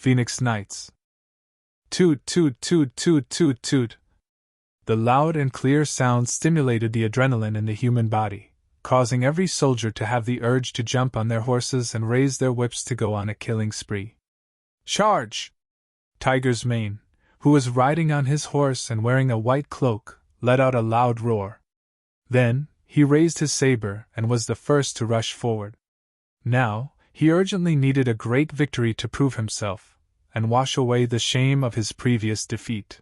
Phoenix Knights. Toot toot toot toot toot toot. The loud and clear sound stimulated the adrenaline in the human body, causing every soldier to have the urge to jump on their horses and raise their whips to go on a killing spree. Charge! Tiger's Mane, who was riding on his horse and wearing a white cloak, let out a loud roar. Then, he raised his saber and was the first to rush forward. Now, he urgently needed a great victory to prove himself, and wash away the shame of his previous defeat.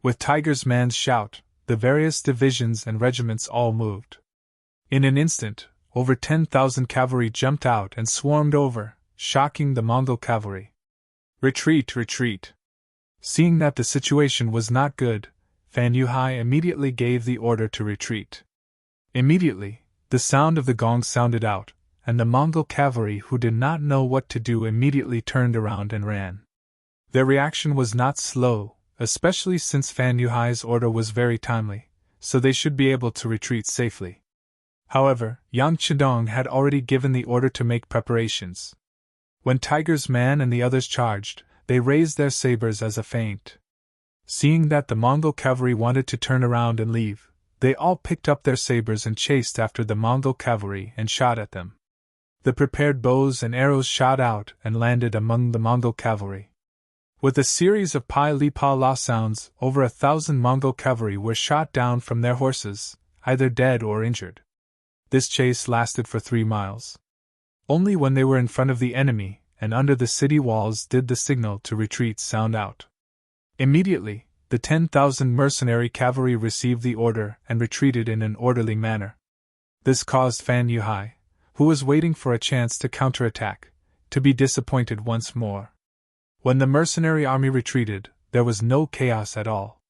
With Tiger's Man's shout, the various divisions and regiments all moved. In an instant, over 10,000 cavalry jumped out and swarmed over, shocking the Mongol cavalry. Retreat, retreat! Seeing that the situation was not good, Fan Yuhai immediately gave the order to retreat. Immediately, the sound of the gong sounded out, and the Mongol cavalry who did not know what to do immediately turned around and ran. Their reaction was not slow, especially since Fan Yuhai's order was very timely, so they should be able to retreat safely. However, Yang Chidong had already given the order to make preparations. When Tiger's Man and the others charged, they raised their sabers as a feint. Seeing that the Mongol cavalry wanted to turn around and leave, they all picked up their sabers and chased after the Mongol cavalry and shot at them. The prepared bows and arrows shot out and landed among the Mongol cavalry. With a series of pa-li-pa-la sounds, over 1,000 Mongol cavalry were shot down from their horses, either dead or injured. This chase lasted for 3 miles. Only when they were in front of the enemy and under the city walls did the signal to retreat sound out. Immediately, the 10,000 mercenary cavalry received the order and retreated in an orderly manner. This caused Fan Yuhai, who was waiting for a chance to counterattack, to be disappointed once more. When the mercenary army retreated, there was no chaos at all.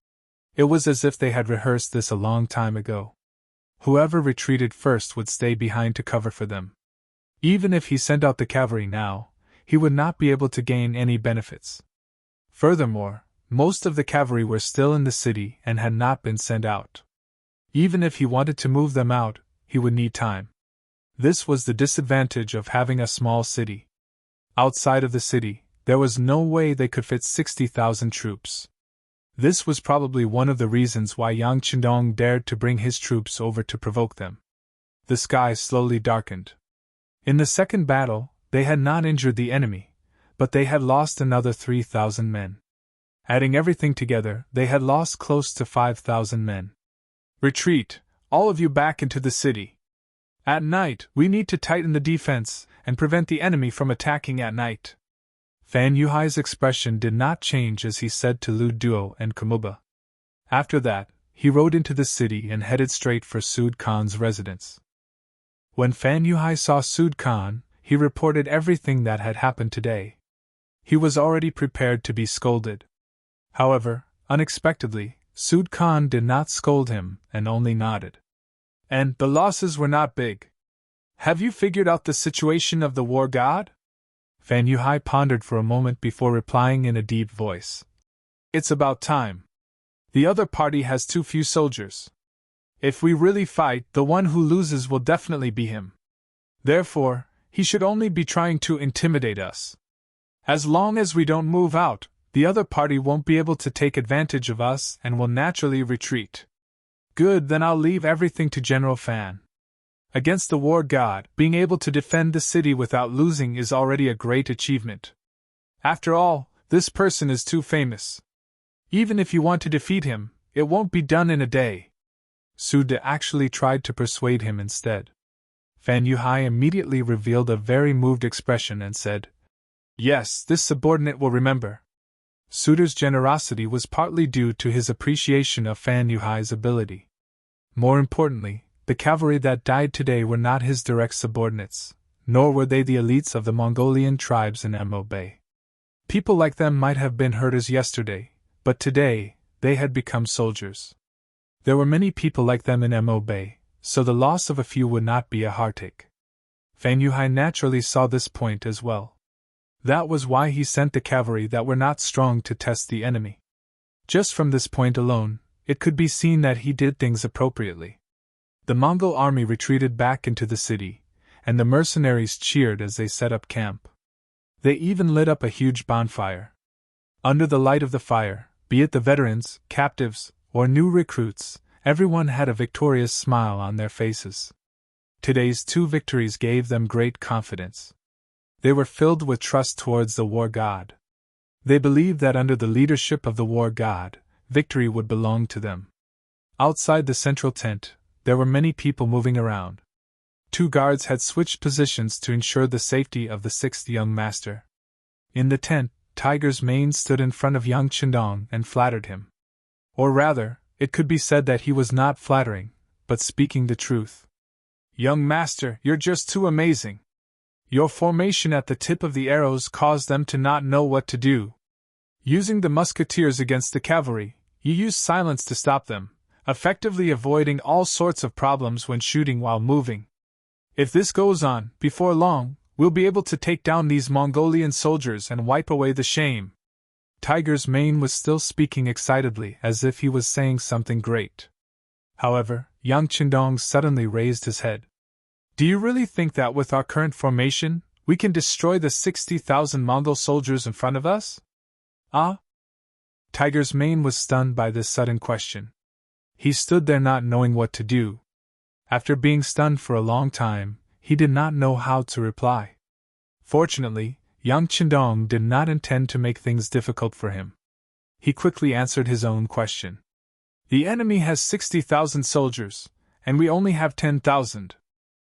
It was as if they had rehearsed this a long time ago. Whoever retreated first would stay behind to cover for them. Even if he sent out the cavalry now, he would not be able to gain any benefits. Furthermore, most of the cavalry were still in the city and had not been sent out. Even if he wanted to move them out, he would need time. This was the disadvantage of having a small city. Outside of the city, there was no way they could fit 60,000 troops. This was probably one of the reasons why Yang Chidong dared to bring his troops over to provoke them. The sky slowly darkened. In the second battle, they had not injured the enemy, but they had lost another 3,000 men. Adding everything together, they had lost close to 5,000 men. Retreat, all of you back into the city. At night, we need to tighten the defense and prevent the enemy from attacking at night. Fan Yuhai's expression did not change as he said to Lu Duo and Kamuba. After that, he rode into the city and headed straight for Sud Khan's residence. When Fan Yuhai saw Sud Khan, he reported everything that had happened today. He was already prepared to be scolded. However, unexpectedly, Sud Khan did not scold him and only nodded. And the losses were not big. Have you figured out the situation of the war god? Fan Yuhai pondered for a moment before replying in a deep voice. It's about time. The other party has too few soldiers. If we really fight, the one who loses will definitely be him. Therefore, he should only be trying to intimidate us. As long as we don't move out, the other party won't be able to take advantage of us and will naturally retreat. Good, then I'll leave everything to General Fan. Against the war god, being able to defend the city without losing is already a great achievement. After all, this person is too famous. Even if you want to defeat him, it won't be done in a day. Suda actually tried to persuade him instead. Fan Yuhai immediately revealed a very moved expression and said, Yes, this subordinate will remember. Suda's generosity was partly due to his appreciation of Fan Yuhai's ability. More importantly, the cavalry that died today were not his direct subordinates, nor were they the elites of the Mongolian tribes in Mo Bay. People like them might have been herders yesterday, but today, they had become soldiers. There were many people like them in Mo Bay, so the loss of a few would not be a heartache. Fan Yuhai naturally saw this point as well. That was why he sent the cavalry that were not strong to test the enemy. Just from this point alone, it could be seen that he did things appropriately. The Mongol army retreated back into the city, and the mercenaries cheered as they set up camp. They even lit up a huge bonfire. Under the light of the fire, be it the veterans, captives, or new recruits, everyone had a victorious smile on their faces. Today's 2 victories gave them great confidence. They were filled with trust towards the war god. They believed that under the leadership of the war god, victory would belong to them. Outside the central tent, there were many people moving around. 2 guards had switched positions to ensure the safety of the 6th young master. In the tent, Tiger's Mane stood in front of young Chandong and flattered him. Or rather, it could be said that he was not flattering, but speaking the truth. "Young master, you're just too amazing. Your formation at the tip of the arrows caused them to not know what to do. Using the musketeers against the cavalry, you used silence to stop them, effectively avoiding all sorts of problems when shooting while moving. If this goes on, before long, we'll be able to take down these Mongolian soldiers and wipe away the shame." Tiger's Mane was still speaking excitedly as if he was saying something great. However, young Chandong suddenly raised his head. "Do you really think that with our current formation, we can destroy the 60,000 Mongol soldiers in front of us?" "Ah?" Tiger's Mane was stunned by this sudden question. He stood there not knowing what to do. After being stunned for a long time, he did not know how to reply. Fortunately, young Chandong did not intend to make things difficult for him. He quickly answered his own question. "The enemy has 60,000 soldiers, and we only have 10,000.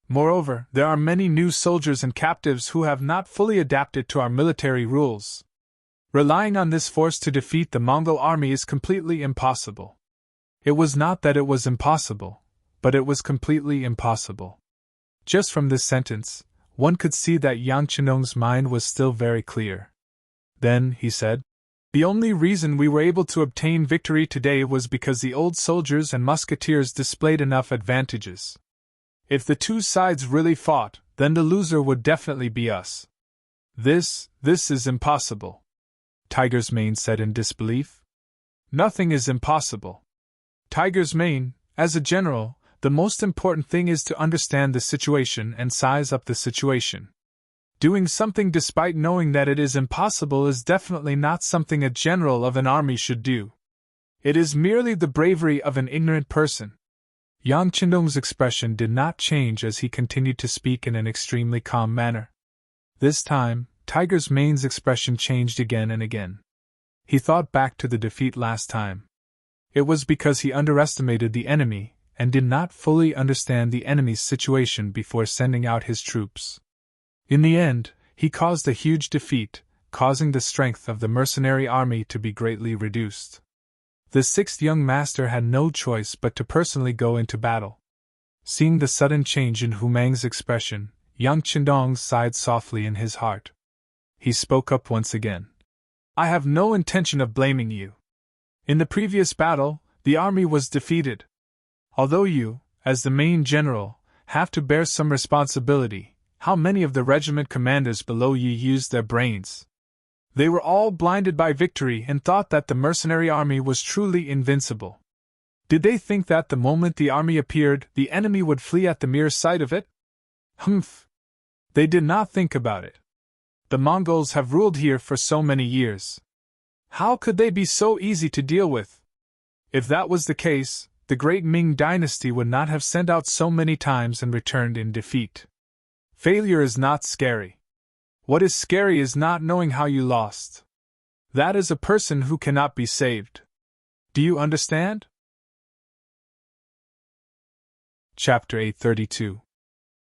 Moreover, there are many new soldiers and captives who have not fully adapted to our military rules. Relying on this force to defeat the Mongol army is completely impossible." It was not that it was impossible, but it was completely impossible. Just from this sentence, one could see that Yang Chandong's mind was still very clear. Then, he said, "The only reason we were able to obtain victory today was because the old soldiers and musketeers displayed enough advantages. If the 2 sides really fought, then the loser would definitely be us. This is impossible," Tiger's Mane said in disbelief. "Nothing is impossible. Tiger's Mane, as a general, the most important thing is to understand the situation and size up the situation. Doing something despite knowing that it is impossible is definitely not something a general of an army should do. It is merely the bravery of an ignorant person." Yang Chandong's expression did not change as he continued to speak in an extremely calm manner. This time, Tiger's Mane's expression changed again and again. He thought back to the defeat last time. It was because he underestimated the enemy and did not fully understand the enemy's situation before sending out his troops. In the end, he caused a huge defeat, causing the strength of the mercenary army to be greatly reduced. The 6th young master had no choice but to personally go into battle. Seeing the sudden change in Hu Mang's expression, young Chandong sighed softly in his heart. He spoke up once again. "I have no intention of blaming you. In the previous battle, the army was defeated. Although you, as the main general, have to bear some responsibility, how many of the regiment commanders below you used their brains? They were all blinded by victory and thought that the mercenary army was truly invincible. Did they think that the moment the army appeared, the enemy would flee at the mere sight of it? Humph! They did not think about it. The Mongols have ruled here for so many years. How could they be so easy to deal with? If that was the case, the great Ming dynasty would not have sent out so many times and returned in defeat. Failure is not scary. What is scary is not knowing how you lost. That is a person who cannot be saved. Do you understand?" Chapter 832.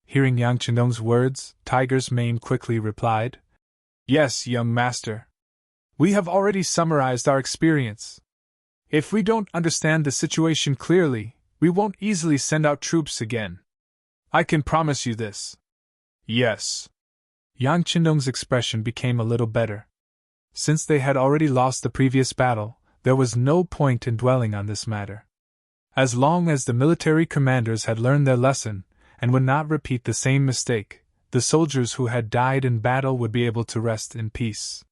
Hearing Yang Chandong's words, Tiger's Mane quickly replied, "Yes, young master. We have already summarized our experience. If we don't understand the situation clearly, we won't easily send out troops again. I can promise you this." "Yes." Yang Chandong's expression became a little better. Since they had already lost the previous battle, there was no point in dwelling on this matter. As long as the military commanders had learned their lesson and would not repeat the same mistake, the soldiers who had died in battle would be able to rest in peace.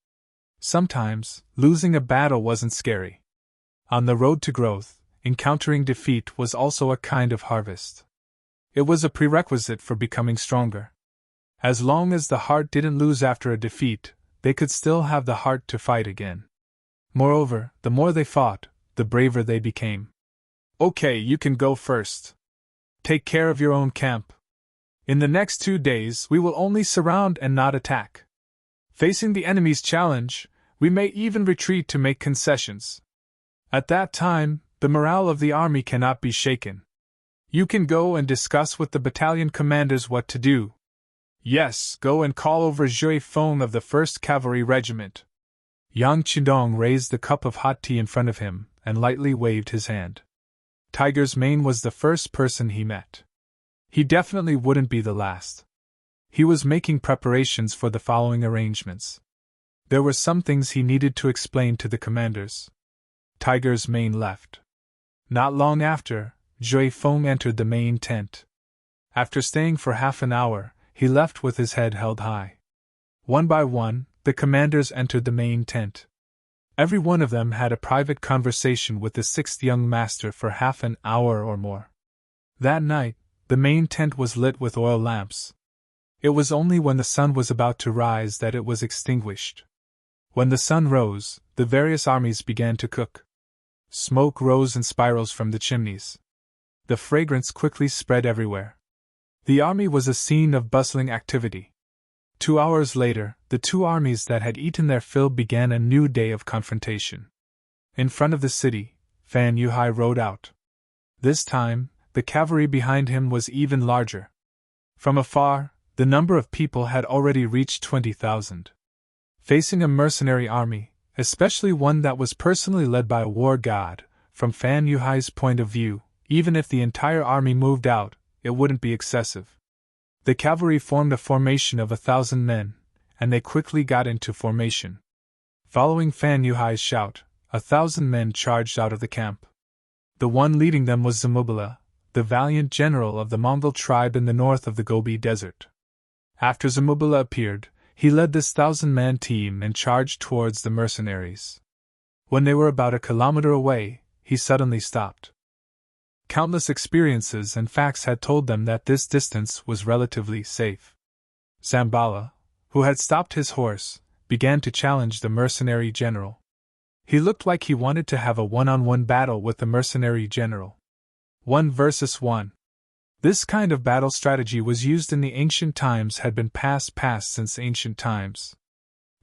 Sometimes, losing a battle wasn't scary. On the road to growth, encountering defeat was also a kind of harvest. It was a prerequisite for becoming stronger. As long as the heart didn't lose after a defeat, they could still have the heart to fight again. Moreover, the more they fought, the braver they became. Okay, you can go first. Take care of your own camp. In the next 2 days, we will only surround and not attack. Facing the enemy's challenge, we may even retreat to make concessions. At that time, the morale of the army cannot be shaken. You can go and discuss with the battalion commanders what to do. Yes, go and call over Zhui Feng of the 1st Cavalry Regiment. Yang Qidong raised the cup of hot tea in front of him and lightly waved his hand. Tiger's Mane was the first person he met. He definitely wouldn't be the last. He was making preparations for the following arrangements. There were some things he needed to explain to the commanders. Tiger's Mane left. Not long after, Zhui Feng entered the main tent. After staying for half an hour, he left with his head held high. One by one, the commanders entered the main tent. Every one of them had a private conversation with the 6th young master for half an hour or more. That night, the main tent was lit with oil lamps. It was only when the sun was about to rise that it was extinguished. When the sun rose, the various armies began to cook. Smoke rose in spirals from the chimneys. The fragrance quickly spread everywhere. The army was a scene of bustling activity. 2 hours later, the two armies that had eaten their fill began a new day of confrontation. In front of the city, Fan Yuhai rode out. This time, the cavalry behind him was even larger. From afar, the number of people had already reached 20,000. Facing a mercenary army, especially one that was personally led by a war god, from Fan Yuhai's point of view, even if the entire army moved out, it wouldn't be excessive. The cavalry formed a formation of 1,000 men, and they quickly got into formation. Following Fan Yuhai's shout, 1,000 men charged out of the camp. The one leading them was Zamubala, the valiant general of the Mongol tribe in the north of the Gobi Desert. After Zamubala appeared, he led this 1,000-man team and charged towards the mercenaries. When they were about a kilometer away, he suddenly stopped. Countless experiences and facts had told them that this distance was relatively safe. Zambala, who had stopped his horse, began to challenge the mercenary general. He looked like he wanted to have a one-on-one battle with the mercenary general. 1 versus 1. This kind of battle strategy was used in the ancient times, had been past since ancient times.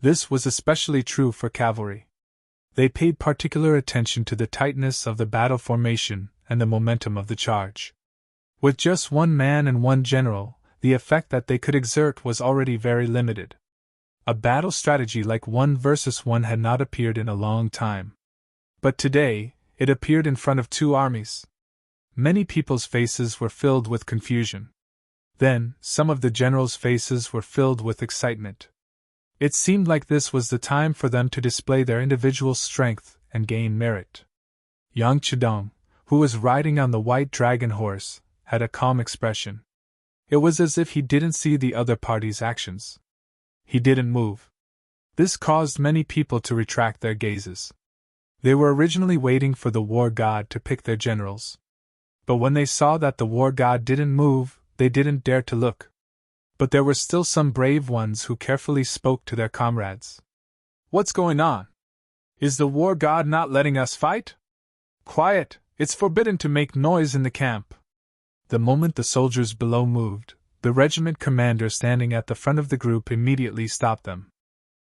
This was especially true for cavalry. They paid particular attention to the tightness of the battle formation and the momentum of the charge. With just one man and one general, the effect that they could exert was already very limited. A battle strategy like 1 versus 1 had not appeared in a long time. But today, it appeared in front of two armies. Many people's faces were filled with confusion. Then, some of the generals' faces were filled with excitement. It seemed like this was the time for them to display their individual strength and gain merit. Yang Qidong, who was riding on the white dragon horse, had a calm expression. It was as if he didn't see the other party's actions. He didn't move. This caused many people to retract their gazes. They were originally waiting for the war god to pick their generals. But when they saw that the war god didn't move, they didn't dare to look. But there were still some brave ones who carefully spoke to their comrades. "What's going on? Is the war god not letting us fight? Quiet, it's forbidden to make noise in the camp." The moment the soldiers below moved, the regiment commander standing at the front of the group immediately stopped them.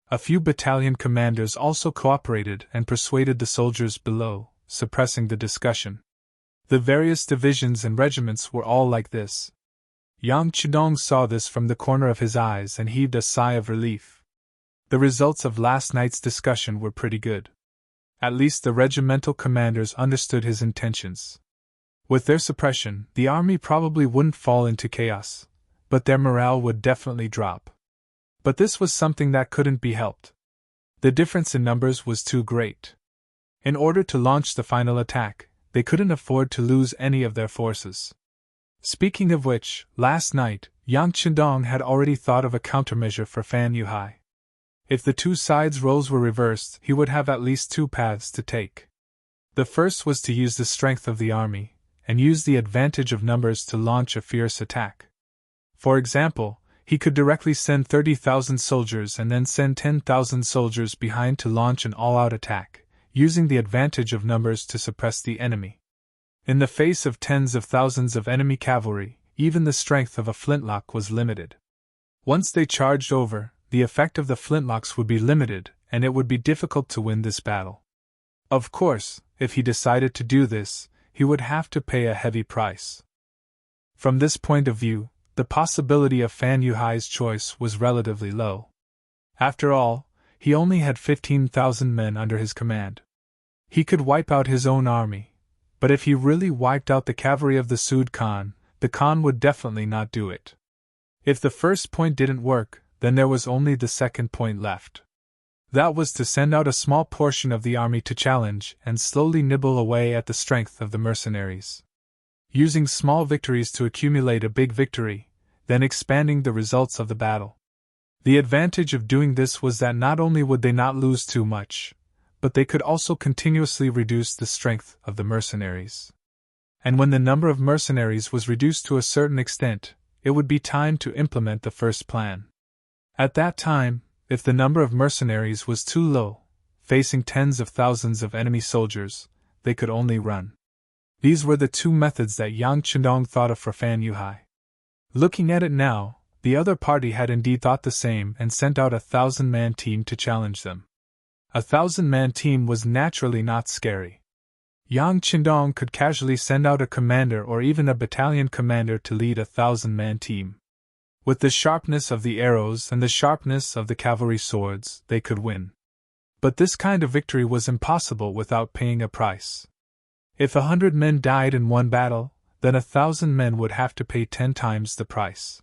A few battalion commanders also cooperated and persuaded the soldiers below, suppressing the discussion. The various divisions and regiments were all like this. Yang Qidong saw this from the corner of his eyes and heaved a sigh of relief. The results of last night's discussion were pretty good. At least the regimental commanders understood his intentions. With their suppression, the army probably wouldn't fall into chaos, but their morale would definitely drop. But this was something that couldn't be helped. The difference in numbers was too great. In order to launch the final attack, they couldn't afford to lose any of their forces. Speaking of which, last night, Yang Qidong had already thought of a countermeasure for Fan Yuhai. If the two sides' roles were reversed, he would have at least two paths to take. The first was to use the strength of the army, and use the advantage of numbers to launch a fierce attack. For example, he could directly send 30,000 soldiers and then send 10,000 soldiers behind to launch an all-out attack, using the advantage of numbers to suppress the enemy. In the face of tens of thousands of enemy cavalry, even the strength of a flintlock was limited. Once they charged over, the effect of the flintlocks would be limited, and it would be difficult to win this battle. Of course, if he decided to do this, he would have to pay a heavy price. From this point of view, the possibility of Fan Yuhai's choice was relatively low. After all, he only had 15,000 men under his command. He could wipe out his own army, but if he really wiped out the cavalry of the Sud Khan, the Khan would definitely not do it. If the first point didn't work, then there was only the second point left. That was to send out a small portion of the army to challenge and slowly nibble away at the strength of the mercenaries. Using small victories to accumulate a big victory, then expanding the results of the battle. The advantage of doing this was that not only would they not lose too much, but they could also continuously reduce the strength of the mercenaries. And when the number of mercenaries was reduced to a certain extent, it would be time to implement the first plan. At that time, if the number of mercenaries was too low, facing tens of thousands of enemy soldiers, they could only run. These were the two methods that Yang Chendong thought of for Fan Yuhai. Looking at it now, the other party had indeed thought the same and sent out a 1,000-man team to challenge them. A 1,000-man team was naturally not scary. Yang Chendong could casually send out a commander or even a battalion commander to lead a 1,000-man team. With the sharpness of the arrows and the sharpness of the cavalry swords, they could win. But this kind of victory was impossible without paying a price. If 100 men died in one battle, then 1,000 men would have to pay 10 times the price.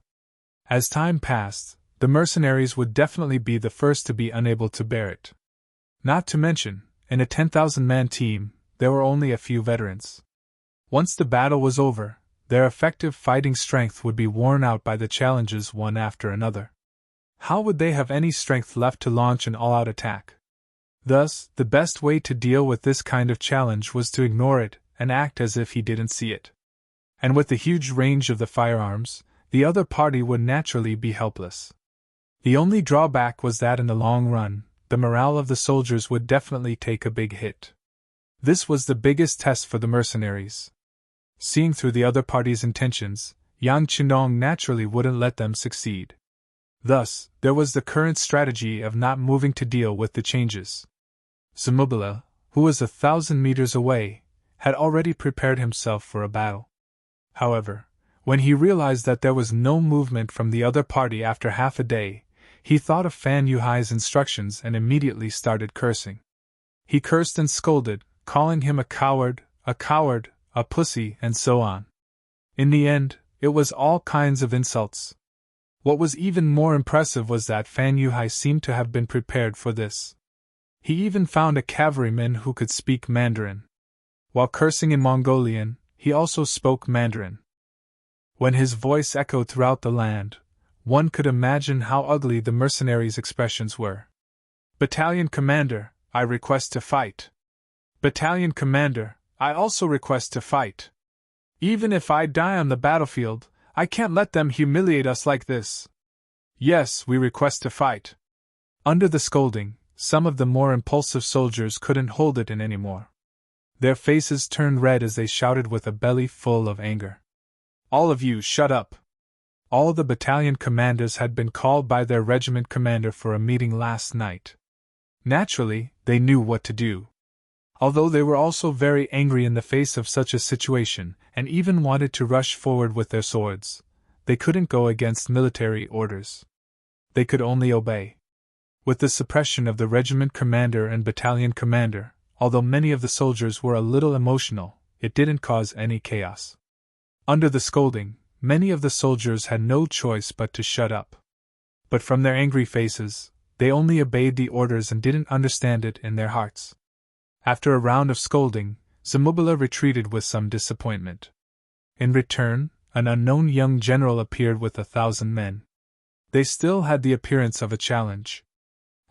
As time passed, the mercenaries would definitely be the first to be unable to bear it. Not to mention, in a 10,000-man team, there were only a few veterans. Once the battle was over, their effective fighting strength would be worn out by the challenges one after another. How would they have any strength left to launch an all-out attack? Thus, the best way to deal with this kind of challenge was to ignore it and act as if he didn't see it. And with the huge range of the firearms, the other party would naturally be helpless. The only drawback was that in the long run, the morale of the soldiers would definitely take a big hit. This was the biggest test for the mercenaries. Seeing through the other party's intentions, Yang Chendong naturally wouldn't let them succeed. Thus, there was the current strategy of not moving to deal with the changes. Zamubila, who was 1,000 meters away, had already prepared himself for a battle. However, when he realized that there was no movement from the other party after half a day, he thought of Fan Yuhai's instructions and immediately started cursing. He cursed and scolded, calling him a coward, a pussy, and so on. In the end, it was all kinds of insults. What was even more impressive was that Fan Yuhai seemed to have been prepared for this. He even found a cavalryman who could speak Mandarin. While cursing in Mongolian, he also spoke Mandarin. When his voice echoed throughout the land, one could imagine how ugly the mercenaries' expressions were. Battalion Commander, I request to fight. Battalion Commander, I also request to fight. Even if I die on the battlefield, I can't let them humiliate us like this. Yes, we request to fight. Under the scolding, some of the more impulsive soldiers couldn't hold it in anymore. Their faces turned red as they shouted with a belly full of anger. All of you, shut up! All the battalion commanders had been called by their regiment commander for a meeting last night. Naturally, they knew what to do. Although they were also very angry in the face of such a situation, and even wanted to rush forward with their swords, they couldn't go against military orders. They could only obey. With the suppression of the regiment commander and battalion commander, although many of the soldiers were a little emotional, it didn't cause any chaos. Under the scolding, many of the soldiers had no choice but to shut up. But from their angry faces, they only obeyed the orders and didn't understand it in their hearts. After a round of scolding, Zamubila retreated with some disappointment. In return, an unknown young general appeared with 1,000 men. They still had the appearance of a challenge.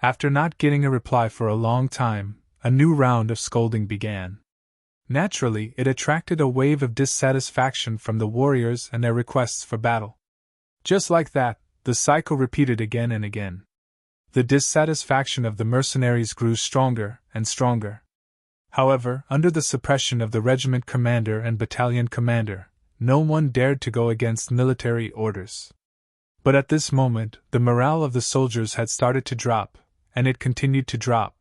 After not getting a reply for a long time, a new round of scolding began. Naturally, it attracted a wave of dissatisfaction from the warriors and their requests for battle. Just like that, the The cycle repeated again and again. The dissatisfaction of the mercenaries grew stronger and stronger. However, under the suppression of the regiment commander and battalion commander, no one dared to go against military orders. But at this moment, the morale of the soldiers had started to drop, and it continued to drop.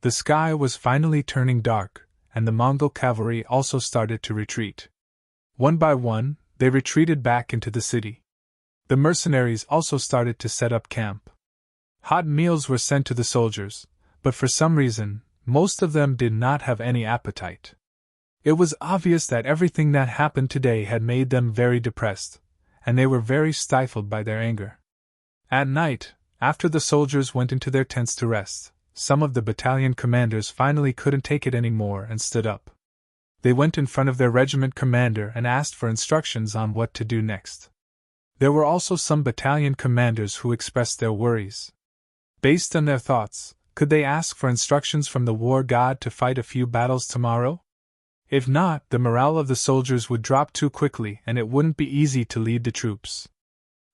The sky was finally turning dark, and the Mongol cavalry also started to retreat. One by one, they retreated back into the city. The mercenaries also started to set up camp. Hot meals were sent to the soldiers, but for some reason, most of them did not have any appetite. It was obvious that everything that happened today had made them very depressed, and they were very stifled by their anger. At night, after the soldiers went into their tents to rest, some of the battalion commanders finally couldn't take it anymore and stood up. They went in front of their regiment commander and asked for instructions on what to do next. There were also some battalion commanders who expressed their worries. Based on their thoughts, could they ask for instructions from the war god to fight a few battles tomorrow? If not, the morale of the soldiers would drop too quickly and it wouldn't be easy to lead the troops.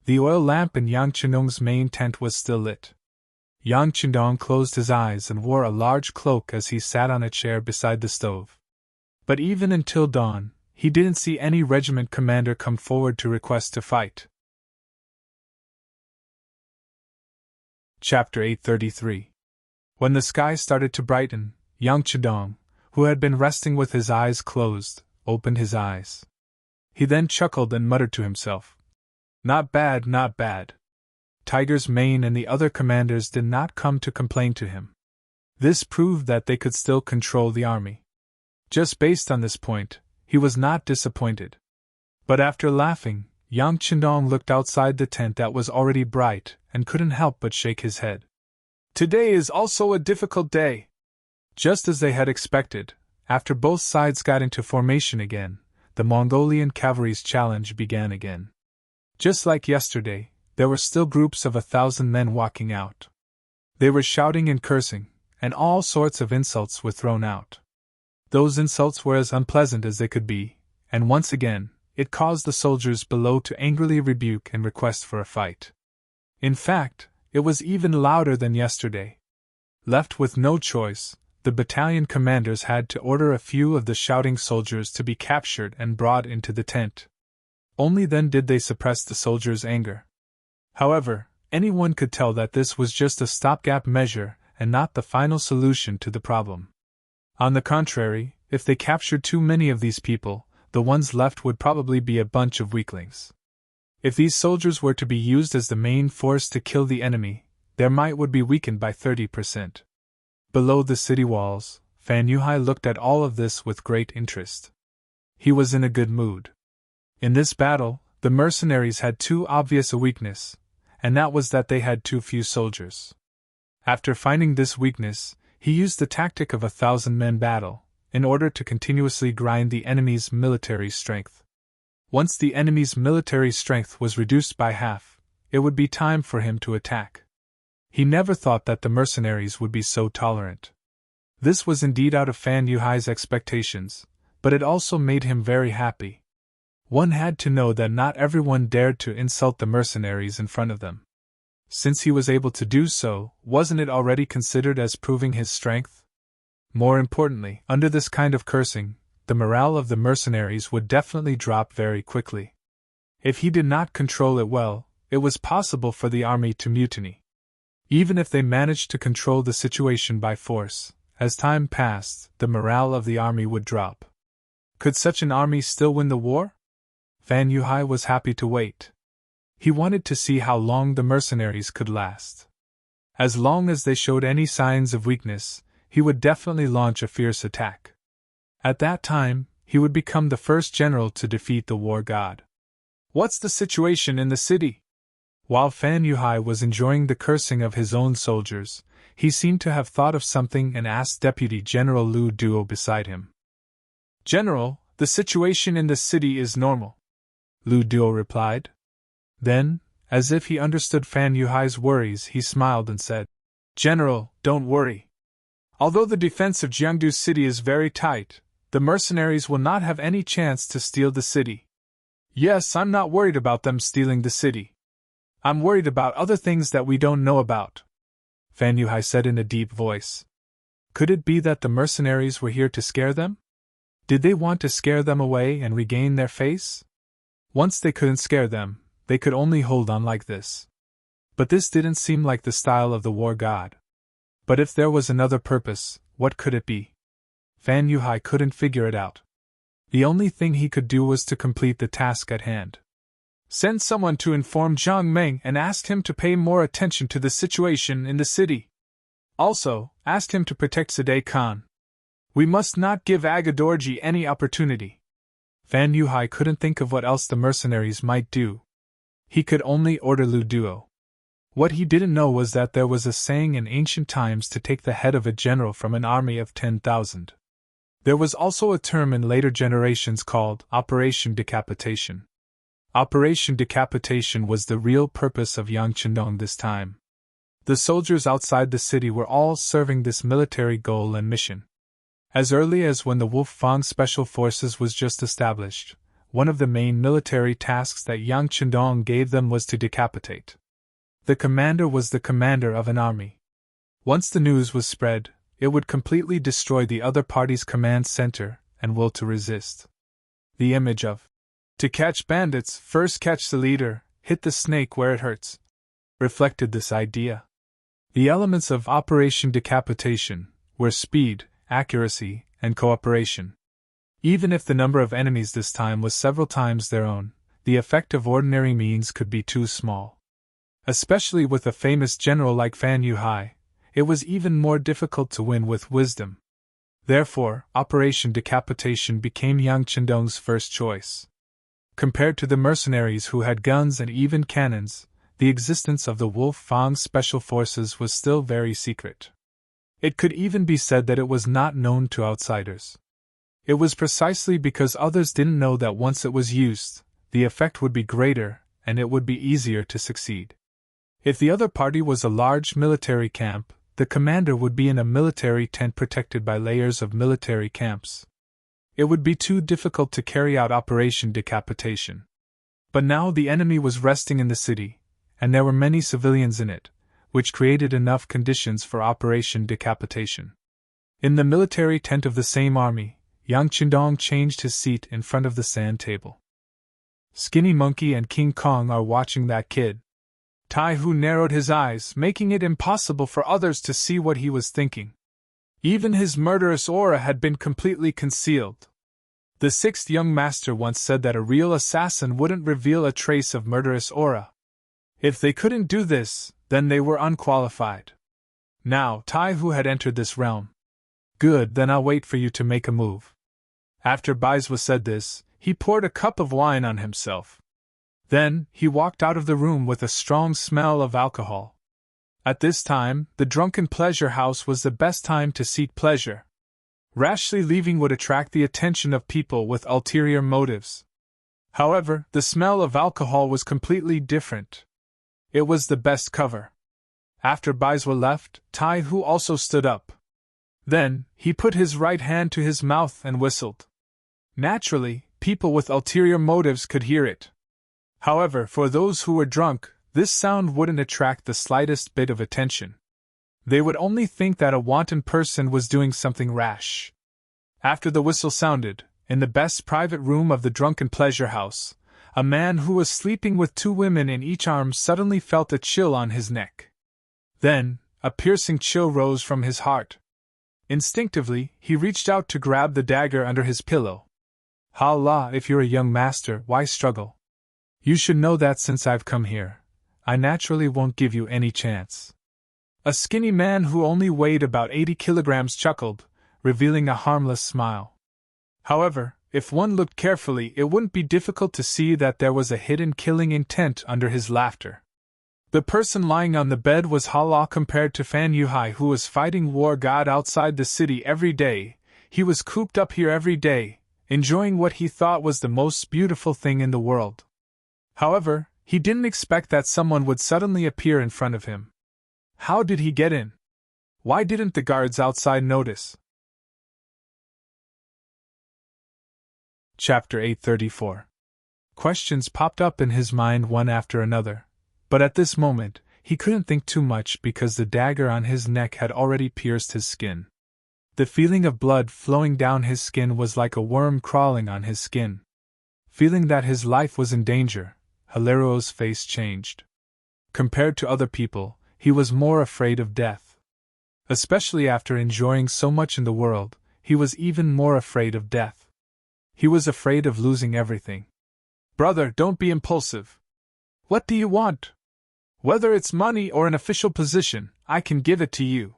The oil lamp in Yang Chendong's main tent was still lit. Yang Chendong closed his eyes and wore a large cloak as he sat on a chair beside the stove. But even until dawn, he didn't see any regiment commander come forward to request to fight. Chapter 833. When the sky started to brighten, Yang Chendong, who had been resting with his eyes closed, opened his eyes. He then chuckled and muttered to himself, "Not bad, not bad." Tiger's Mane and the other commanders did not come to complain to him. This proved that they could still control the army. Just based on this point, he was not disappointed. But after laughing, Yang Chendong looked outside the tent that was already bright and couldn't help but shake his head. Today is also a difficult day. Just as they had expected, after both sides got into formation again, the Mongolian cavalry's challenge began again. Just like yesterday, there were still groups of 1,000 men walking out. They were shouting and cursing, and all sorts of insults were thrown out. Those insults were as unpleasant as they could be, and once again, it caused the soldiers below to angrily rebuke and request for a fight. In fact, it was even louder than yesterday. Left with no choice, the battalion commanders had to order a few of the shouting soldiers to be captured and brought into the tent. Only then did they suppress the soldiers' anger. However, anyone could tell that this was just a stopgap measure and not the final solution to the problem. On the contrary, if they captured too many of these people, the ones left would probably be a bunch of weaklings. If these soldiers were to be used as the main force to kill the enemy, their might would be weakened by 30%. Below the city walls, Fan Yuhai looked at all of this with great interest. He was in a good mood. In this battle, the mercenaries had too obvious a weakness, and that was that they had too few soldiers. After finding this weakness, he used the tactic of 1,000-man battle, in order to continuously grind the enemy's military strength. Once the enemy's military strength was reduced by half, it would be time for him to attack. He never thought that the mercenaries would be so tolerant. This was indeed out of Fan Yuhai's expectations, but it also made him very happy. One had to know that not everyone dared to insult the mercenaries in front of them. Since he was able to do so, wasn't it already considered as proving his strength? More importantly, under this kind of cursing, the morale of the mercenaries would definitely drop very quickly. If he did not control it well, it was possible for the army to mutiny. Even if they managed to control the situation by force, as time passed, the morale of the army would drop. Could such an army still win the war? Fan Yuhai was happy to wait. He wanted to see how long the mercenaries could last. As long as they showed any signs of weakness, he would definitely launch a fierce attack. At that time, he would become the first general to defeat the war god. What's the situation in the city? While Fan Yuhai was enjoying the cursing of his own soldiers, he seemed to have thought of something and asked Deputy General Lu Duo beside him. "General, the situation in the city is normal," Lu Duo replied. Then, as if he understood Fan Yuhai's worries, he smiled and said, "General, don't worry. Although the defense of Jiangdu city is very tight, the mercenaries will not have any chance to steal the city. Yes, I'm not worried about them stealing the city. I'm worried about other things that we don't know about, Fan Yuhai said in a deep voice. Could it be that the mercenaries were here to scare them? Did they want to scare them away and regain their face? Once they couldn't scare them, they could only hold on like this. But this didn't seem like the style of the war god. But if there was another purpose, what could it be? Fan Yuhai couldn't figure it out. The only thing he could do was to complete the task at hand. Send someone to inform Zhang Meng and ask him to pay more attention to the situation in the city. Also, ask him to protect Sade Khan. We must not give Agadorji any opportunity. Fan Yuhai couldn't think of what else the mercenaries might do. He could only order Lu Duo. What he didn't know was that there was a saying in ancient times to take the head of a general from an army of 10,000. There was also a term in later generations called Operation Decapitation. Operation Decapitation was the real purpose of Yang Chendong this time. The soldiers outside the city were all serving this military goal and mission. As early as when the Wolf Fang Special Forces was just established, one of the main military tasks that Yang Chendong gave them was to decapitate. The commander was the commander of an army. Once the news was spread, it would completely destroy the other party's command center and will to resist. The image of "to catch bandits, first catch the leader, hit the snake where it hurts" reflected this idea. The elements of Operation Decapitation were speed, accuracy, and cooperation. Even if the number of enemies this time was several times their own, the effect of ordinary means could be too small. Especially with a famous general like Fan Yuhai, it was even more difficult to win with wisdom. Therefore, Operation Decapitation became Yang Chendong's first choice. Compared to the mercenaries who had guns and even cannons, the existence of the Wolf Fang Special Forces was still very secret. It could even be said that it was not known to outsiders. It was precisely because others didn't know that once it was used, the effect would be greater and it would be easier to succeed. If the other party was a large military camp, the commander would be in a military tent protected by layers of military camps. It would be too difficult to carry out Operation Decapitation. But now the enemy was resting in the city, and there were many civilians in it, which created enough conditions for Operation Decapitation. In the military tent of the same army, Yang Chendong changed his seat in front of the sand table. Skinny Monkey and King Kong are watching that kid. Tai Hu narrowed his eyes, making it impossible for others to see what he was thinking. Even his murderous aura had been completely concealed. The sixth young master once said that a real assassin wouldn't reveal a trace of murderous aura. If they couldn't do this, then they were unqualified. Now, Tai Hu had entered this realm. Good, then I'll wait for you to make a move. After Baizwa said this, he poured a cup of wine on himself. Then, he walked out of the room with a strong smell of alcohol. At this time, the drunken pleasure house was the best time to seek pleasure. Rashly leaving would attract the attention of people with ulterior motives. However, the smell of alcohol was completely different. It was the best cover. After Baizwa left, Tai Hu also stood up. Then, he put his right hand to his mouth and whistled. Naturally, people with ulterior motives could hear it. However, for those who were drunk, this sound wouldn't attract the slightest bit of attention. They would only think that a wanton person was doing something rash. After the whistle sounded, in the best private room of the drunken pleasure house, a man who was sleeping with two women in each arm suddenly felt a chill on his neck. Then, a piercing chill rose from his heart. Instinctively, he reached out to grab the dagger under his pillow. Ha la, if you're a young master, why struggle? You should know that since I've come here, I naturally won't give you any chance. A skinny man who only weighed about 80 kilograms chuckled, revealing a harmless smile. However, if one looked carefully, it wouldn't be difficult to see that there was a hidden killing intent under his laughter. The person lying on the bed was Hala compared to Fan Yuhai, who was fighting war god outside the city every day. He was cooped up here every day, enjoying what he thought was the most beautiful thing in the world. However, he didn't expect that someone would suddenly appear in front of him. How did he get in? Why didn't the guards outside notice? Chapter 834. Questions popped up in his mind one after another. But at this moment, he couldn't think too much because the dagger on his neck had already pierced his skin. The feeling of blood flowing down his skin was like a worm crawling on his skin. Feeling that his life was in danger, Hilario's face changed. Compared to other people, he was more afraid of death. Especially after enjoying so much in the world, he was even more afraid of death. He was afraid of losing everything. Brother, don't be impulsive. What do you want? Whether it's money or an official position, I can give it to you.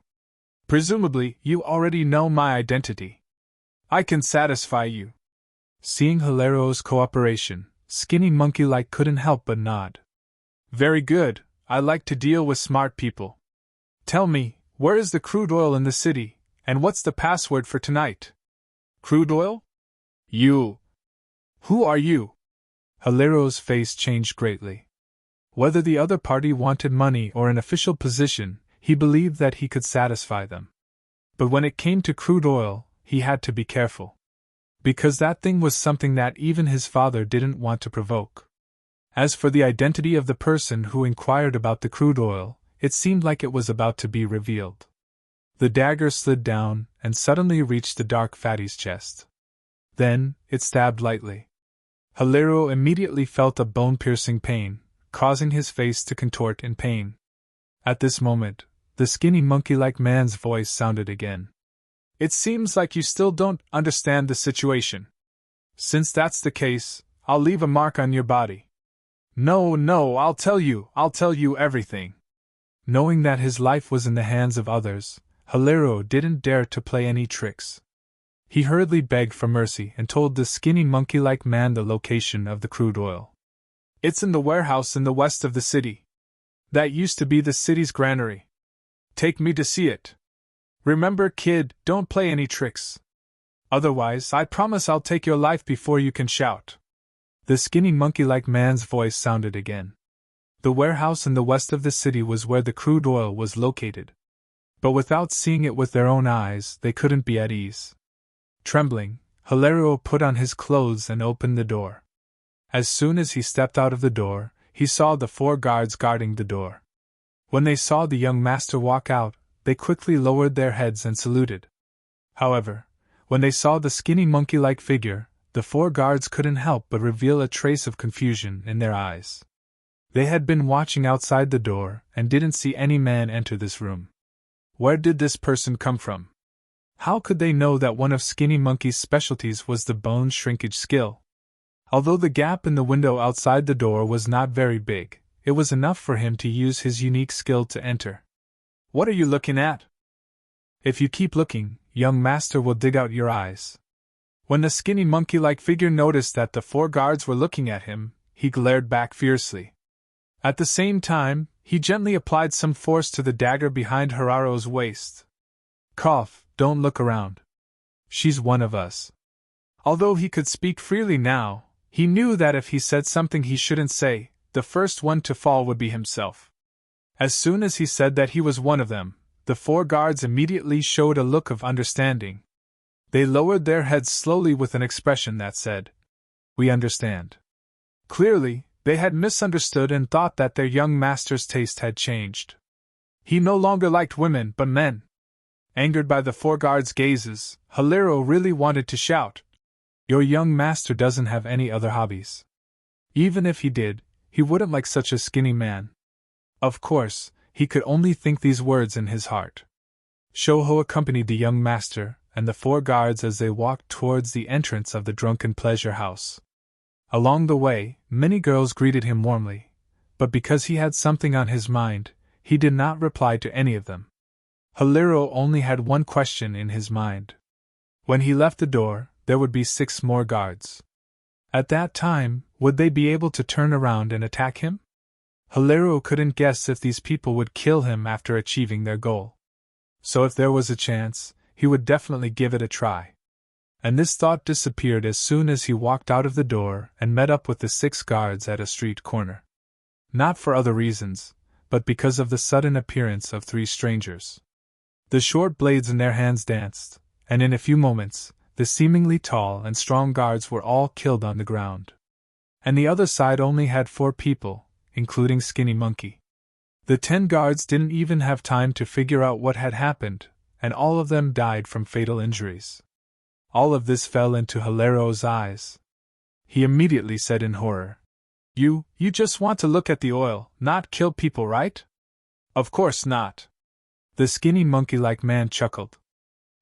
Presumably, you already know my identity. I can satisfy you. Seeing Hilario's cooperation, Skinny Monkey-like couldn't help but nod. Very good, I like to deal with smart people. Tell me, where is the crude oil in the city, and what's the password for tonight? Crude oil? You. Who are you? Hilario's face changed greatly. Whether the other party wanted money or an official position, he believed that he could satisfy them. But when it came to crude oil, he had to be careful. Because that thing was something that even his father didn't want to provoke. As for the identity of the person who inquired about the crude oil, it seemed like it was about to be revealed. The dagger slid down and suddenly reached the dark fatty's chest. Then, it stabbed lightly. Hilario immediately felt a bone-piercing pain, causing his face to contort in pain. At this moment, the skinny monkey-like man's voice sounded again. It seems like you still don't understand the situation. Since that's the case, I'll leave a mark on your body. No, I'll tell you everything. Knowing that his life was in the hands of others, Hilario didn't dare to play any tricks. He hurriedly begged for mercy and told the skinny monkey-like man the location of the crude oil. It's in the warehouse in the west of the city. That used to be the city's granary. Take me to see it. Remember, kid, don't play any tricks. Otherwise, I promise I'll take your life before you can shout. The skinny monkey-like man's voice sounded again. The warehouse in the west of the city was where the crude oil was located. But without seeing it with their own eyes, they couldn't be at ease. Trembling, Hilario put on his clothes and opened the door. As soon as he stepped out of the door, he saw the 4 guards guarding the door. When they saw the young master walk out, they quickly lowered their heads and saluted. However, when they saw the skinny monkey-like figure, the 4 guards couldn't help but reveal a trace of confusion in their eyes. They had been watching outside the door and didn't see any man enter this room. Where did this person come from? How could they know that one of Skinny Monkey's specialties was the bone shrinkage skill? Although the gap in the window outside the door was not very big, it was enough for him to use his unique skill to enter. What are you looking at? If you keep looking, young master will dig out your eyes. When the skinny monkey-like figure noticed that the 4 guards were looking at him, he glared back fiercely. At the same time, he gently applied some force to the dagger behind Hilario's waist. Cough, don't look around. She's one of us. Although he could speak freely now, he knew that if he said something he shouldn't say, the first one to fall would be himself. As soon as he said that he was one of them, the 4 guards immediately showed a look of understanding. They lowered their heads slowly with an expression that said, "We understand." Clearly, they had misunderstood and thought that their young master's taste had changed. He no longer liked women but men. Angered by the 4 guards' gazes, Hilario really wanted to shout, "Your young master doesn't have any other hobbies. Even if he did, he wouldn't like such a skinny man." Of course, he could only think these words in his heart. Shouho accompanied the young master and the 4 guards as they walked towards the entrance of the drunken pleasure house. Along the way, many girls greeted him warmly, but because he had something on his mind, he did not reply to any of them. Hilario only had one question in his mind. When he left the door, there would be 6 more guards. At that time, would they be able to turn around and attack him? Hilario couldn't guess if these people would kill him after achieving their goal. So if there was a chance, he would definitely give it a try. And this thought disappeared as soon as he walked out of the door and met up with the 6 guards at a street corner. Not for other reasons, but because of the sudden appearance of 3 strangers. The short blades in their hands danced, and in a few moments, the seemingly tall and strong guards were all killed on the ground. And the other side only had 4 people, including Skinny Monkey. The 10 guards didn't even have time to figure out what had happened, and all of them died from fatal injuries. All of this fell into Hilario's eyes. He immediately said in horror, You just want to look at the oil, not kill people, right? Of course not. The skinny monkey-like man chuckled.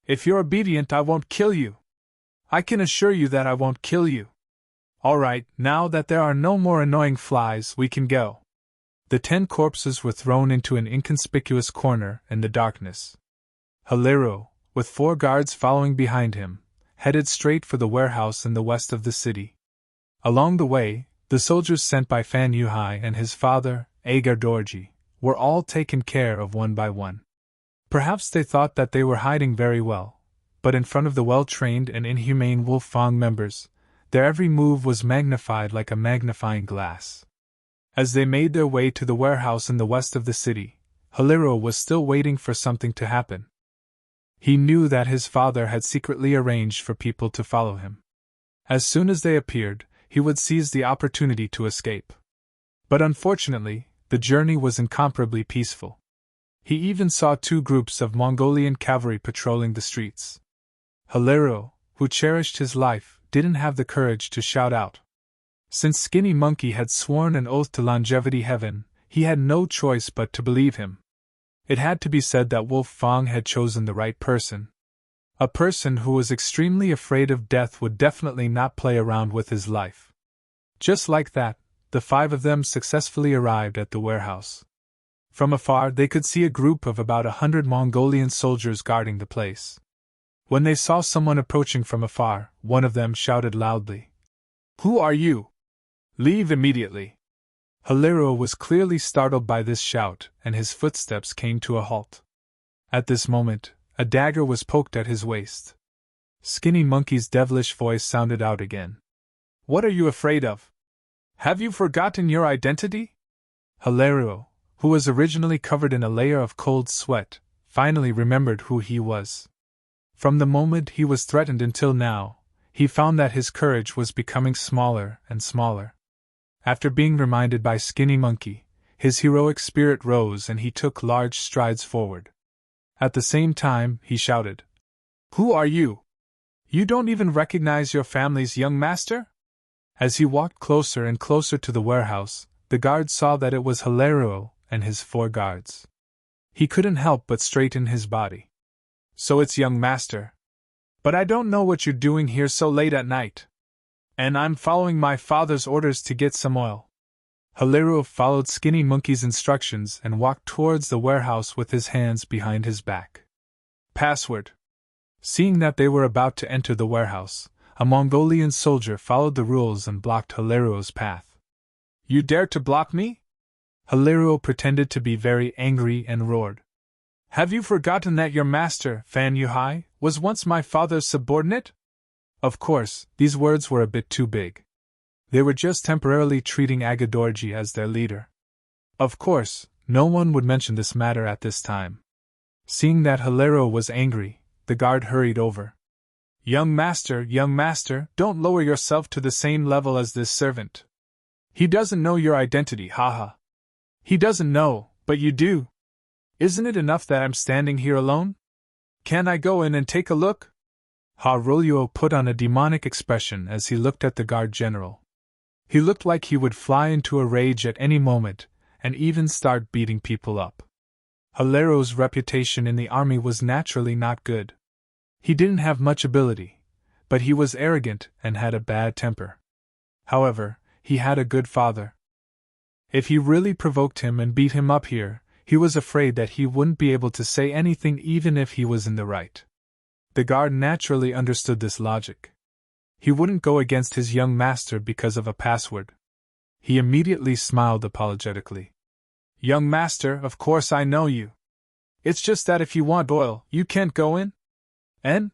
If you're obedient, I won't kill you. I can assure you that I won't kill you. All right, now that there are no more annoying flies, we can go. The 10 corpses were thrown into an inconspicuous corner in the darkness. Hilario, with 4 guards following behind him, headed straight for the warehouse in the west of the city. Along the way, the soldiers sent by Fan Yuhai and his father, Agar Dorji, were all taken care of one by one. Perhaps they thought that they were hiding very well, but in front of the well-trained and inhumane Wolf Fang members, their every move was magnified like a magnifying glass. As they made their way to the warehouse in the west of the city, Hilario was still waiting for something to happen. He knew that his father had secretly arranged for people to follow him. As soon as they appeared, he would seize the opportunity to escape. But unfortunately, the journey was incomparably peaceful. He even saw 2 groups of Mongolian cavalry patrolling the streets. Hilario, who cherished his life, didn't have the courage to shout out. Since Skinny Monkey had sworn an oath to longevity heaven, he had no choice but to believe him. It had to be said that Wolf Fang had chosen the right person. A person who was extremely afraid of death would definitely not play around with his life. Just like that, the 5 of them successfully arrived at the warehouse. From afar, they could see a group of about 100 Mongolian soldiers guarding the place. When they saw someone approaching from afar, one of them shouted loudly, "Who are you? Leave immediately!" Hilario was clearly startled by this shout, and his footsteps came to a halt. At this moment, a dagger was poked at his waist. Skinny Monkey's devilish voice sounded out again. "What are you afraid of? Have you forgotten your identity?" Hilario, who was originally covered in a layer of cold sweat, finally remembered who he was. From the moment he was threatened until now, he found that his courage was becoming smaller and smaller. After being reminded by Skinny Monkey, his heroic spirit rose and he took large strides forward. At the same time, he shouted, "Who are you? You don't even recognize your family's young master?" As he walked closer and closer to the warehouse, the guard saw that it was Hilario and his 4 guards. He couldn't help but straighten his body. "So it's young master. But I don't know what you're doing here so late at night. And I'm following my father's orders to get some oil." Hilario followed Skinny Monkey's instructions and walked towards the warehouse with his hands behind his back. Password. Seeing that they were about to enter the warehouse, a Mongolian soldier followed the rules and blocked Hilario's path. "You dare to block me?" Hilario pretended to be very angry and roared. "Have you forgotten that your master, Fan Yuhai, was once my father's subordinate?" Of course, these words were a bit too big. They were just temporarily treating Agadorji as their leader. Of course, no one would mention this matter at this time. Seeing that Hilario was angry, the guard hurried over. Young master, don't lower yourself to the same level as this servant. He doesn't know your identity, haha. He doesn't know, but you do. Isn't it enough that I'm standing here alone? Can I go in and take a look?" Haruo put on a demonic expression as he looked at the guard general. He looked like he would fly into a rage at any moment, and even start beating people up. Hilario's reputation in the army was naturally not good. He didn't have much ability, but he was arrogant and had a bad temper. However, he had a good father. If he really provoked him and beat him up here, he was afraid that he wouldn't be able to say anything even if he was in the right. The guard naturally understood this logic. He wouldn't go against his young master because of a password. He immediately smiled apologetically. "Young master, of course I know you. It's just that if you want oil, you can't go in?" "En?"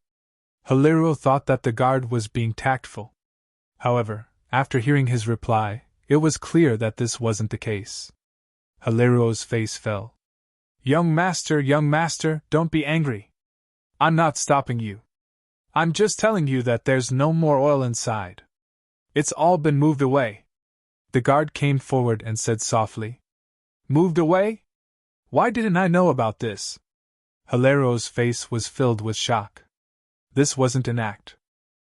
Hilario thought that the guard was being tactful. However, after hearing his reply, it was clear that this wasn't the case. Hilario's face fell. Young master, don't be angry. I'm not stopping you. I'm just telling you that there's no more oil inside. It's all been moved away." The guard came forward and said softly, "Moved away? Why didn't I know about this?" Hilario's face was filled with shock. This wasn't an act.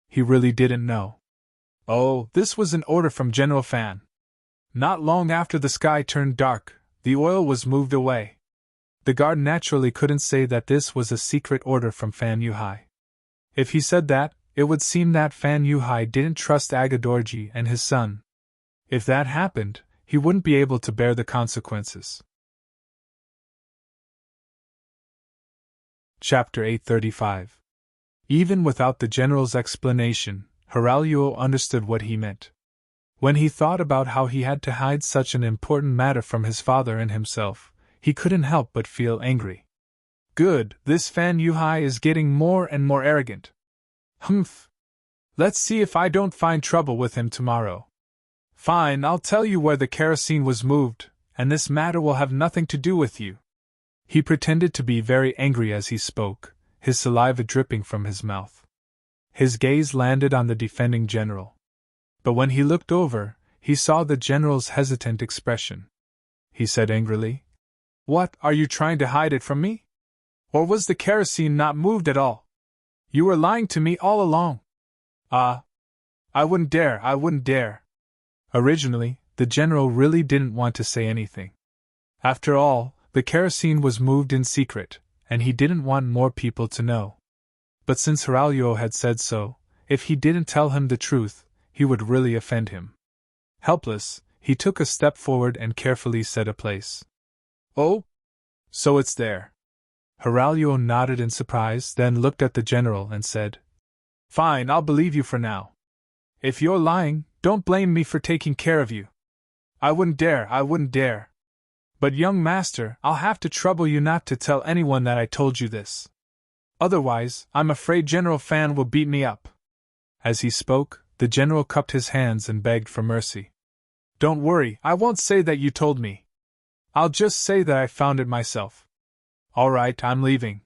He really didn't know. Oh, this was an order from General Fan. Not long after the sky turned dark, the oil was moved away. The guard naturally couldn't say that this was a secret order from Fan Yuhai. If he said that, it would seem that Fan Yuhai didn't trust Agadorji and his son. If that happened, he wouldn't be able to bear the consequences. Chapter 835. Even without the general's explanation, Hiraluo understood what he meant. When he thought about how he had to hide such an important matter from his father and himself, he couldn't help but feel angry. Good, this Fan Yuhai is getting more and more arrogant. Humph. Let's see if I don't find trouble with him tomorrow. Fine, I'll tell you where the kerosene was moved, and this matter will have nothing to do with you. He pretended to be very angry as he spoke, his saliva dripping from his mouth. His gaze landed on the defending general. But when he looked over, he saw the general's hesitant expression. He said angrily, "What, are you trying to hide it from me? Or was the kerosene not moved at all? You were lying to me all along." I wouldn't dare. Originally, the general really didn't want to say anything. After all, the kerosene was moved in secret, and he didn't want more people to know. But since Hiraluo had said so, if he didn't tell him the truth, he would really offend him. Helpless, he took a step forward and carefully set a place. "Oh? So it's there." Hiraluo nodded in surprise, then looked at the general and said, "Fine, I'll believe you for now. If you're lying, don't blame me for taking care of you." I wouldn't dare. But young master, I'll have to trouble you not to tell anyone that I told you this. Otherwise, I'm afraid General Fan will beat me up." As he spoke, the general cupped his hands and begged for mercy. "Don't worry, I won't say that you told me. I'll just say that I found it myself." "All right, I'm leaving."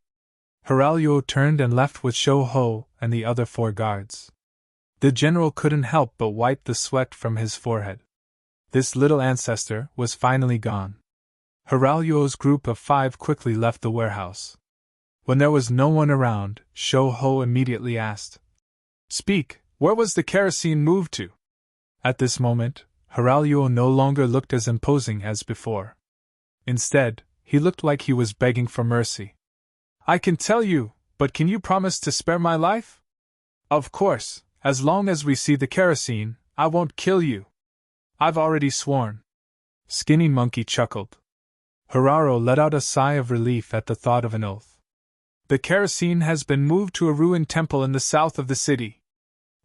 Hiraluo turned and left with Shou Ho and the other 4 guards. The general couldn't help but wipe the sweat from his forehead. This little ancestor was finally gone. Hiraluo's group of 5 quickly left the warehouse. When there was no one around, Shou Ho immediately asked, "Speak, where was the kerosene moved to?" At this moment, Hiraluo no longer looked as imposing as before. Instead, he looked like he was begging for mercy. "I can tell you, but can you promise to spare my life?" "Of course, as long as we see the kerosene, I won't kill you. I've already sworn." Skinny Monkey chuckled. Hiraro let out a sigh of relief at the thought of an oath. "The kerosene has been moved to a ruined temple in the south of the city.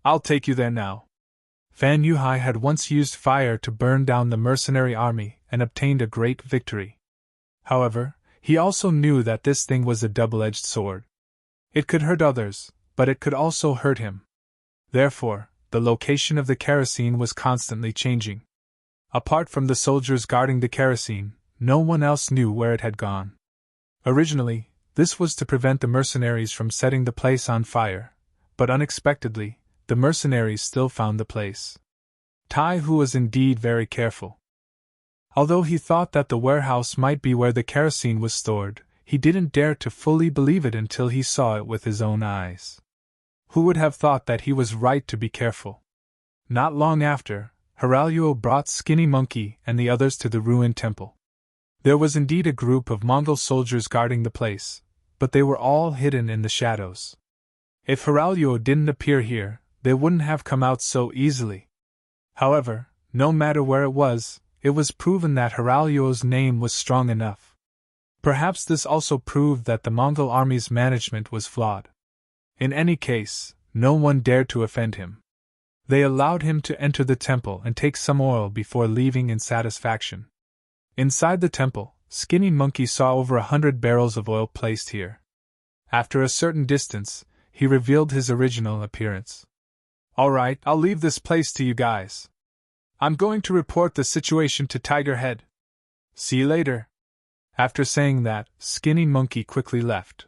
I'll take you there now." Fan Yuhai had once used fire to burn down the mercenary army and obtained a great victory. However, he also knew that this thing was a double-edged sword. It could hurt others, but it could also hurt him. Therefore, the location of the kerosene was constantly changing. Apart from the soldiers guarding the kerosene, no one else knew where it had gone. Originally, this was to prevent the mercenaries from setting the place on fire, but unexpectedly, the mercenaries still found the place. Tai Hu was indeed very careful. Although he thought that the warehouse might be where the kerosene was stored, he didn't dare to fully believe it until he saw it with his own eyes. Who would have thought that he was right to be careful? Not long after, Hiraluo brought Skinny Monkey and the others to the ruined temple. There was indeed a group of Mongol soldiers guarding the place, but they were all hidden in the shadows. If Hiraluo didn't appear here, they wouldn't have come out so easily. However, no matter where it was proven that Hiraluo's name was strong enough. Perhaps this also proved that the Mongol army's management was flawed. In any case, no one dared to offend him. They allowed him to enter the temple and take some oil before leaving in satisfaction. Inside the temple, Skinny Monkey saw over 100 barrels of oil placed here. After a certain distance, he revealed his original appearance. "All right, I'll leave this place to you guys. I'm going to report the situation to Tiger Head. See you later." After saying that, Skinny Monkey quickly left.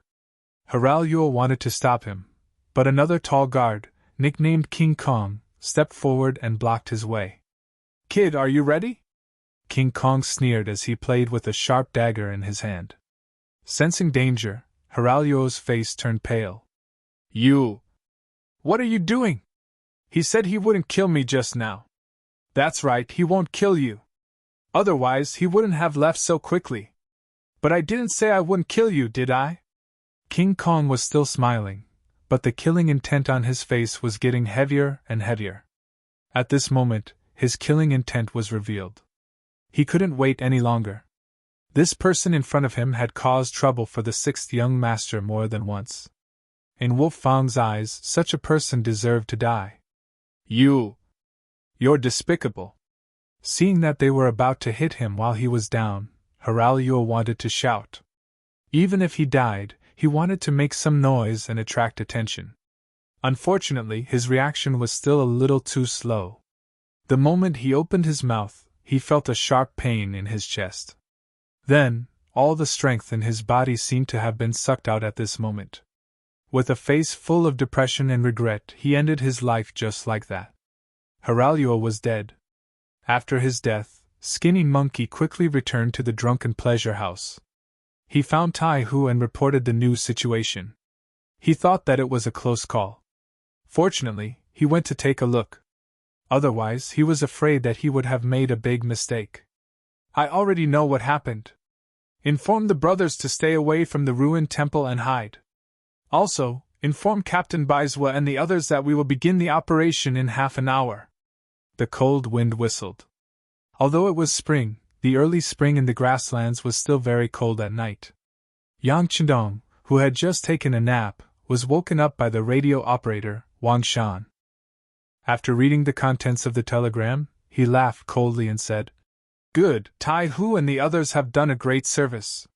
Hiraluo wanted to stop him, but another tall guard, nicknamed King Kong, stepped forward and blocked his way. Kid, are you ready? King Kong sneered as he played with a sharp dagger in his hand. Sensing danger, Hiraluo's face turned pale. You! What are you doing? He said he wouldn't kill me just now. That's right, he won't kill you. Otherwise, he wouldn't have left so quickly. But I didn't say I wouldn't kill you, did I? King Kong was still smiling, but the killing intent on his face was getting heavier and heavier. At this moment, his killing intent was revealed. He couldn't wait any longer. This person in front of him had caused trouble for the sixth young master more than once. In Wolf Fang's eyes, such a person deserved to die. You're despicable. Seeing that they were about to hit him while he was down, Hiraluo wanted to shout. Even if he died, he wanted to make some noise and attract attention. Unfortunately, his reaction was still a little too slow. The moment he opened his mouth, he felt a sharp pain in his chest. Then, all the strength in his body seemed to have been sucked out at this moment. With a face full of depression and regret, he ended his life just like that. Hiraluo was dead. After his death, Skinny Monkey quickly returned to the drunken pleasure house. He found Tai Hu and reported the new situation. He thought that it was a close call. Fortunately, he went to take a look. Otherwise, he was afraid that he would have made a big mistake. I already know what happened. Inform the brothers to stay away from the ruined temple and hide. Also, inform Captain Baizwa and the others that we will begin the operation in half an hour. The cold wind whistled. Although it was spring, the early spring in the grasslands was still very cold at night. Yang Chendong, who had just taken a nap, was woken up by the radio operator, Wang Shan. After reading the contents of the telegram, he laughed coldly and said, "Good, Tai Hu and the others have done a great service.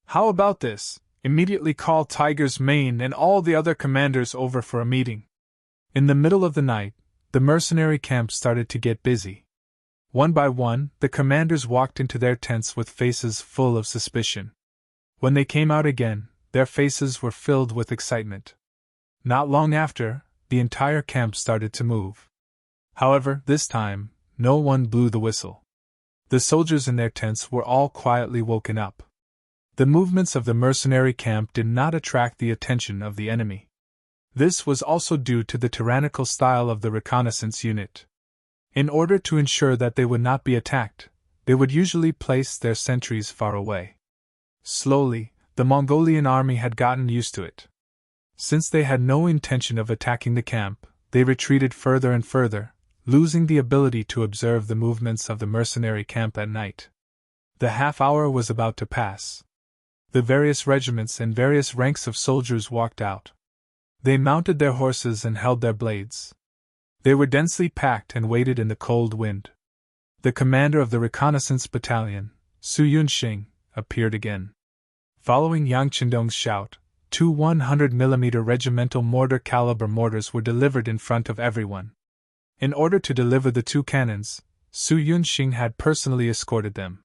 How about this? Immediately call Tiger's Mane and all the other commanders over for a meeting." In the middle of the night, the mercenary camp started to get busy. One by one, the commanders walked into their tents with faces full of suspicion. When they came out again, their faces were filled with excitement. Not long after, the entire camp started to move. However, this time, no one blew the whistle. The soldiers in their tents were all quietly woken up. The movements of the mercenary camp did not attract the attention of the enemy. This was also due to the tyrannical style of the reconnaissance unit. In order to ensure that they would not be attacked, they would usually place their sentries far away. Slowly, the Mongolian army had gotten used to it. Since they had no intention of attacking the camp, they retreated further and further, losing the ability to observe the movements of the mercenary camp at night. The half-hour was about to pass. The various regiments and various ranks of soldiers walked out. They mounted their horses and held their blades. They were densely packed and waited in the cold wind. The commander of the reconnaissance battalion, Su Yunxing, appeared again. Following Yang Chendong's shout, 2 100mm regimental mortar-caliber mortars were delivered in front of everyone. In order to deliver the 2 cannons, Su Yunxing had personally escorted them.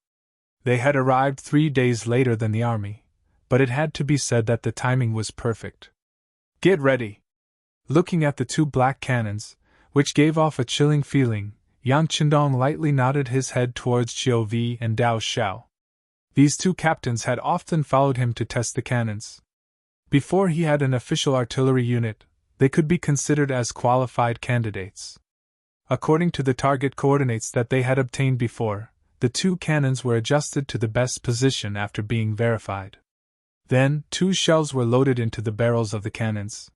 They had arrived 3 days later than the army, but it had to be said that the timing was perfect. "Get ready!" Looking at the 2 black cannons, which gave off a chilling feeling, Yang Chendong lightly nodded his head towards Qiu Vi and Dao Xiao. These 2 captains had often followed him to test the cannons. Before he had an official artillery unit, they could be considered as qualified candidates. According to the target coordinates that they had obtained before, the 2 cannons were adjusted to the best position after being verified. Then, 2 shells were loaded into the barrels of the cannons.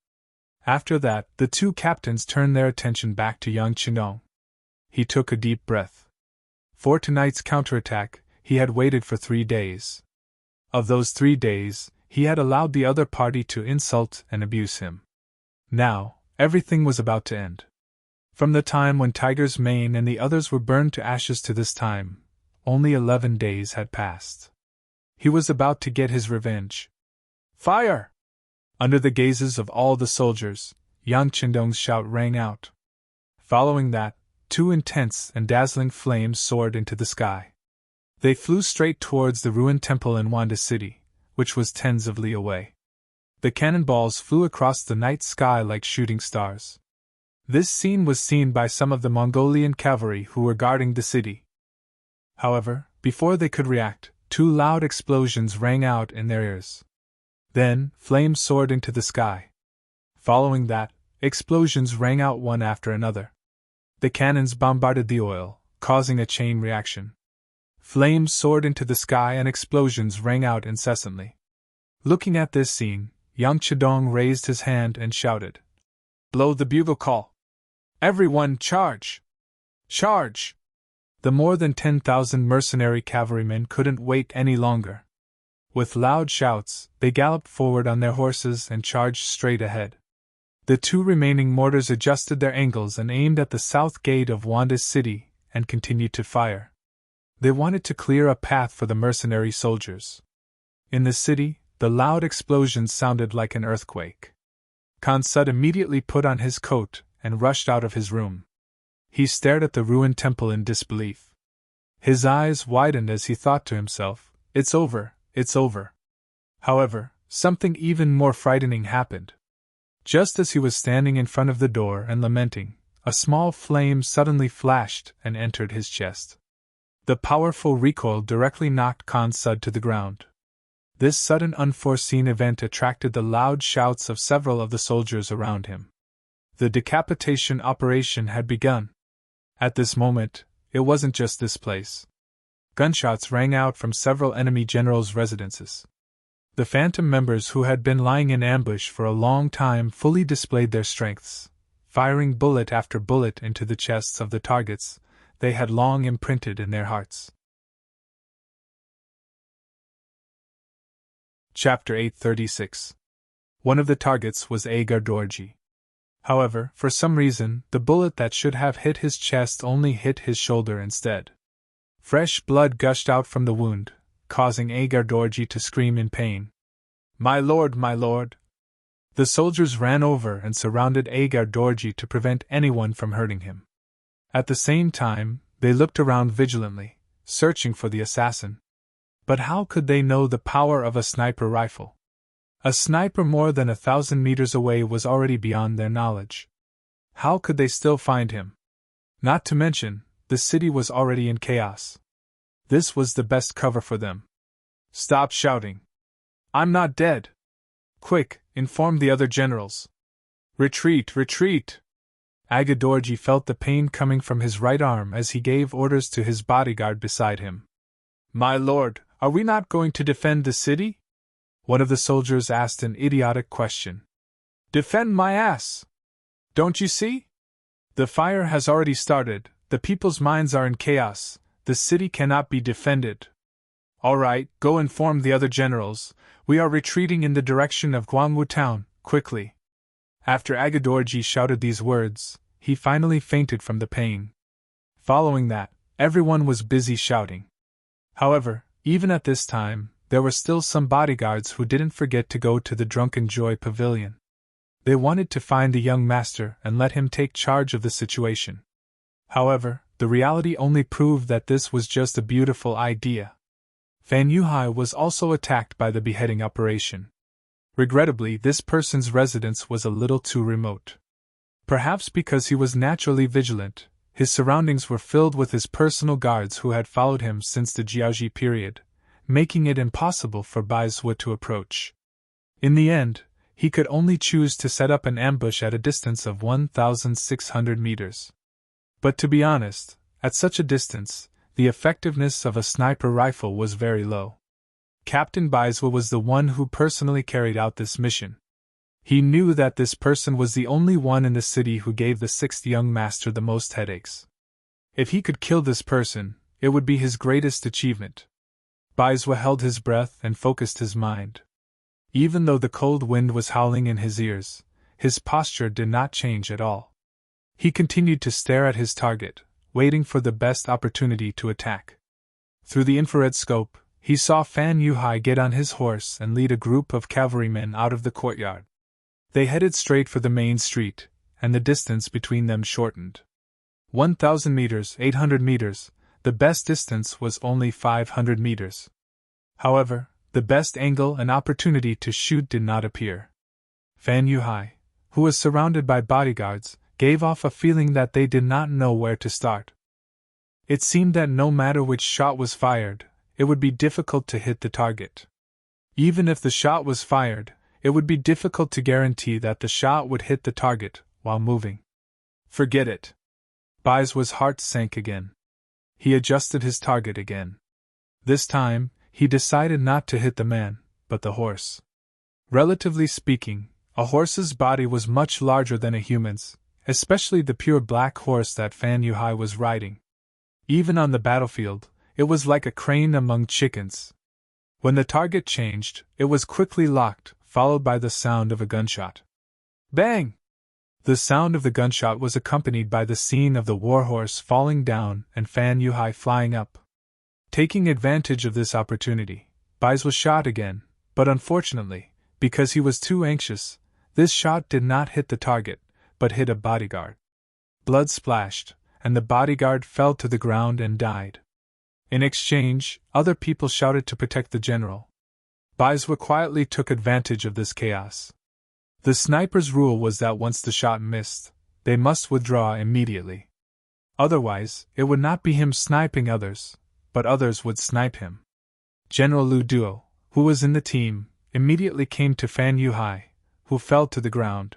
After that, the 2 captains turned their attention back to Yang Chendong. He took a deep breath. For tonight's counterattack, he had waited for 3 days. Of those 3 days, he had allowed the other party to insult and abuse him. Now, everything was about to end. From the time when Tiger's Mane and the others were burned to ashes to this time, only 11 days had passed. He was about to get his revenge. "Fire!" Under the gazes of all the soldiers, Yang Chendong's shout rang out. Following that, 2 intense and dazzling flames soared into the sky. They flew straight towards the ruined temple in Wanda City, which was tens of li away. The cannonballs flew across the night sky like shooting stars. This scene was seen by some of the Mongolian cavalry who were guarding the city. However, before they could react, 2 loud explosions rang out in their ears. Then, flames soared into the sky. Following that, explosions rang out one after another. The cannons bombarded the oil, causing a chain reaction. Flames soared into the sky and explosions rang out incessantly. Looking at this scene, Yang Chidong raised his hand and shouted, "Blow the bugle call! Everyone charge! Charge!" The more than 10,000 mercenary cavalrymen couldn't wait any longer. With loud shouts, they galloped forward on their horses and charged straight ahead. The 2 remaining mortars adjusted their angles and aimed at the south gate of Wanda's city and continued to fire. They wanted to clear a path for the mercenary soldiers. In the city, the loud explosions sounded like an earthquake. Khan Sud immediately put on his coat and rushed out of his room. He stared at the ruined temple in disbelief. His eyes widened as he thought to himself, "It's over, it's over." However, something even more frightening happened. Just as he was standing in front of the door and lamenting, a small flame suddenly flashed and entered his chest. The powerful recoil directly knocked Khan Sud to the ground. This sudden unforeseen event attracted the loud shouts of several of the soldiers around him. The decapitation operation had begun. At this moment, it wasn't just this place. Gunshots rang out from several enemy generals' residences. The phantom members who had been lying in ambush for a long time fully displayed their strengths, firing bullet after bullet into the chests of the targets they had long imprinted in their hearts. Chapter 836. One of the targets was Agar Dorji. However, for some reason, the bullet that should have hit his chest only hit his shoulder instead. Fresh blood gushed out from the wound, causing Agar Dorji to scream in pain. My lord! My lord!" The soldiers ran over and surrounded Agar Dorji to prevent anyone from hurting him. At the same time, they looked around vigilantly, searching for the assassin. But how could they know the power of a sniper rifle? A sniper more than 1,000 meters away was already beyond their knowledge. How could they still find him? Not to mention, the city was already in chaos. This was the best cover for them. "Stop shouting! I'm not dead! Quick, inform the other generals! Retreat! Retreat!" Agar Dorji felt the pain coming from his right arm as he gave orders to his bodyguard beside him. "My lord, are we not going to defend the city?" One of the soldiers asked an idiotic question. "Defend my ass! Don't you see? The fire has already started, the people's minds are in chaos, the city cannot be defended. All right, go inform the other generals, we are retreating in the direction of Guangwu town, quickly." After Agar Dorji shouted these words, he finally fainted from the pain. Following that, everyone was busy shouting. However, even at this time, there were still some bodyguards who didn't forget to go to the Drunken Joy Pavilion. They wanted to find the young master and let him take charge of the situation. However, the reality only proved that this was just a beautiful idea. Fan Yuhai was also attacked by the beheading operation. Regrettably, this person's residence was a little too remote. Perhaps because he was naturally vigilant, his surroundings were filled with his personal guards who had followed him since the Jiaoji period, making it impossible for Baizhua to approach. In the end, he could only choose to set up an ambush at a distance of 1,600 meters. But to be honest, at such a distance, the effectiveness of a sniper rifle was very low. Captain Baizhua was the one who personally carried out this mission. He knew that this person was the only one in the city who gave the sixth young master the most headaches. If he could kill this person, it would be his greatest achievement. Baizhua held his breath and focused his mind. Even though the cold wind was howling in his ears, his posture did not change at all. He continued to stare at his target, waiting for the best opportunity to attack. Through the infrared scope, he saw Fan Yuhai get on his horse and lead a group of cavalrymen out of the courtyard. They headed straight for the main street, and the distance between them shortened. 1,000 meters, 800 meters, the best distance was only 500 meters. However, the best angle and opportunity to shoot did not appear. Fan Yuhai, who was surrounded by bodyguards, gave off a feeling that they did not know where to start. It seemed that no matter which shot was fired, it would be difficult to hit the target. Even if the shot was fired, it would be difficult to guarantee that the shot would hit the target while moving. Forget it. Bai's heart sank again. He adjusted his target again. This time, he decided not to hit the man, but the horse. Relatively speaking, a horse's body was much larger than a human's, especially the pure black horse that Fan Yuhai was riding. Even on the battlefield, it was like a crane among chickens. When the target changed, it was quickly locked, followed by the sound of a gunshot. Bang! The sound of the gunshot was accompanied by the scene of the warhorse falling down and Fan Yuhai flying up. Taking advantage of this opportunity, Bai's was shot again, but unfortunately, because he was too anxious, this shot did not hit the target, but hit a bodyguard. Blood splashed, and the bodyguard fell to the ground and died. In exchange, other people shouted to protect the general. Bai's quietly took advantage of this chaos. The sniper's rule was that once the shot missed, they must withdraw immediately. Otherwise, it would not be him sniping others, but others would snipe him. General Lu Duo, who was in the team, immediately came to Fan Yuhai, who fell to the ground.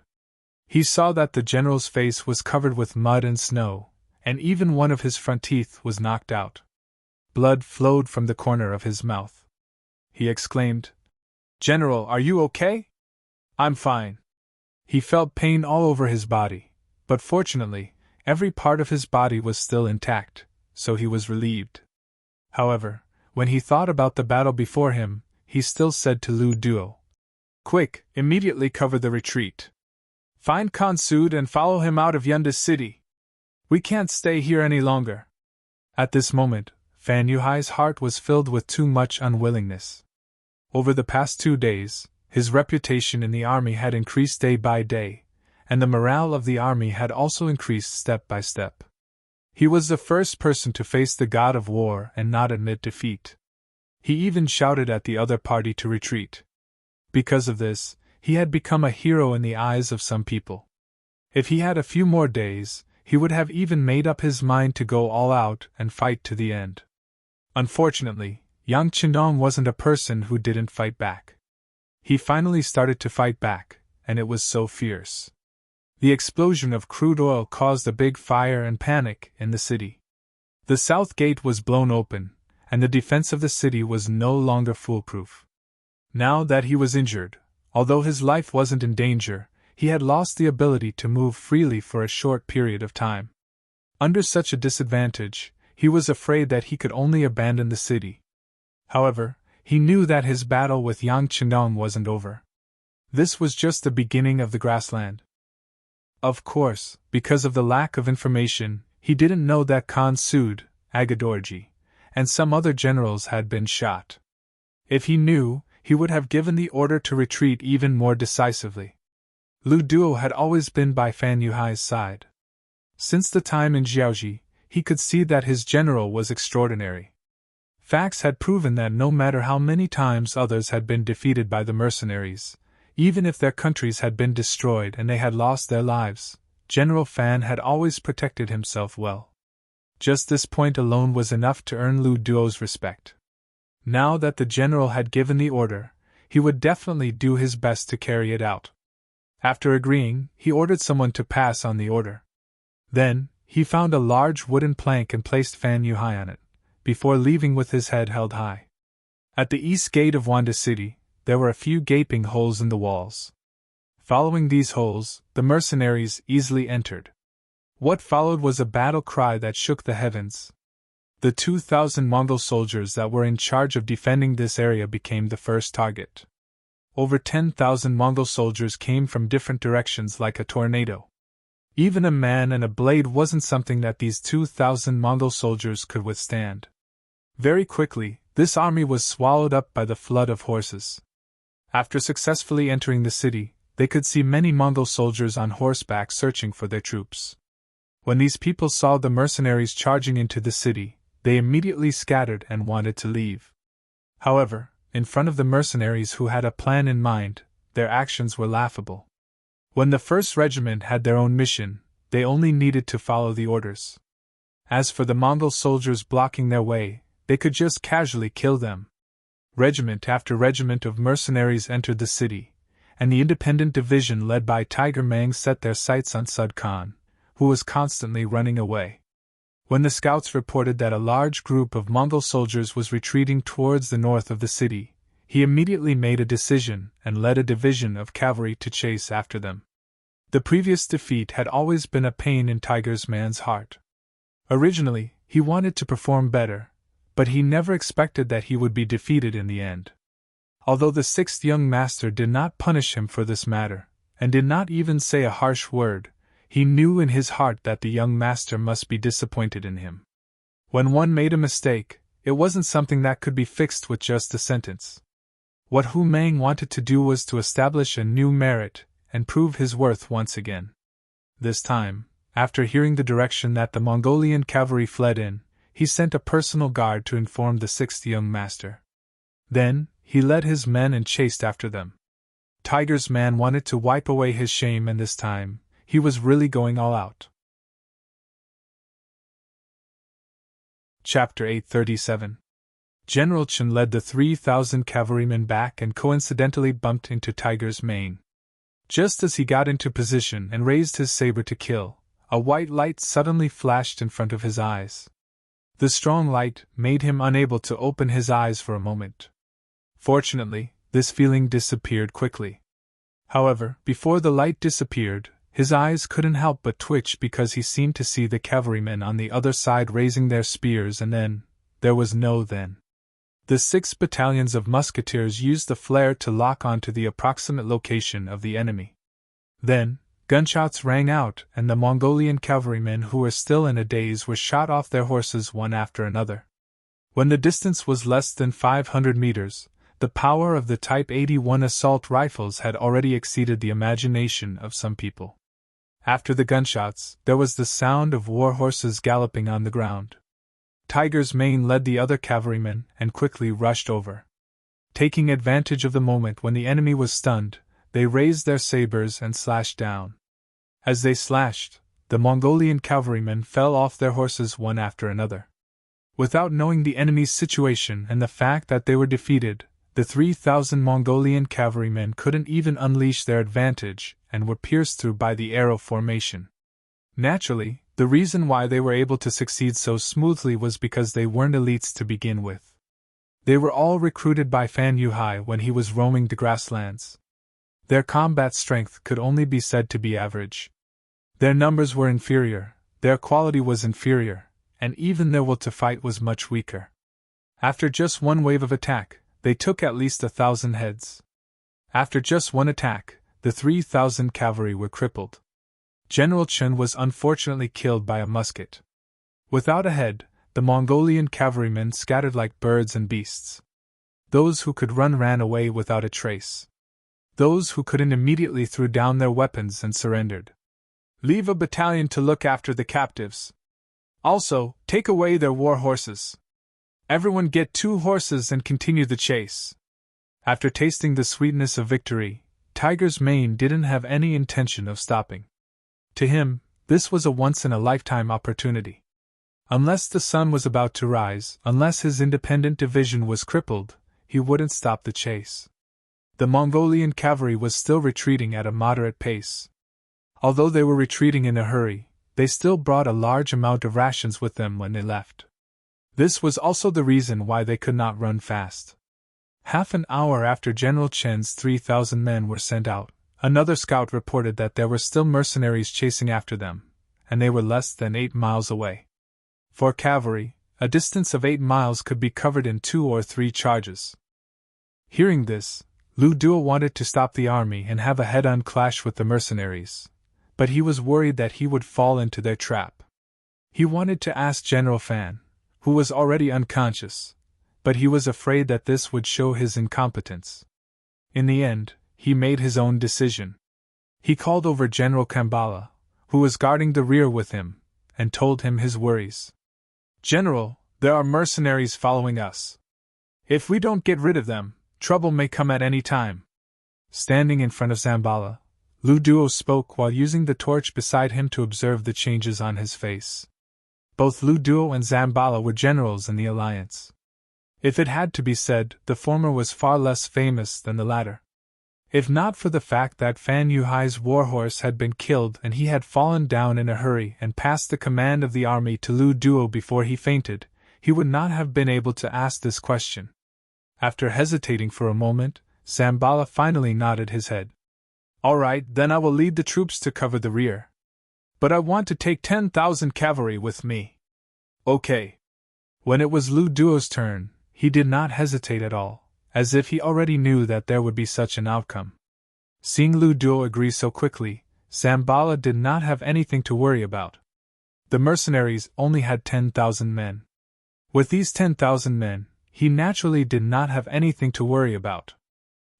He saw that the general's face was covered with mud and snow, and even one of his front teeth was knocked out. Blood flowed from the corner of his mouth. He exclaimed, "General, are you okay?" "I'm fine." He felt pain all over his body, but fortunately, every part of his body was still intact, so he was relieved. However, when he thought about the battle before him, he still said to Lu Duo, "Quick, immediately cover the retreat. Find Khan Sud and follow him out of Yunda's city. We can't stay here any longer." At this moment, Fan Yuhai's heart was filled with too much unwillingness. Over the past 2 days, his reputation in the army had increased day by day, and the morale of the army had also increased step by step. He was the first person to face the god of war and not admit defeat. He even shouted at the other party to retreat. Because of this, he had become a hero in the eyes of some people. If he had a few more days, he would have even made up his mind to go all out and fight to the end. Unfortunately, Yang Qindong wasn't a person who didn't fight back. He finally started to fight back, and it was so fierce. The explosion of crude oil caused a big fire and panic in the city. The south gate was blown open, and the defense of the city was no longer foolproof. Now that he was injured, although his life wasn't in danger, he had lost the ability to move freely for a short period of time. Under such a disadvantage, he was afraid that he could only abandon the city. However, he knew that his battle with Yang Qindong wasn't over. This was just the beginning of the grassland. Of course, because of the lack of information, he didn't know that Khan Sud, Agadorji, and some other generals had been shot. If he knew, he would have given the order to retreat even more decisively. Lu Duo had always been by Fan Yuhai's side. Since the time in Jiaoji, he could see that his general was extraordinary. Facts had proven that no matter how many times others had been defeated by the mercenaries, even if their countries had been destroyed and they had lost their lives, General Fan had always protected himself well. Just this point alone was enough to earn Lu Duo's respect. Now that the general had given the order, he would definitely do his best to carry it out. After agreeing, he ordered someone to pass on the order. Then, he found a large wooden plank and placed Fan Yuhai on it, before leaving with his head held high. At the east gate of Wanda City, there were a few gaping holes in the walls. Following these holes, the mercenaries easily entered. What followed was a battle cry that shook the heavens. The 2,000 Mongol soldiers that were in charge of defending this area became the first target. Over 10,000 Mongol soldiers came from different directions like a tornado. Even a man and a blade wasn't something that these 2,000 Mongol soldiers could withstand. Very quickly, this army was swallowed up by the flood of horses. After successfully entering the city, they could see many Mongol soldiers on horseback searching for their troops. When these people saw the mercenaries charging into the city, they immediately scattered and wanted to leave. However, in front of the mercenaries who had a plan in mind, their actions were laughable. When the 1st Regiment had their own mission, they only needed to follow the orders. As for the Mongol soldiers blocking their way, they could just casually kill them. Regiment after regiment of mercenaries entered the city, and the independent division led by Tiger Mang set their sights on Sud Khan, who was constantly running away. When the scouts reported that a large group of Mongol soldiers was retreating towards the north of the city, he immediately made a decision and led a division of cavalry to chase after them. The previous defeat had always been a pain in Tiger Mang's heart. Originally, he wanted to perform better, but he never expected that he would be defeated in the end. Although the sixth young master did not punish him for this matter, and did not even say a harsh word, he knew in his heart that the young master must be disappointed in him. When one made a mistake, it wasn't something that could be fixed with just a sentence. What Hu Mang wanted to do was to establish a new merit and prove his worth once again. This time, after hearing the direction that the Mongolian cavalry fled in, he sent a personal guard to inform the sixth young master. Then, he led his men and chased after them. Tiger's man wanted to wipe away his shame, and this time, he was really going all out. Chapter 837. General Chen led the 3,000 cavalrymen back and coincidentally bumped into Tiger's Mane. Just as he got into position and raised his saber to kill, a white light suddenly flashed in front of his eyes. The strong light made him unable to open his eyes for a moment. Fortunately, this feeling disappeared quickly. However, before the light disappeared, his eyes couldn't help but twitch because he seemed to see the cavalrymen on the other side raising their spears, and then, there was no then. The 6 battalions of musketeers used the flare to lock onto the approximate location of the enemy. Then, gunshots rang out, and the Mongolian cavalrymen who were still in a daze were shot off their horses one after another. When the distance was less than 500 meters, the power of the Type 81 assault rifles had already exceeded the imagination of some people. After the gunshots, there was the sound of war horses galloping on the ground. Tiger's Mane led the other cavalrymen and quickly rushed over. Taking advantage of the moment when the enemy was stunned, they raised their sabers and slashed down. As they slashed, the Mongolian cavalrymen fell off their horses one after another. Without knowing the enemy's situation and the fact that they were defeated, the 3,000 Mongolian cavalrymen couldn't even unleash their advantage and were pierced through by the arrow formation. Naturally, the reason why they were able to succeed so smoothly was because they weren't elites to begin with. They were all recruited by Fan Yuhai when he was roaming the grasslands. Their combat strength could only be said to be average. Their numbers were inferior, their quality was inferior, and even their will to fight was much weaker. After just one wave of attack, they took at least 1,000 heads. After just one attack, the 3,000 cavalry were crippled. General Chen was unfortunately killed by a musket. Without a head, the Mongolian cavalrymen scattered like birds and beasts. Those who could run ran away without a trace. Those who couldn't immediately threw down their weapons and surrendered. Leave a battalion to look after the captives. Also, take away their war horses. Everyone get 2 horses and continue the chase. After tasting the sweetness of victory, Tiger's Mane didn't have any intention of stopping. To him, this was a once-in-a-lifetime opportunity. Unless the sun was about to rise, unless his independent division was crippled, he wouldn't stop the chase. The Mongolian cavalry was still retreating at a moderate pace. Although they were retreating in a hurry, they still brought a large amount of rations with them when they left. This was also the reason why they could not run fast. Half an hour after General Chen's 3,000 men were sent out, another scout reported that there were still mercenaries chasing after them, and they were less than 8 miles away. For cavalry, a distance of 8 miles could be covered in 2 or 3 charges. Hearing this, Lu Duo wanted to stop the army and have a head-on clash with the mercenaries, but he was worried that he would fall into their trap. He wanted to ask General Fan, who was already unconscious, but he was afraid that this would show his incompetence. In the end, he made his own decision. He called over General Kambala, who was guarding the rear with him, and told him his worries. "General, there are mercenaries following us. If we don't get rid of them, trouble may come at any time." Standing in front of Zambala, Lu Duo spoke while using the torch beside him to observe the changes on his face. Both Lu Duo and Zambala were generals in the alliance. If it had to be said, the former was far less famous than the latter. If not for the fact that Fan Yuhai's warhorse had been killed and he had fallen down in a hurry and passed the command of the army to Lu Duo before he fainted, he would not have been able to ask this question. After hesitating for a moment, Zambala finally nodded his head. All right, then I will lead the troops to cover the rear. But I want to take 10,000 cavalry with me. Okay. When it was Lu Duo's turn, he did not hesitate at all, as if he already knew that there would be such an outcome. Seeing Lu Duo agree so quickly, Zambala did not have anything to worry about. The mercenaries only had 10,000 men. With these 10,000 men, he naturally did not have anything to worry about.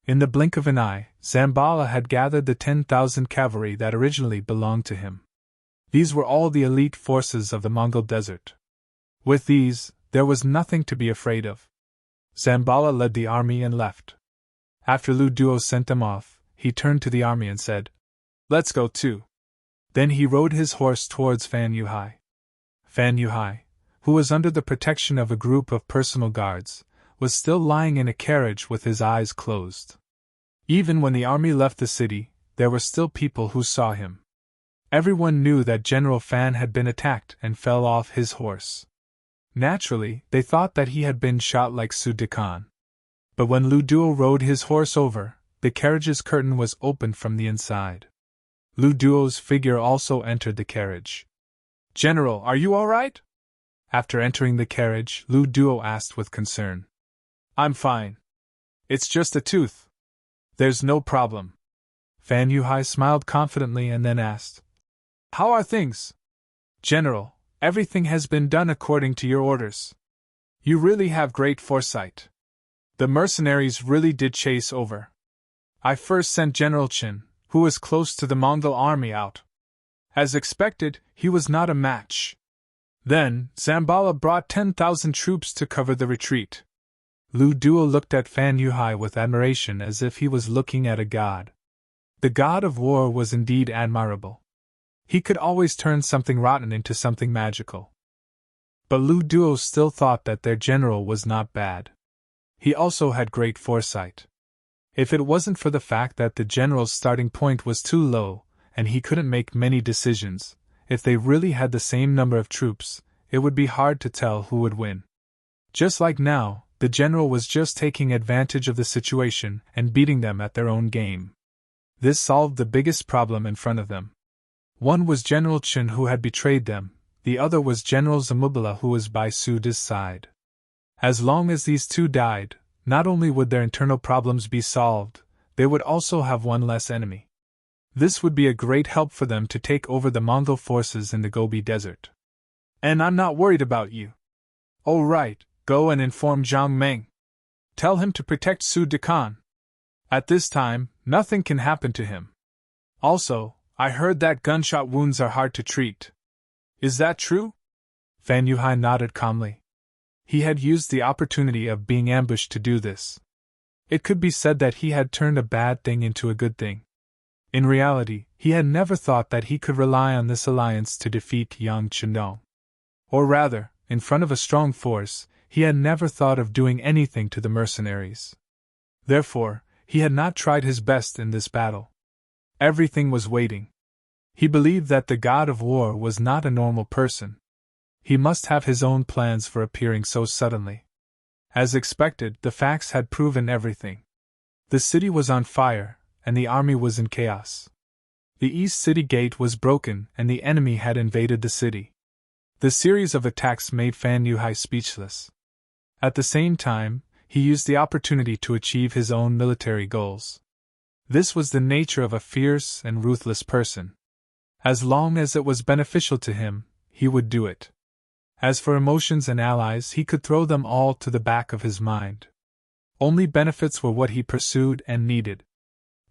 In the blink of an eye, Zambala had gathered the 10,000 cavalry that originally belonged to him. These were all the elite forces of the Mongol desert. With these, there was nothing to be afraid of. Zambala led the army and left. After Lu Duo sent them off, he turned to the army and said, "Let's go too." Then he rode his horse towards Fan Yuhai. Fan Yuhai, who was under the protection of a group of personal guards, was still lying in a carriage with his eyes closed. Even when the army left the city, there were still people who saw him. Everyone knew that General Fan had been attacked and fell off his horse. Naturally, they thought that he had been shot like Su Dekhan. But when Lu Duo rode his horse over, the carriage's curtain was opened from the inside. Lu Duo's figure also entered the carriage. "General, are you all right?" After entering the carriage, Lu Duo asked with concern. "I'm fine. It's just a tooth. There's no problem." Fan Yuhai smiled confidently and then asked, "How are things?" "General, everything has been done according to your orders. You really have great foresight. The mercenaries really did chase over. I first sent General Qin, who was close to the Mongol army, out. As expected, he was not a match. Then, Zambala brought 10,000 troops to cover the retreat." Lu Duo looked at Fan Yuhai with admiration as if he was looking at a god. The god of war was indeed admirable. He could always turn something rotten into something magical. But Lu Duo still thought that their general was not bad. He also had great foresight. If it wasn't for the fact that the general's starting point was too low, and he couldn't make many decisions, if they really had the same number of troops, it would be hard to tell who would win. Just like now, the general was just taking advantage of the situation and beating them at their own game. This solved the biggest problem in front of them. One was General Qin, who had betrayed them, the other was General Zamubala, who was by Su De's side. As long as these two died, not only would their internal problems be solved, they would also have one less enemy. This would be a great help for them to take over the Mongol forces in the Gobi Desert. "And I'm not worried about you. Oh right, go and inform Zhang Meng. Tell him to protect Su Dekhan. At this time, nothing can happen to him. Also, I heard that gunshot wounds are hard to treat. Is that true?" Fan Yuhai nodded calmly. He had used the opportunity of being ambushed to do this. It could be said that he had turned a bad thing into a good thing. In reality, he had never thought that he could rely on this alliance to defeat Yang Chendong. Or rather, in front of a strong force, he had never thought of doing anything to the mercenaries. Therefore, he had not tried his best in this battle. Everything was waiting. He believed that the god of war was not a normal person. He must have his own plans for appearing so suddenly. As expected, the facts had proven everything. The city was on fire, and the army was in chaos. The east city gate was broken, and the enemy had invaded the city. The series of attacks made Fan Yuhai speechless. At the same time, he used the opportunity to achieve his own military goals. This was the nature of a fierce and ruthless person. As long as it was beneficial to him, he would do it. As for emotions and allies, he could throw them all to the back of his mind. Only benefits were what he pursued and needed.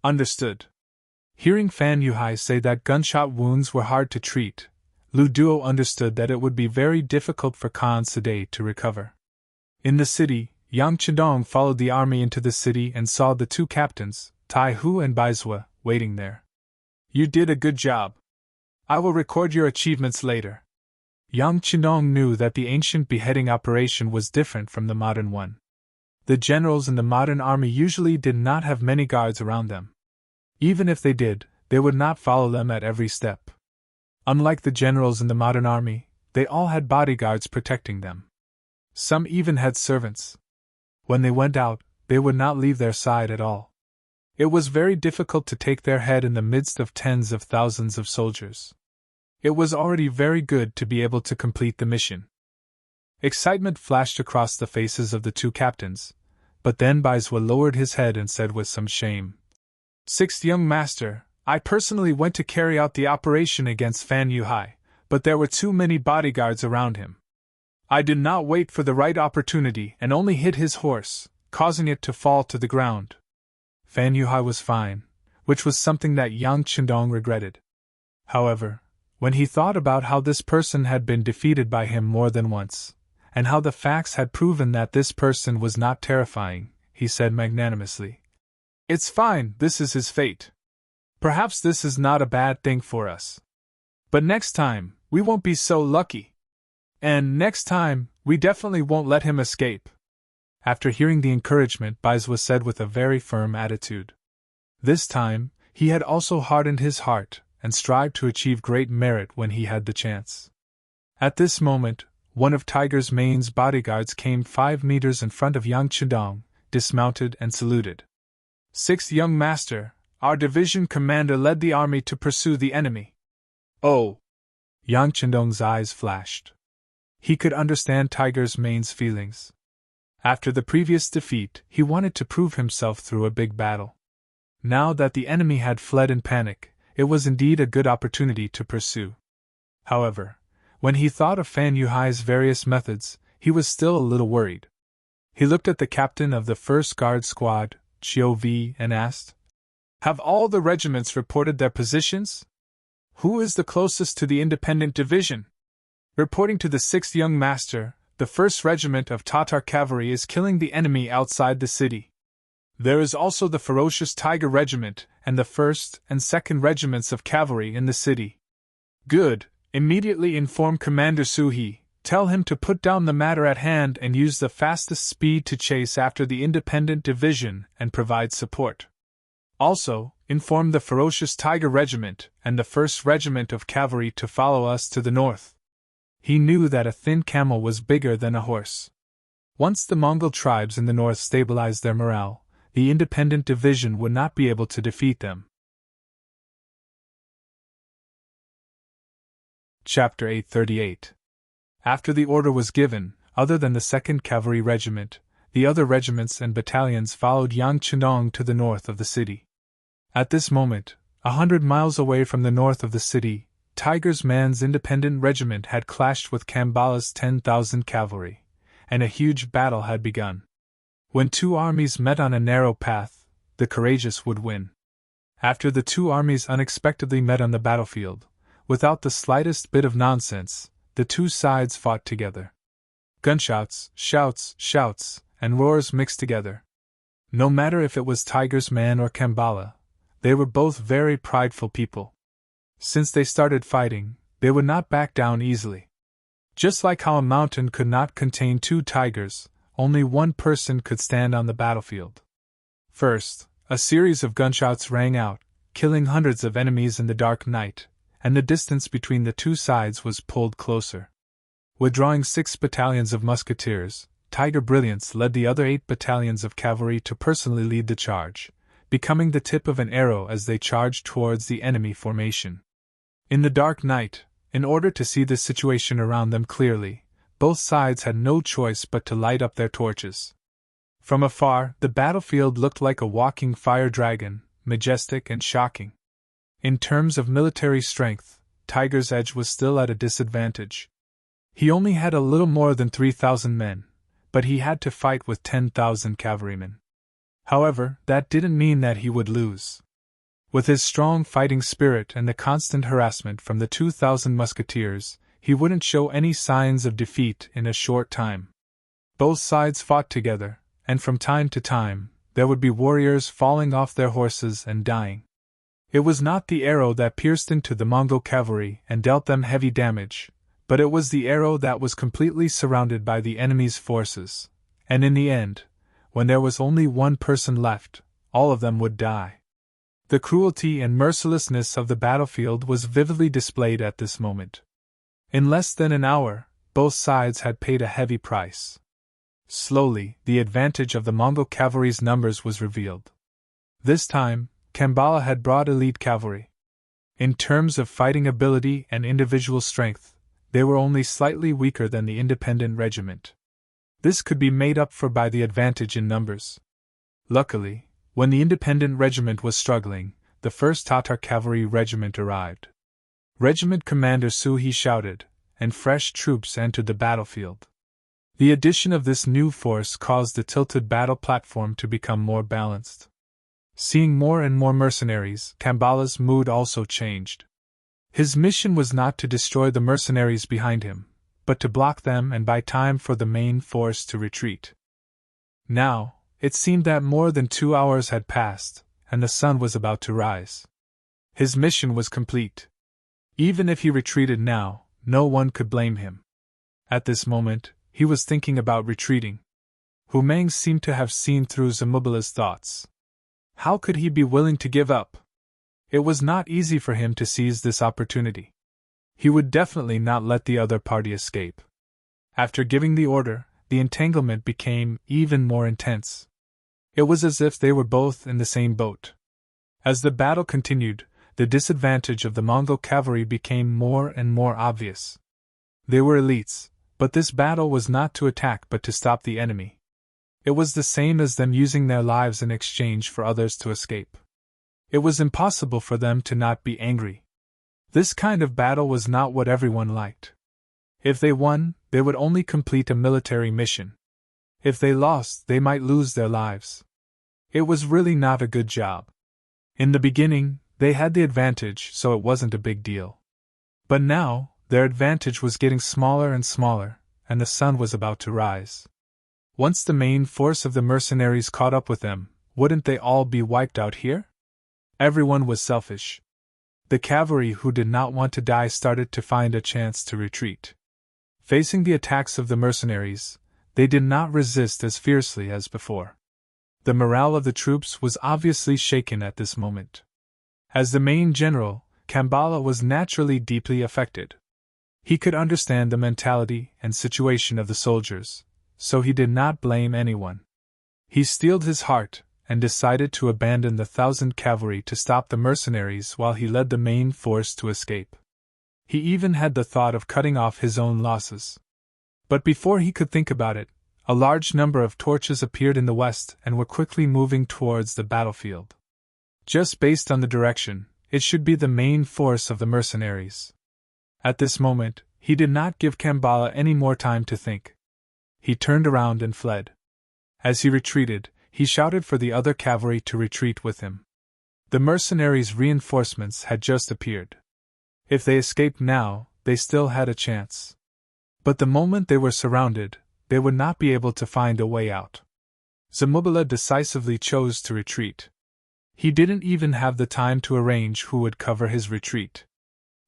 Understood. Hearing Fan Yuhai say that gunshot wounds were hard to treat, Lu Duo understood that it would be very difficult for Khan Sade to recover. In the city, Yang Chendong followed the army into the city and saw the two captains, Tai Hu and Baizhua, waiting there. You did a good job. I will record your achievements later. Yang Qinong knew that the ancient beheading operation was different from the modern one. The generals in the modern army usually did not have many guards around them. Even if they did, they would not follow them at every step. Unlike the generals in the modern army, they all had bodyguards protecting them. Some even had servants. When they went out, they would not leave their side at all. It was very difficult to take their head in the midst of tens of thousands of soldiers. It was already very good to be able to complete the mission. Excitement flashed across the faces of the two captains, but then Baizhua lowered his head and said with some shame, "Sixth young master, I personally went to carry out the operation against Fan Yuhai, but there were too many bodyguards around him. I did not wait for the right opportunity and only hit his horse, causing it to fall to the ground." Fan Yuhai was fine, which was something that Yang Qindong regretted. However, when he thought about how this person had been defeated by him more than once, and how the facts had proven that this person was not terrifying, he said magnanimously, "It's fine, this is his fate. Perhaps this is not a bad thing for us. But next time, we won't be so lucky. And next time, we definitely won't let him escape." After hearing the encouragement, Baizhua said with a very firm attitude. This time, he had also hardened his heart and strived to achieve great merit when he had the chance. At this moment, one of Tiger's Mane's bodyguards came 5 meters in front of Yang Qindong, dismounted and saluted. "Sixth young master, our division commander led the army to pursue the enemy." "Oh!" Yang Qindong's eyes flashed. He could understand Tiger's Mane's feelings. After the previous defeat, he wanted to prove himself through a big battle. Now that the enemy had fled in panic, it was indeed a good opportunity to pursue. However, when he thought of Fan Yuhai's various methods, he was still a little worried. He looked at the captain of the 1st Guard Squad, Chiu Vi, and asked, "Have all the regiments reported their positions? Who is the closest to the independent division?" "Reporting to the 6th young master, the 1st Regiment of Tatar Cavalry is killing the enemy outside the city. There is also the ferocious Tiger Regiment and the 1st and 2nd Regiments of Cavalry in the city." "Good. Immediately inform Commander Suhi, tell him to put down the matter at hand and use the fastest speed to chase after the independent division and provide support. Also, inform the ferocious Tiger Regiment and the 1st Regiment of Cavalry to follow us to the north." He knew that a thin camel was bigger than a horse. Once the Mongol tribes in the north stabilized their morale, the independent division would not be able to defeat them. Chapter 838. After the order was given, other than the 2nd Cavalry Regiment, the other regiments and battalions followed Yang Qindong to the north of the city. At this moment, 100 miles away from the north of the city, Tiger's Man's independent regiment had clashed with Kambala's 10,000 cavalry, and a huge battle had begun. When two armies met on a narrow path, the courageous would win. After the two armies unexpectedly met on the battlefield, without the slightest bit of nonsense, the two sides fought together. Gunshots, shouts, and roars mixed together. No matter if it was Tiger's Man or Kambala, they were both very prideful people. Since they started fighting, they would not back down easily. Just like how a mountain could not contain two tigers, only one person could stand on the battlefield. First, a series of gunshots rang out, killing hundreds of enemies in the dark night, and the distance between the two sides was pulled closer. Withdrawing 6 battalions of musketeers, Tiger Brilliance led the other 8 battalions of cavalry to personally lead the charge, becoming the tip of an arrow as they charged towards the enemy formation. In the dark night, in order to see the situation around them clearly, both sides had no choice but to light up their torches. From afar, the battlefield looked like a walking fire dragon, majestic and shocking. In terms of military strength, Tiger's Edge was still at a disadvantage. He only had a little more than 3,000 men, but he had to fight with 10,000 cavalrymen. However, that didn't mean that he would lose. With his strong fighting spirit and the constant harassment from the 2,000 musketeers, he wouldn't show any signs of defeat in a short time. Both sides fought together, and from time to time, there would be warriors falling off their horses and dying. It was not the arrow that pierced into the Mongol cavalry and dealt them heavy damage, but it was the arrow that was completely surrounded by the enemy's forces, and in the end, when there was only one person left, all of them would die. The cruelty and mercilessness of the battlefield was vividly displayed at this moment. In less than an hour, both sides had paid a heavy price. Slowly, the advantage of the Mongol cavalry's numbers was revealed. This time, Kambala had brought elite cavalry. In terms of fighting ability and individual strength, they were only slightly weaker than the independent regiment. This could be made up for by the advantage in numbers. Luckily, when the independent regiment was struggling, the 1st Tatar Cavalry Regiment arrived. Regiment Commander Suhi shouted, and fresh troops entered the battlefield. The addition of this new force caused the tilted battle platform to become more balanced. Seeing more and more mercenaries, Kambala's mood also changed. His mission was not to destroy the mercenaries behind him, but to block them and buy time for the main force to retreat. Now, it seemed that more than 2 hours had passed, and the sun was about to rise. His mission was complete. Even if he retreated now, no one could blame him. At this moment, he was thinking about retreating. Hu Meng seemed to have seen through Zamubila's thoughts. How could he be willing to give up? It was not easy for him to seize this opportunity. He would definitely not let the other party escape. After giving the order, the entanglement became even more intense. It was as if they were both in the same boat. As the battle continued, the disadvantage of the Mongol cavalry became more and more obvious. They were elites, but this battle was not to attack but to stop the enemy. It was the same as them using their lives in exchange for others to escape. It was impossible for them to not be angry. This kind of battle was not what everyone liked. If they won, they would only complete a military mission. If they lost, they might lose their lives. It was really not a good job. In the beginning, they had the advantage, so it wasn't a big deal. But now, their advantage was getting smaller and smaller, and the sun was about to rise. Once the main force of the mercenaries caught up with them, wouldn't they all be wiped out here? Everyone was selfish. The cavalry who did not want to die started to find a chance to retreat. Facing the attacks of the mercenaries, they did not resist as fiercely as before. The morale of the troops was obviously shaken at this moment. As the main general, Kambala was naturally deeply affected. He could understand the mentality and situation of the soldiers, so he did not blame anyone. He steeled his heart and decided to abandon the 1,000 cavalry to stop the mercenaries while he led the main force to escape. He even had the thought of cutting off his own losses. But before he could think about it, a large number of torches appeared in the west and were quickly moving towards the battlefield. Just based on the direction, it should be the main force of the mercenaries. At this moment, he did not give Kambala any more time to think. He turned around and fled. As he retreated, he shouted for the other cavalry to retreat with him. The mercenaries' reinforcements had just appeared. If they escaped now, they still had a chance. But the moment they were surrounded, they would not be able to find a way out. Zamubila decisively chose to retreat. He didn't even have the time to arrange who would cover his retreat.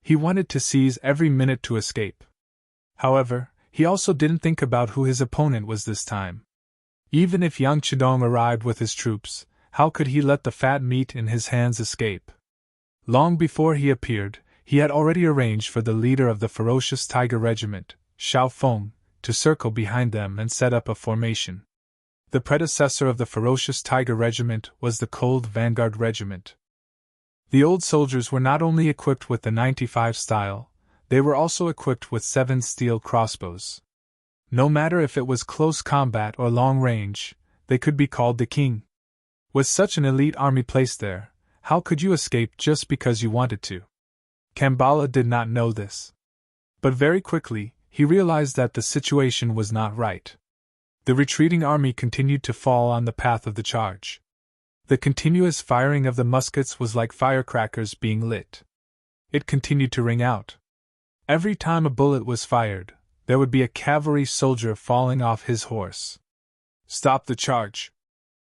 He wanted to seize every minute to escape. However, he also didn't think about who his opponent was this time. Even if Yang Chidong arrived with his troops, how could he let the fat meat in his hands escape? Long before he appeared, he had already arranged for the leader of the ferocious Tiger Regiment, Xiao Feng, to circle behind them and set up a formation. The predecessor of the ferocious Tiger Regiment was the Cold Vanguard Regiment. The old soldiers were not only equipped with the 95 style, they were also equipped with 7 steel crossbows. No matter if it was close combat or long range, they could be called the king. With such an elite army placed there, how could you escape just because you wanted to? Kambala did not know this. But very quickly, he realized that the situation was not right. The retreating army continued to fall on the path of the charge. The continuous firing of the muskets was like firecrackers being lit. It continued to ring out. Every time a bullet was fired, there would be a cavalry soldier falling off his horse. Stop the charge!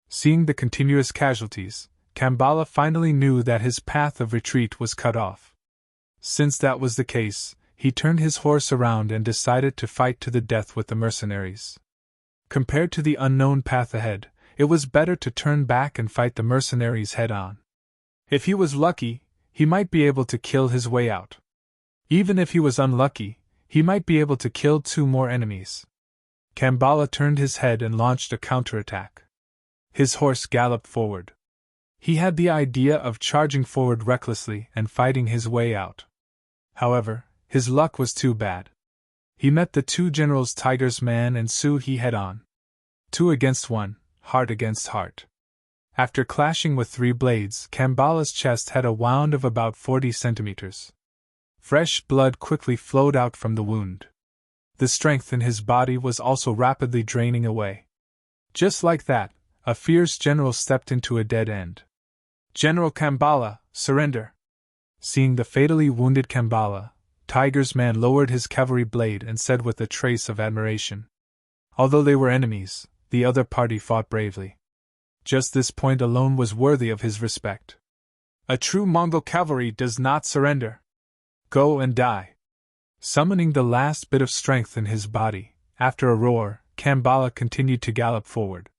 Seeing the continuous casualties, Kambala finally knew that his path of retreat was cut off. Since that was the case, he turned his horse around and decided to fight to the death with the mercenaries. Compared to the unknown path ahead, it was better to turn back and fight the mercenaries head-on. If he was lucky, he might be able to kill his way out. Even if he was unlucky, he might be able to kill 2 more enemies. Kambala turned his head and launched a counterattack. His horse galloped forward. He had the idea of charging forward recklessly and fighting his way out. However, his luck was too bad. He met the 2 generals Tiger's Man and Su He head-on. 2 against 1, heart against heart. After clashing with 3 blades, Kambala's chest had a wound of about 40 centimeters. Fresh blood quickly flowed out from the wound. The strength in his body was also rapidly draining away. Just like that, a fierce general stepped into a dead end. "General Kambala, surrender!" Seeing the fatally wounded Kambala, Tiger's Man lowered his cavalry blade and said with a trace of admiration. Although they were enemies, the other party fought bravely. Just this point alone was worthy of his respect. A true Mongol cavalry does not surrender. Go and die. Summoning the last bit of strength in his body, after a roar, Kambala continued to gallop forward.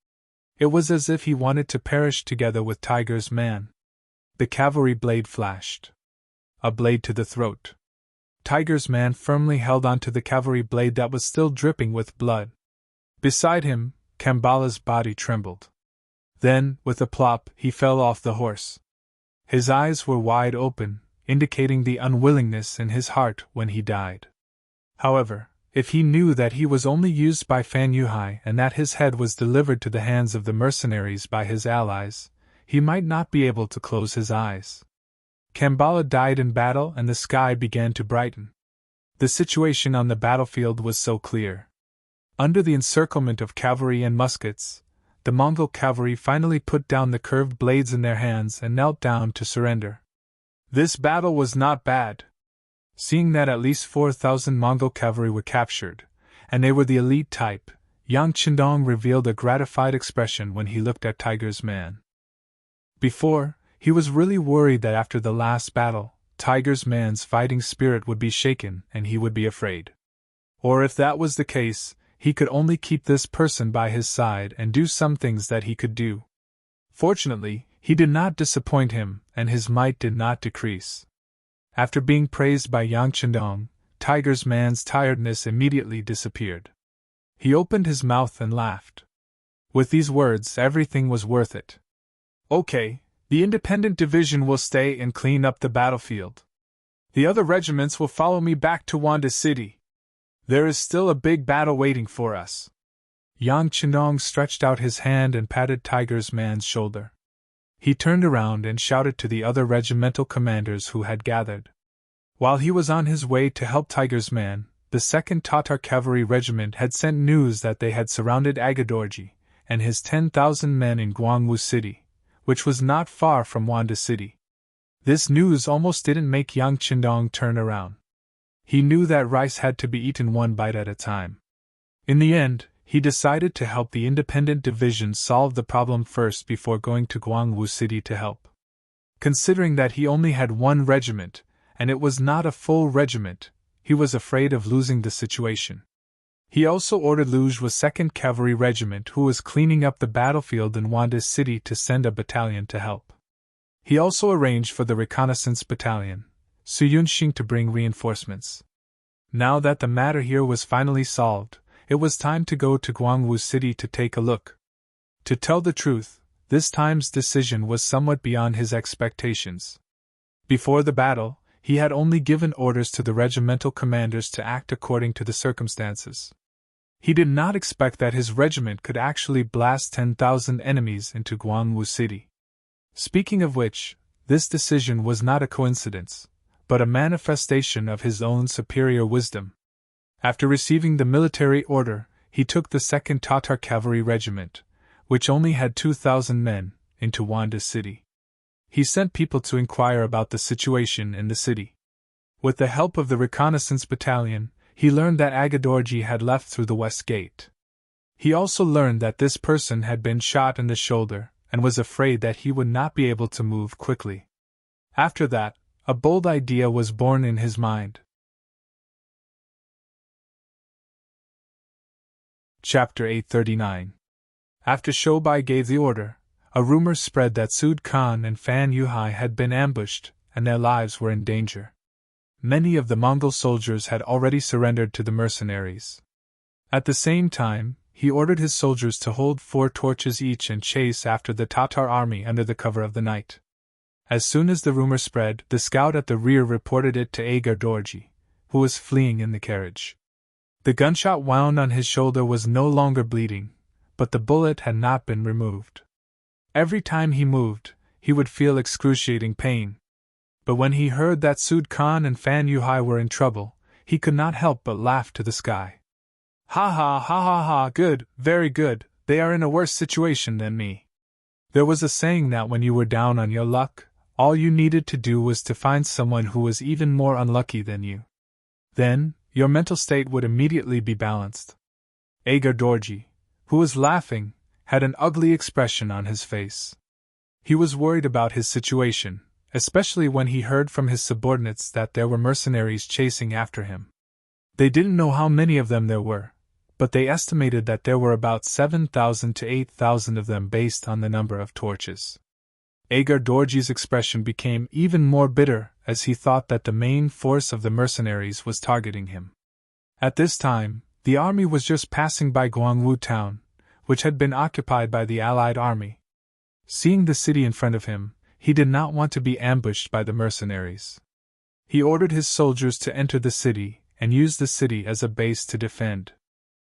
It was as if he wanted to perish together with Tiger's Man. The cavalry blade flashed. A blade to the throat. Tiger's Man firmly held onto the cavalry blade that was still dripping with blood. Beside him, Kambala's body trembled. Then, with a plop, he fell off the horse. His eyes were wide open, indicating the unwillingness in his heart when he died. However, if he knew that he was only used by Fan Yuhai and that his head was delivered to the hands of the mercenaries by his allies, he might not be able to close his eyes. Kambala died in battle and the sky began to brighten. The situation on the battlefield was so clear. Under the encirclement of cavalry and muskets, the Mongol cavalry finally put down the curved blades in their hands and knelt down to surrender. This battle was not bad. Seeing that at least 4,000 Mongol cavalry were captured, and they were the elite type, Yang Qindong revealed a gratified expression when he looked at Tiger's Man. Before, he was really worried that after the last battle, Tiger's Man's fighting spirit would be shaken and he would be afraid. Or if that was the case, he could only keep this person by his side and do some things that he could do. Fortunately, he did not disappoint him, and his might did not decrease. After being praised by Yang Qindong, Tiger's Man's tiredness immediately disappeared. He opened his mouth and laughed. With these words, everything was worth it. Okay, the independent division will stay and clean up the battlefield. The other regiments will follow me back to Wanda City. There is still a big battle waiting for us. Yang Qindong stretched out his hand and patted Tiger's Man's shoulder. He turned around and shouted to the other regimental commanders who had gathered. While he was on his way to help Tiger's Man, the 2nd Tatar Cavalry Regiment had sent news that they had surrounded Agadorji and his 10,000 men in Guangwu City, which was not far from Wanda City. This news almost didn't make Yang Qindong turn around. He knew that rice had to be eaten one bite at a time. In the end, he decided to help the independent division solve the problem first before going to Guangwu City to help. Considering that he only had 1 regiment, and it was not a full regiment, he was afraid of losing the situation. He also ordered Lujwa's 2nd Cavalry Regiment, who was cleaning up the battlefield in Wanda City, to send a battalion to help. He also arranged for the reconnaissance battalion, Su Yunxing, to bring reinforcements. Now that the matter here was finally solved, it was time to go to Guangwu City to take a look. To tell the truth, this time's decision was somewhat beyond his expectations. Before the battle, he had only given orders to the regimental commanders to act according to the circumstances. He did not expect that his regiment could actually blast 10,000 enemies into Guangwu City. Speaking of which, this decision was not a coincidence, but a manifestation of his own superior wisdom. After receiving the military order, he took the 2nd Tatar Cavalry Regiment, which only had 2,000 men, into Wanda City. He sent people to inquire about the situation in the city. With the help of the reconnaissance battalion, he learned that Agadorji had left through the west gate. He also learned that this person had been shot in the shoulder, and was afraid that he would not be able to move quickly. After that, a bold idea was born in his mind. Chapter 839. After Shobai gave the order, a rumor spread that Sud Khan and Fan Yuhai had been ambushed, and their lives were in danger. Many of the Mongol soldiers had already surrendered to the mercenaries. At the same time, he ordered his soldiers to hold 4 torches each and chase after the Tatar army under the cover of the night. As soon as the rumor spread, the scout at the rear reported it to Agar Dorji, who was fleeing in the carriage. The gunshot wound on his shoulder was no longer bleeding, but the bullet had not been removed. Every time he moved, he would feel excruciating pain. But when he heard that Sud Khan and Fan Yuhai were in trouble, he could not help but laugh to the sky. Ha ha ha ha ha, good, very good, they are in a worse situation than me. There was a saying that when you were down on your luck, all you needed to do was to find someone who was even more unlucky than you. Then, your mental state would immediately be balanced. Agar Dorji, who was laughing, had an ugly expression on his face. He was worried about his situation, especially when he heard from his subordinates that there were mercenaries chasing after him. They didn't know how many of them there were, but they estimated that there were about 7,000 to 8,000 of them based on the number of torches. Agar Dorji's expression became even more bitter as he thought that the main force of the mercenaries was targeting him. At this time, the army was just passing by Guangwu town, which had been occupied by the Allied army. Seeing the city in front of him, he did not want to be ambushed by the mercenaries. He ordered his soldiers to enter the city and use the city as a base to defend.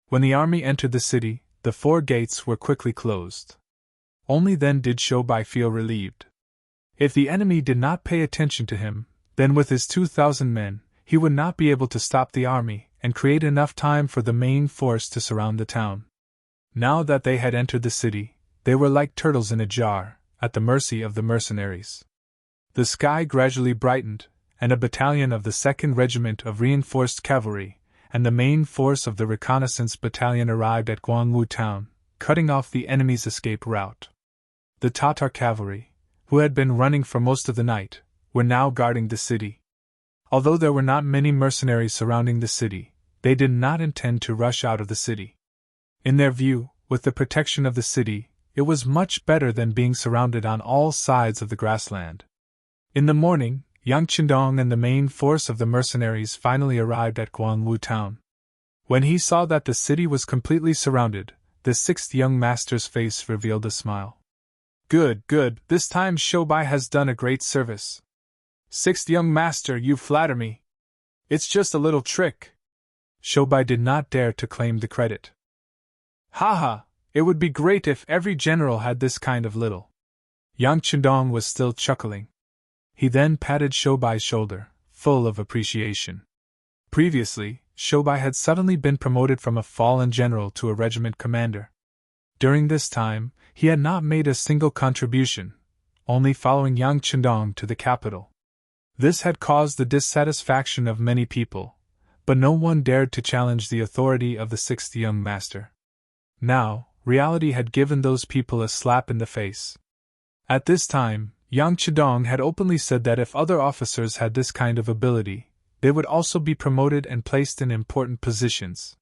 When the army entered the city, the 4 gates were quickly closed. Only then did Shobai feel relieved. If the enemy did not pay attention to him, then with his 2,000 men, he would not be able to stop the army and create enough time for the main force to surround the town. Now that they had entered the city, they were like turtles in a jar, at the mercy of the mercenaries. The sky gradually brightened, and a battalion of the 2nd Regiment of Reinforced Cavalry and the main force of the Reconnaissance Battalion arrived at Guangwu town, cutting off the enemy's escape route. The Tatar cavalry, who had been running for most of the night, were now guarding the city. Although there were not many mercenaries surrounding the city, they did not intend to rush out of the city. In their view, with the protection of the city, it was much better than being surrounded on all sides of the grassland. In the morning, Yang Qindong and the main force of the mercenaries finally arrived at Guangwu town. When he saw that the city was completely surrounded, the 6th young master's face revealed a smile. Good, good, this time Shobai has done a great service. 6th young master, you flatter me. It's just a little trick. Shobai did not dare to claim the credit. Ha! It would be great if every general had this kind of little. Yang Qindong was still chuckling. He then patted Shobai's shoulder, full of appreciation. Previously, Shobai had suddenly been promoted from a fallen general to a regiment commander. During this time, he had not made a single contribution, only following Yang Qindong to the capital. This had caused the dissatisfaction of many people, but no one dared to challenge the authority of the 6th young master. Now, reality had given those people a slap in the face. At this time, Yang Qindong had openly said that if other officers had this kind of ability, they would also be promoted and placed in important positions.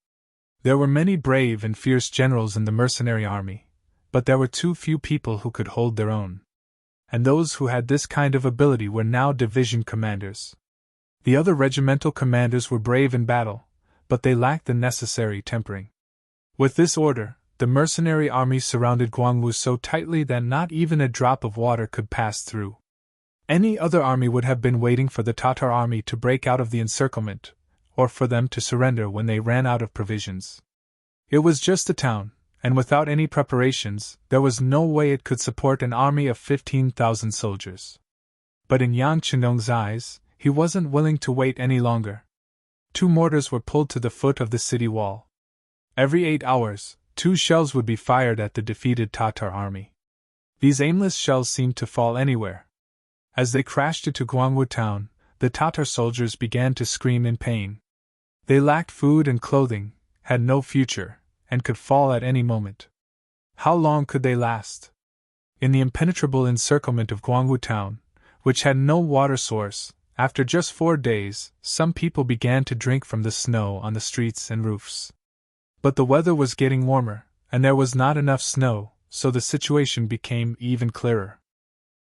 There were many brave and fierce generals in the mercenary army, but there were too few people who could hold their own. And those who had this kind of ability were now division commanders. The other regimental commanders were brave in battle, but they lacked the necessary tempering. With this order, the mercenary army surrounded Guangwu so tightly that not even a drop of water could pass through. Any other army would have been waiting for the Tatar army to break out of the encirclement, or for them to surrender when they ran out of provisions. It was just a town, and without any preparations, there was no way it could support an army of 15,000 soldiers. But in Yang Qindong's eyes, he wasn't willing to wait any longer. 2 mortars were pulled to the foot of the city wall. Every 8 hours, 2 shells would be fired at the defeated Tatar army. These aimless shells seemed to fall anywhere. As they crashed into Guangwu town, the Tatar soldiers began to scream in pain. They lacked food and clothing, had no future, and could fall at any moment. How long could they last? In the impenetrable encirclement of Guangwu town, which had no water source, after just 4 days, some people began to drink from the snow on the streets and roofs. But the weather was getting warmer, and there was not enough snow, so the situation became even clearer.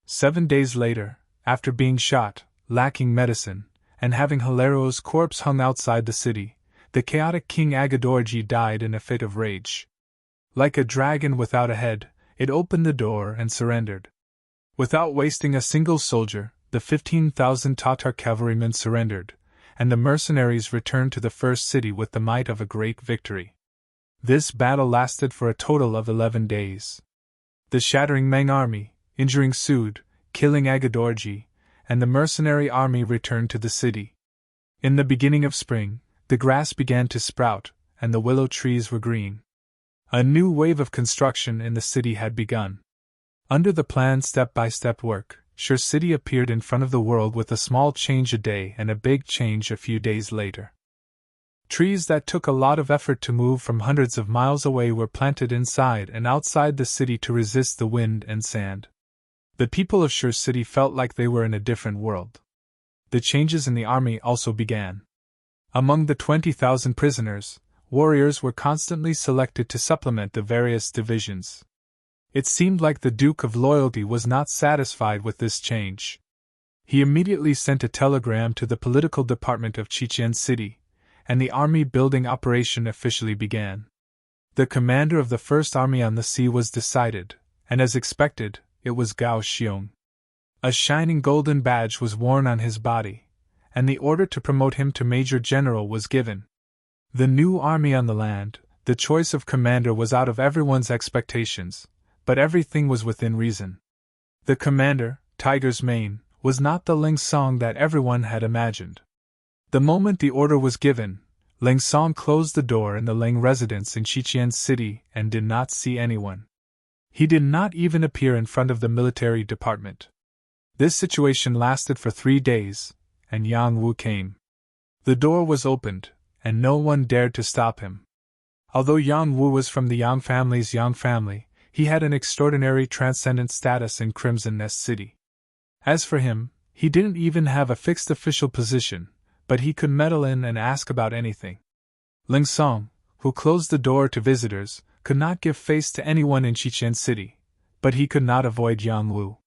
7 days later, after being shot, lacking medicine, and having Hilario's corpse hung outside the city, the chaotic King Agadorji died in a fit of rage. Like a dragon without a head, it opened the door and surrendered. Without wasting a single soldier, the 15,000 Tatar cavalrymen surrendered, and the mercenaries returned to the first city with the might of a great victory. This battle lasted for a total of 11 days. The shattering Ming army, injuring Sud, killing Agadorji, and the mercenary army returned to the city. In the beginning of spring, the grass began to sprout, and the willow trees were green. A new wave of construction in the city had begun. Under the planned step-by-step work, Sure City appeared in front of the world with a small change a day and a big change a few days later. Trees that took a lot of effort to move from hundreds of miles away were planted inside and outside the city to resist the wind and sand. The people of Sure City felt like they were in a different world. The changes in the army also began. Among the 20,000 prisoners, warriors were constantly selected to supplement the various divisions. It seemed like the Duke of Loyalty was not satisfied with this change. He immediately sent a telegram to the political department of Chichen City, and the army-building operation officially began. The commander of the First Army on the Sea was decided, and as expected, it was Gao Xiong. A shining golden badge was worn on his body, and the order to promote him to Major General was given. The new army on the land, the choice of commander was out of everyone's expectations, but everything was within reason. The commander, Tiger's Mane, was not the Ling Song that everyone had imagined. The moment the order was given, Ling Song closed the door in the Ling residence in Chichen City and did not see anyone. He did not even appear in front of the military department. This situation lasted for 3 days, and Yang Wu came. The door was opened, and no one dared to stop him. Although Yang Wu was from the Yang family's Yang family, he had an extraordinary transcendent status in Crimson Nest City. As for him, he didn't even have a fixed official position, but he could meddle in and ask about anything. Ling Song, who closed the door to visitors, could not give face to anyone in Chichen City, but he could not avoid Yang Wu.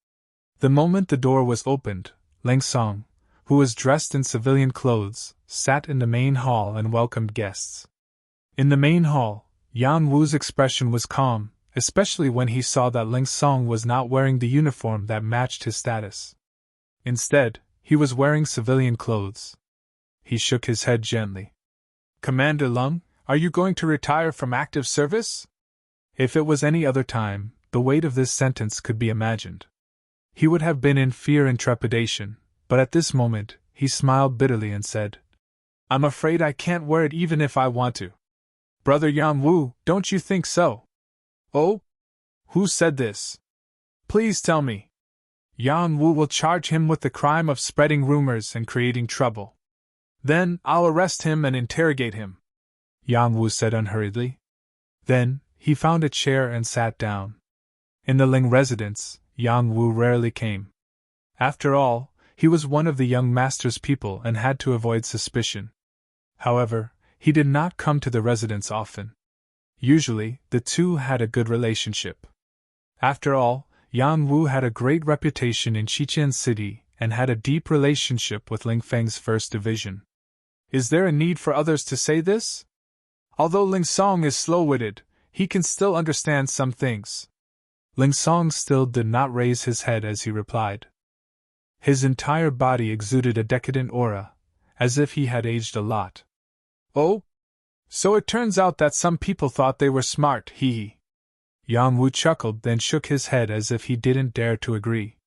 The moment the door was opened, Ling Song, who was dressed in civilian clothes, sat in the main hall and welcomed guests. In the main hall, Yang Wu's expression was calm, especially when he saw that Ling Song was not wearing the uniform that matched his status. Instead, he was wearing civilian clothes. He shook his head gently. "Commander Lung, are you going to retire from active service?" If it was any other time, the weight of this sentence could be imagined. He would have been in fear and trepidation, but at this moment, he smiled bitterly and said, "I'm afraid I can't wear it even if I want to." "Brother Yang Wu, don't you think so?" "Oh? Who said this? Please tell me." "Yang Wu will charge him with the crime of spreading rumors and creating trouble. Then I'll arrest him and interrogate him," Yang Wu said unhurriedly. Then, he found a chair and sat down. In the Ling residence, Yang Wu rarely came. After all, he was one of the young master's people and had to avoid suspicion. However, he did not come to the residence often. Usually, the two had a good relationship. After all, Yang Wu had a great reputation in Chichen City and had a deep relationship with Ling Feng's First Division. Is there a need for others to say this? Although Ling Song is slow-witted, he can still understand some things. Ling Song still did not raise his head as he replied. His entire body exuded a decadent aura, as if he had aged a lot. "Oh? So it turns out that some people thought they were smart, hee." Yang Wu chuckled, then shook his head as if he didn't dare to agree.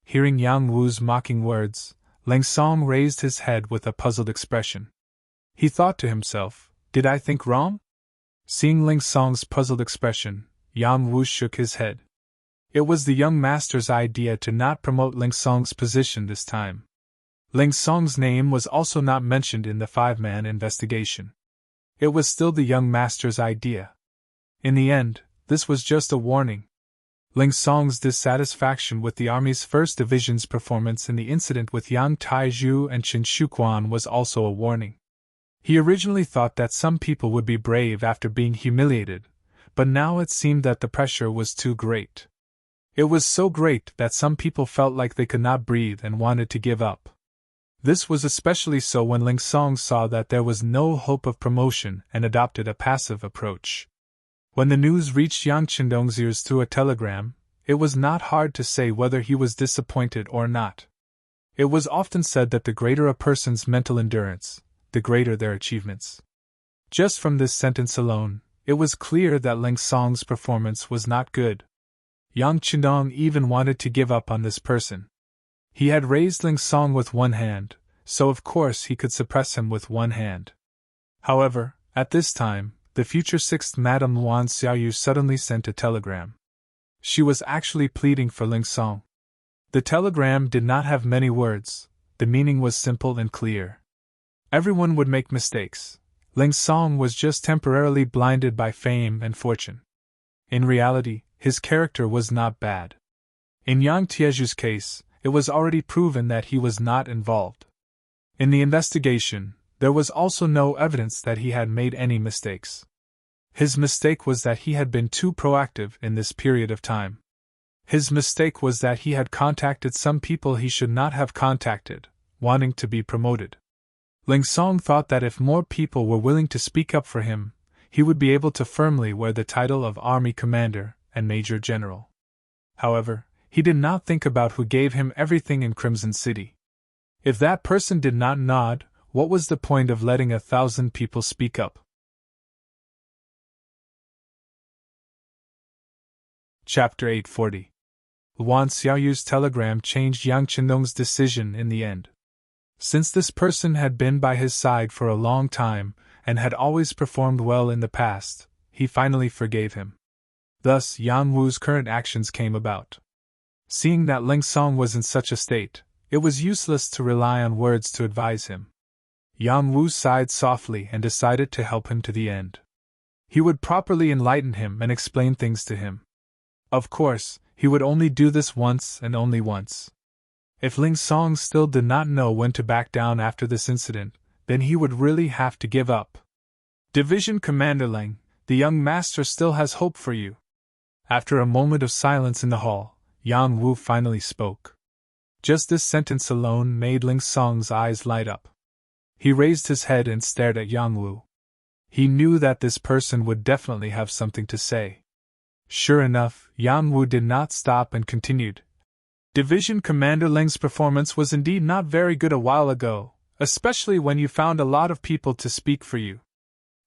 Hearing Yang Wu's mocking words, Ling Song raised his head with a puzzled expression. He thought to himself, "Did I think wrong?" Seeing Ling Song's puzzled expression, Yang Wu shook his head. It was the young master's idea to not promote Ling Song's position this time. Ling Song's name was also not mentioned in the 5-man investigation. It was still the young master's idea. In the end, this was just a warning. Ling Song's dissatisfaction with the army's 1st Division's performance in the incident with Yang Taizhu and Qin Shuquan was also a warning. He originally thought that some people would be brave after being humiliated, but now it seemed that the pressure was too great. It was so great that some people felt like they could not breathe and wanted to give up. This was especially so when Ling Song saw that there was no hope of promotion and adopted a passive approach. When the news reached Yang Qindong's ears through a telegram, it was not hard to say whether he was disappointed or not. It was often said that the greater a person's mental endurance, the greater their achievements. Just from this sentence alone, it was clear that Ling Song's performance was not good. Yang Qindong even wanted to give up on this person. He had raised Ling Song with one hand, so of course he could suppress him with one hand. However, at this time, the future 6th Madame Luan Xiaoyu suddenly sent a telegram. She was actually pleading for Ling Song. The telegram did not have many words, the meaning was simple and clear. Everyone would make mistakes. Ling Song was just temporarily blinded by fame and fortune. In reality, his character was not bad. In Yang Tieju's case, it was already proven that he was not involved. In the investigation, there was also no evidence that he had made any mistakes. His mistake was that he had been too proactive in this period of time. His mistake was that he had contacted some people he should not have contacted, wanting to be promoted. Ling Song thought that if more people were willing to speak up for him, he would be able to firmly wear the title of Army Commander and Major General. However, he did not think about who gave him everything in Crimson City. If that person did not nod, what was the point of letting 1,000 people speak up? Chapter 840. Luan Xiaoyu's telegram changed Yang Qindong's decision in the end. Since this person had been by his side for a long time, and had always performed well in the past, he finally forgave him. Thus Yang Wu's current actions came about. Seeing that Ling Song was in such a state, it was useless to rely on words to advise him. Yang Wu sighed softly and decided to help him to the end. He would properly enlighten him and explain things to him. Of course, he would only do this once and only once. If Ling Song still did not know when to back down after this incident, then he would really have to give up. Division Commander Ling, the young master still has hope for you. After a moment of silence in the hall, Yang Wu finally spoke. Just this sentence alone made Ling Song's eyes light up. He raised his head and stared at Yang Wu. He knew that this person would definitely have something to say. Sure enough, Yang Wu did not stop and continued. Division Commander Ling's performance was indeed not very good a while ago, especially when you found a lot of people to speak for you.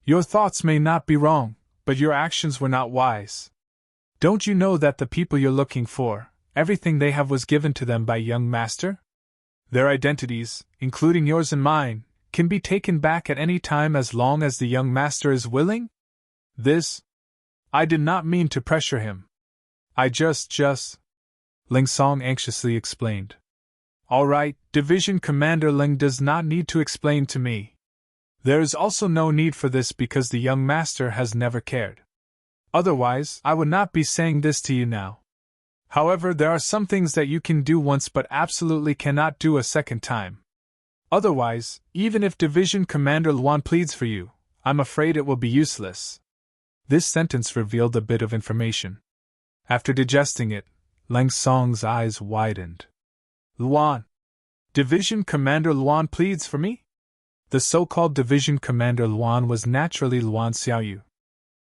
Your thoughts may not be wrong, but your actions were not wise. Don't you know that the people you're looking for, everything they have was given to them by young master? Their identities, including yours and mine, can be taken back at any time as long as the young master is willing? I did not mean to pressure him. I just... Ling Song anxiously explained. All right, Division Commander Ling does not need to explain to me. There is also no need for this because the young master has never cared. Otherwise, I would not be saying this to you now. However, there are some things that you can do once but absolutely cannot do a second time. Otherwise, even if Division Commander Luan pleads for you, I'm afraid it will be useless. This sentence revealed a bit of information. After digesting it, Ling Song's eyes widened. Luan. Division Commander Luan pleads for me? The so-called Division Commander Luan was naturally Luan Xiaoyu.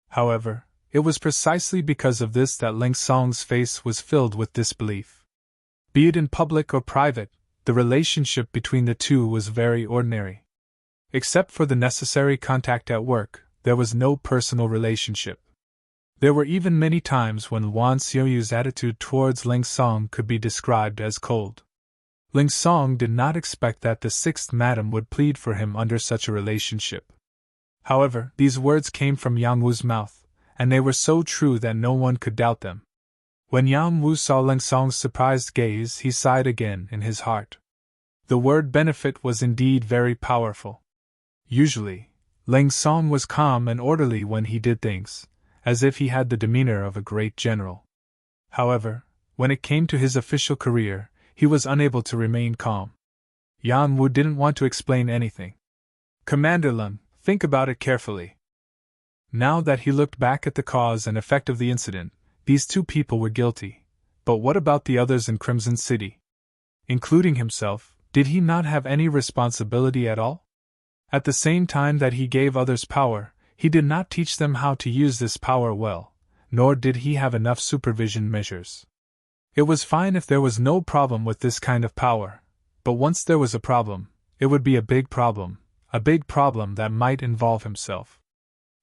However, it was precisely because of this that Ling Song's face was filled with disbelief. Be it in public or private, the relationship between the two was very ordinary. Except for the necessary contact at work, there was no personal relationship. There were even many times when Luan Xiaoyu's attitude towards Ling Song could be described as cold. Ling Song did not expect that the 6th Madam would plead for him under such a relationship. However, these words came from Yang Wu's mouth, and they were so true that no one could doubt them. When Yang Wu saw Ling Song's surprised gaze, he sighed again in his heart. The word benefit was indeed very powerful. Usually, Ling Song was calm and orderly when he did things, as if he had the demeanor of a great general. However, when it came to his official career, he was unable to remain calm. Yang Wu didn't want to explain anything. Commander Lung, think about it carefully. Now that he looked back at the cause and effect of the incident, these two people were guilty. But what about the others in Crimson City? Including himself, did he not have any responsibility at all? At the same time that he gave others power, he did not teach them how to use this power well, nor did he have enough supervision measures. It was fine if there was no problem with this kind of power, but once there was a problem, it would be a big problem that might involve himself.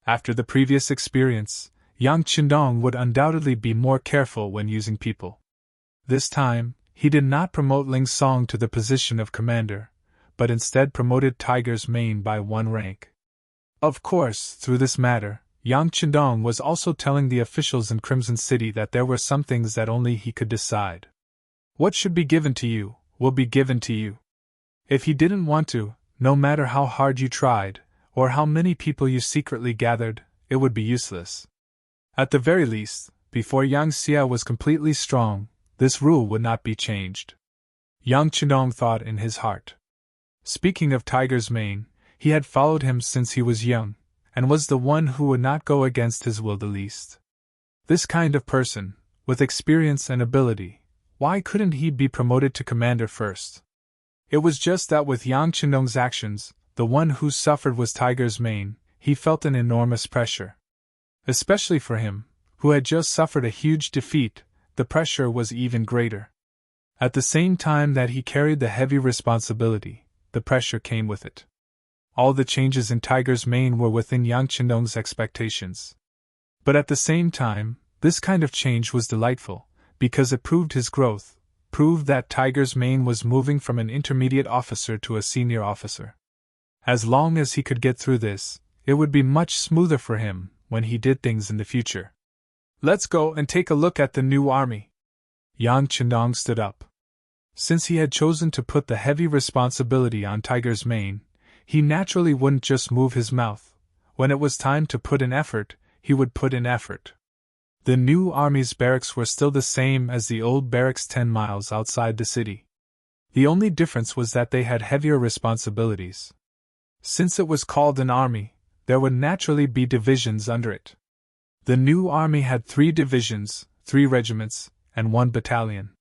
After the previous experience, Yang Qindong would undoubtedly be more careful when using people. This time, he did not promote Ling Song to the position of commander, but instead promoted Tiger's Mane by 1 rank. Of course, through this matter, Yang Qindong was also telling the officials in Crimson City that there were some things that only he could decide. What should be given to you, will be given to you. If he didn't want to, no matter how hard you tried, or how many people you secretly gathered, it would be useless. At the very least, before Yang Xia was completely strong, this rule would not be changed. Yang Qindong thought in his heart. Speaking of Tiger's Mane, he had followed him since he was young, and was the one who would not go against his will the least. This kind of person, with experience and ability, why couldn't he be promoted to commander first? It was just that with Yang Qindong's actions, the one who suffered was Tiger's Mane, he felt an enormous pressure. Especially for him, who had just suffered a huge defeat, the pressure was even greater. At the same time that he carried the heavy responsibility, the pressure came with it. All the changes in Tiger's Mane were within Yang Qindong's expectations. But at the same time, this kind of change was delightful, because it proved his growth, proved that Tiger's Mane was moving from an intermediate officer to a senior officer. As long as he could get through this, it would be much smoother for him when he did things in the future. Let's go and take a look at the new army. Yang Qindong stood up. Since he had chosen to put the heavy responsibility on Tiger's Mane, he naturally wouldn't just move his mouth. When it was time to put in effort, he would put in effort. The new army's barracks were still the same as the old barracks 10 miles outside the city. The only difference was that they had heavier responsibilities. Since it was called an army, there would naturally be divisions under it. The new army had 3 divisions, 3 regiments, and 1 battalion.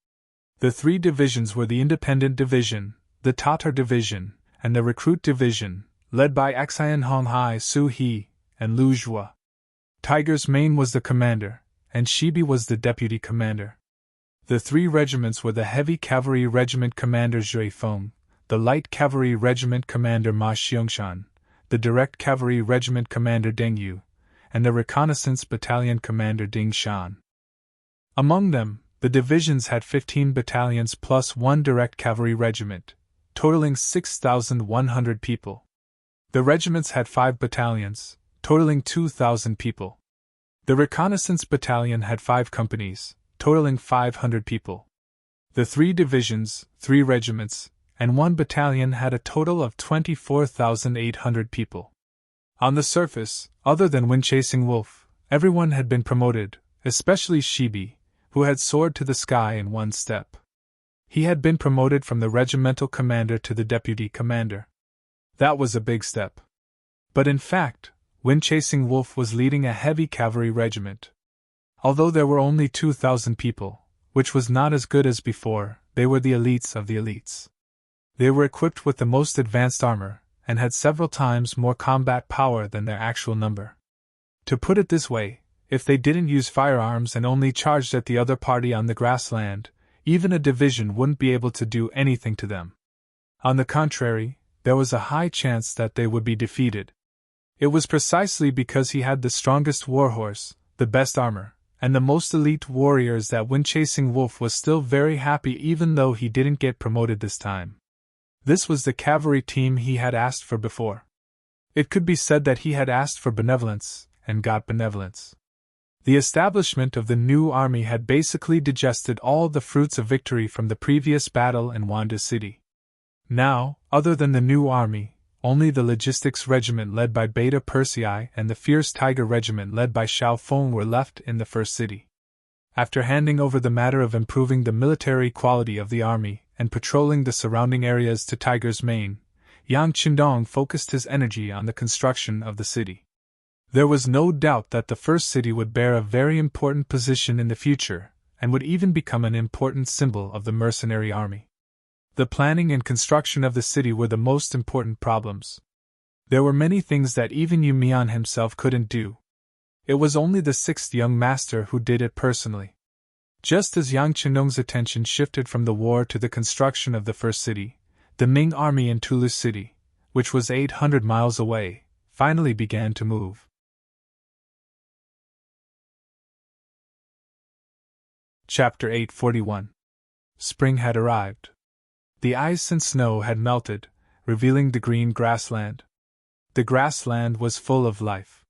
The 3 divisions were the Independent Division, the Tatar Division, and the Recruit Division, led by Xian Honghai Su He and Lu Zhua. Tiger's Mane was the commander, and Shibi was the deputy commander. The 3 regiments were the Heavy Cavalry Regiment Commander Zhui Feng, the Light Cavalry Regiment Commander Ma Xiangshan, the Direct Cavalry Regiment Commander Deng Yu, and the Reconnaissance Battalion Commander Ding Shan. Among them, the divisions had 15 battalions plus 1 Direct Cavalry Regiment, totaling 6,100 people. The regiments had 5 battalions, totaling 2,000 people. The Reconnaissance Battalion had 5 companies, totaling 500 people. The 3 divisions, 3 regiments, and 1 battalion had a total of 24,800 people. On the surface, other than Wind-Chasing Wolf, everyone had been promoted, especially Shibi, who had soared to the sky in 1 step. He had been promoted from the regimental commander to the deputy commander. That was a big step. But in fact, Wind-Chasing Wolf was leading a heavy cavalry regiment. Although there were only 2,000 people, which was not as good as before, they were the elites of the elites. They were equipped with the most advanced armor, and had several times more combat power than their actual number. To put it this way, if they didn't use firearms and only charged at the other party on the grassland, even a division wouldn't be able to do anything to them. On the contrary, there was a high chance that they would be defeated. It was precisely because he had the strongest warhorse, the best armor, and the most elite warriors that Wind-Chasing Wolf was still very happy even though he didn't get promoted this time. This was the cavalry team he had asked for before. It could be said that he had asked for benevolence, and got benevolence. The establishment of the new army had basically digested all the fruits of victory from the previous battle in Wanda City. Now, other than the new army, only the Logistics Regiment led by Beta Persei and the Fierce Tiger Regiment led by Xiao Feng were left in the first city. After handing over the matter of improving the military quality of the army and patrolling the surrounding areas to Tiger's Mane, Yang Qindong focused his energy on the construction of the city. There was no doubt that the first city would bear a very important position in the future, and would even become an important symbol of the mercenary army. The planning and construction of the city were the most important problems. There were many things that even Yu Mian himself couldn't do. It was only the sixth young master who did it personally. Just as Yang Qindong's attention shifted from the war to the construction of the first city, the Ming army in Tulu City, which was 800 miles away, finally began to move. Chapter 841. Spring had arrived. The ice and snow had melted, revealing the green grassland. The grassland was full of life.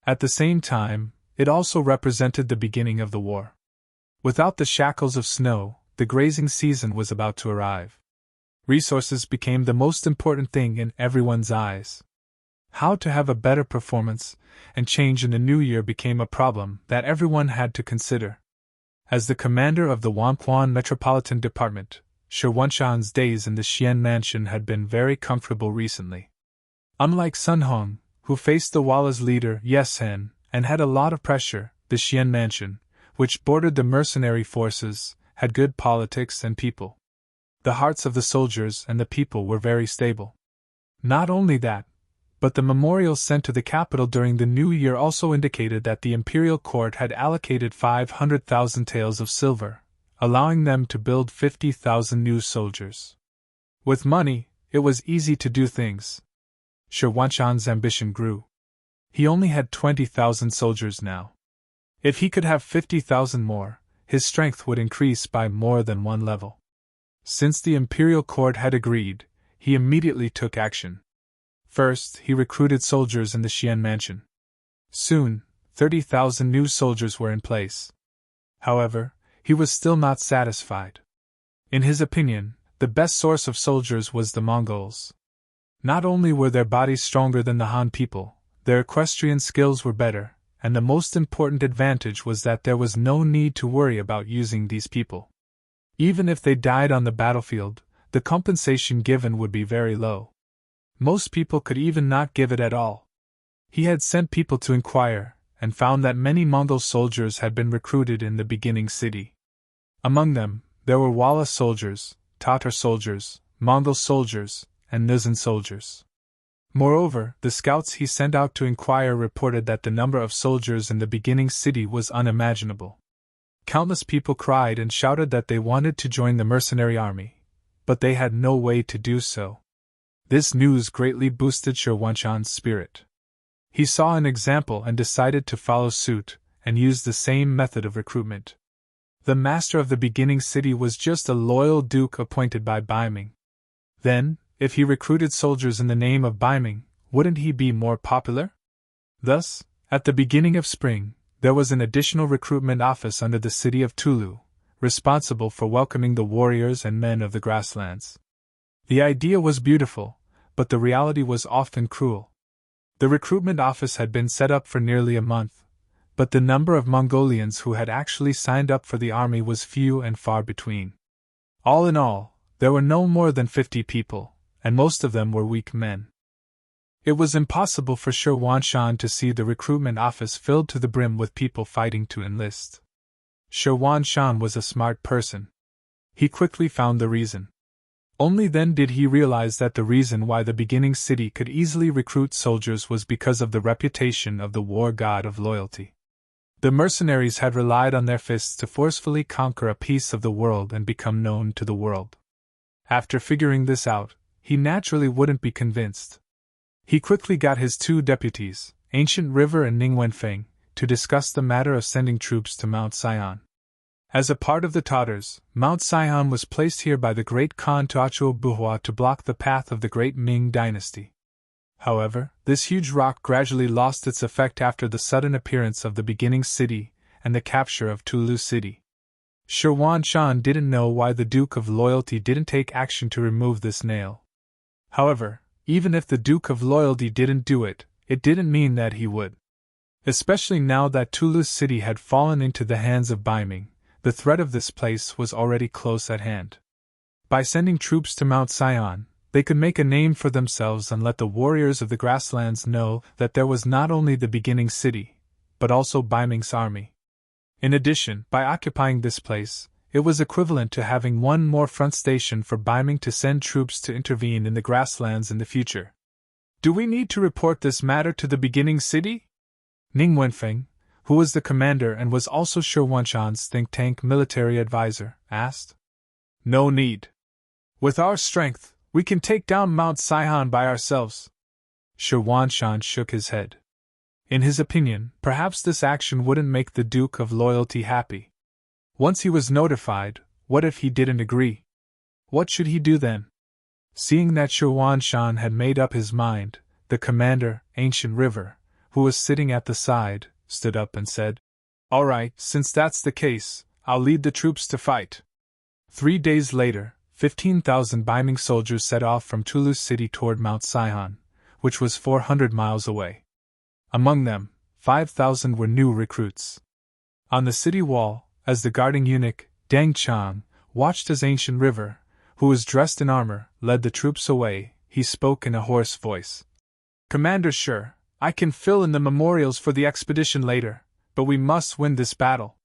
At the same time, it also represented the beginning of the war. Without the shackles of snow, the grazing season was about to arrive. Resources became the most important thing in everyone's eyes. How to have a better performance and change in the new year became a problem that everyone had to consider. As the commander of the Wanquan Metropolitan Department, Shi Wanshan's days in the Xian Mansion had been very comfortable recently. Unlike Sun Hong, who faced the Walla's leader Yes Hen and had a lot of pressure, the Xian Mansion, which bordered the mercenary forces, had good politics and people. The hearts of the soldiers and the people were very stable. Not only that, but the memorials sent to the capital during the new year also indicated that the imperial court had allocated 500,000 taels of silver, allowing them to build 50,000 new soldiers. With money, it was easy to do things. Shi Wanshan's ambition grew. He only had 20,000 soldiers now. If he could have 50,000 more, his strength would increase by more than one level. Since the imperial court had agreed, he immediately took action. First, he recruited soldiers in the Xian Mansion. Soon, 30,000 new soldiers were in place. However, he was still not satisfied. In his opinion, the best source of soldiers was the Mongols. Not only were their bodies stronger than the Han people, their equestrian skills were better, and the most important advantage was that there was no need to worry about using these people. Even if they died on the battlefield, the compensation given would be very low. Most people could even not give it at all. He had sent people to inquire, and found that many Mongol soldiers had been recruited in the beginning city. Among them, there were Walla soldiers, Tatar soldiers, Mongol soldiers, and Nizan soldiers. Moreover, the scouts he sent out to inquire reported that the number of soldiers in the beginning city was unimaginable. Countless people cried and shouted that they wanted to join the mercenary army, but they had no way to do so. This news greatly boosted Shi Wanshan's spirit. He saw an example and decided to follow suit, and use the same method of recruitment. The master of the beginning city was just a loyal duke appointed by Ming. Then, if he recruited soldiers in the name of Ming, wouldn't he be more popular? Thus, at the beginning of spring, there was an additional recruitment office under the city of Tulu, responsible for welcoming the warriors and men of the grasslands. The idea was beautiful, but the reality was often cruel. The recruitment office had been set up for nearly a month, but the number of Mongolians who had actually signed up for the army was few and far between. All in all, there were no more than 50 people, and most of them were weak men. It was impossible for Shi Wanshan to see the recruitment office filled to the brim with people fighting to enlist. Shi Wanshan was a smart person. He quickly found the reason. Only then did he realize that the reason why the beginning city could easily recruit soldiers was because of the reputation of the war god of loyalty. The mercenaries had relied on their fists to forcefully conquer a piece of the world and become known to the world. After figuring this out, he naturally wouldn't be convinced. He quickly got his two deputies, Ancient River and Ning Wenfeng, to discuss the matter of sending troops to Mount Sion. As a part of the Tatars, Mount Sion was placed here by the great Khan Tuachuo Buhua to block the path of the great Ming dynasty. However, this huge rock gradually lost its effect after the sudden appearance of the beginning city and the capture of Tulu City. Shi Wanshan didn't know why the Duke of Loyalty didn't take action to remove this nail. However, even if the Duke of Loyalty didn't do it, it didn't mean that he would. Especially now that Toulouse City had fallen into the hands of Ming, the threat of this place was already close at hand. By sending troops to Mount Sion, they could make a name for themselves and let the warriors of the grasslands know that there was not only the beginning city, but also Ming's army. In addition, by occupying this place, it was equivalent to having one more front station for Ming to send troops to intervene in the grasslands in the future. Do we need to report this matter to the beginning city? Ning Wenfeng, who was the commander and was also Shi Huanshan's think tank military advisor, asked. No need. With our strength, we can take down Mount Sion by ourselves. Shi Huanshan shook his head. In his opinion, perhaps this action wouldn't make the Duke of Loyalty happy. Once he was notified, what if he didn't agree? What should he do then? Seeing that Shi Huanshan had made up his mind, the commander, Ancient River, who was sitting at the side, stood up and said, All right, since that's the case, I'll lead the troops to fight. 3 days later, 15,000 Ming soldiers set off from Toulouse City toward Mount Sion, which was 400 miles away. Among them, 5,000 were new recruits. On the city wall, as the guarding eunuch, Deng Chang, watched as Ancient River, who was dressed in armor, led the troops away, he spoke in a hoarse voice. Commander Shi, I can fill in the memorials for the expedition later, but we must win this battle.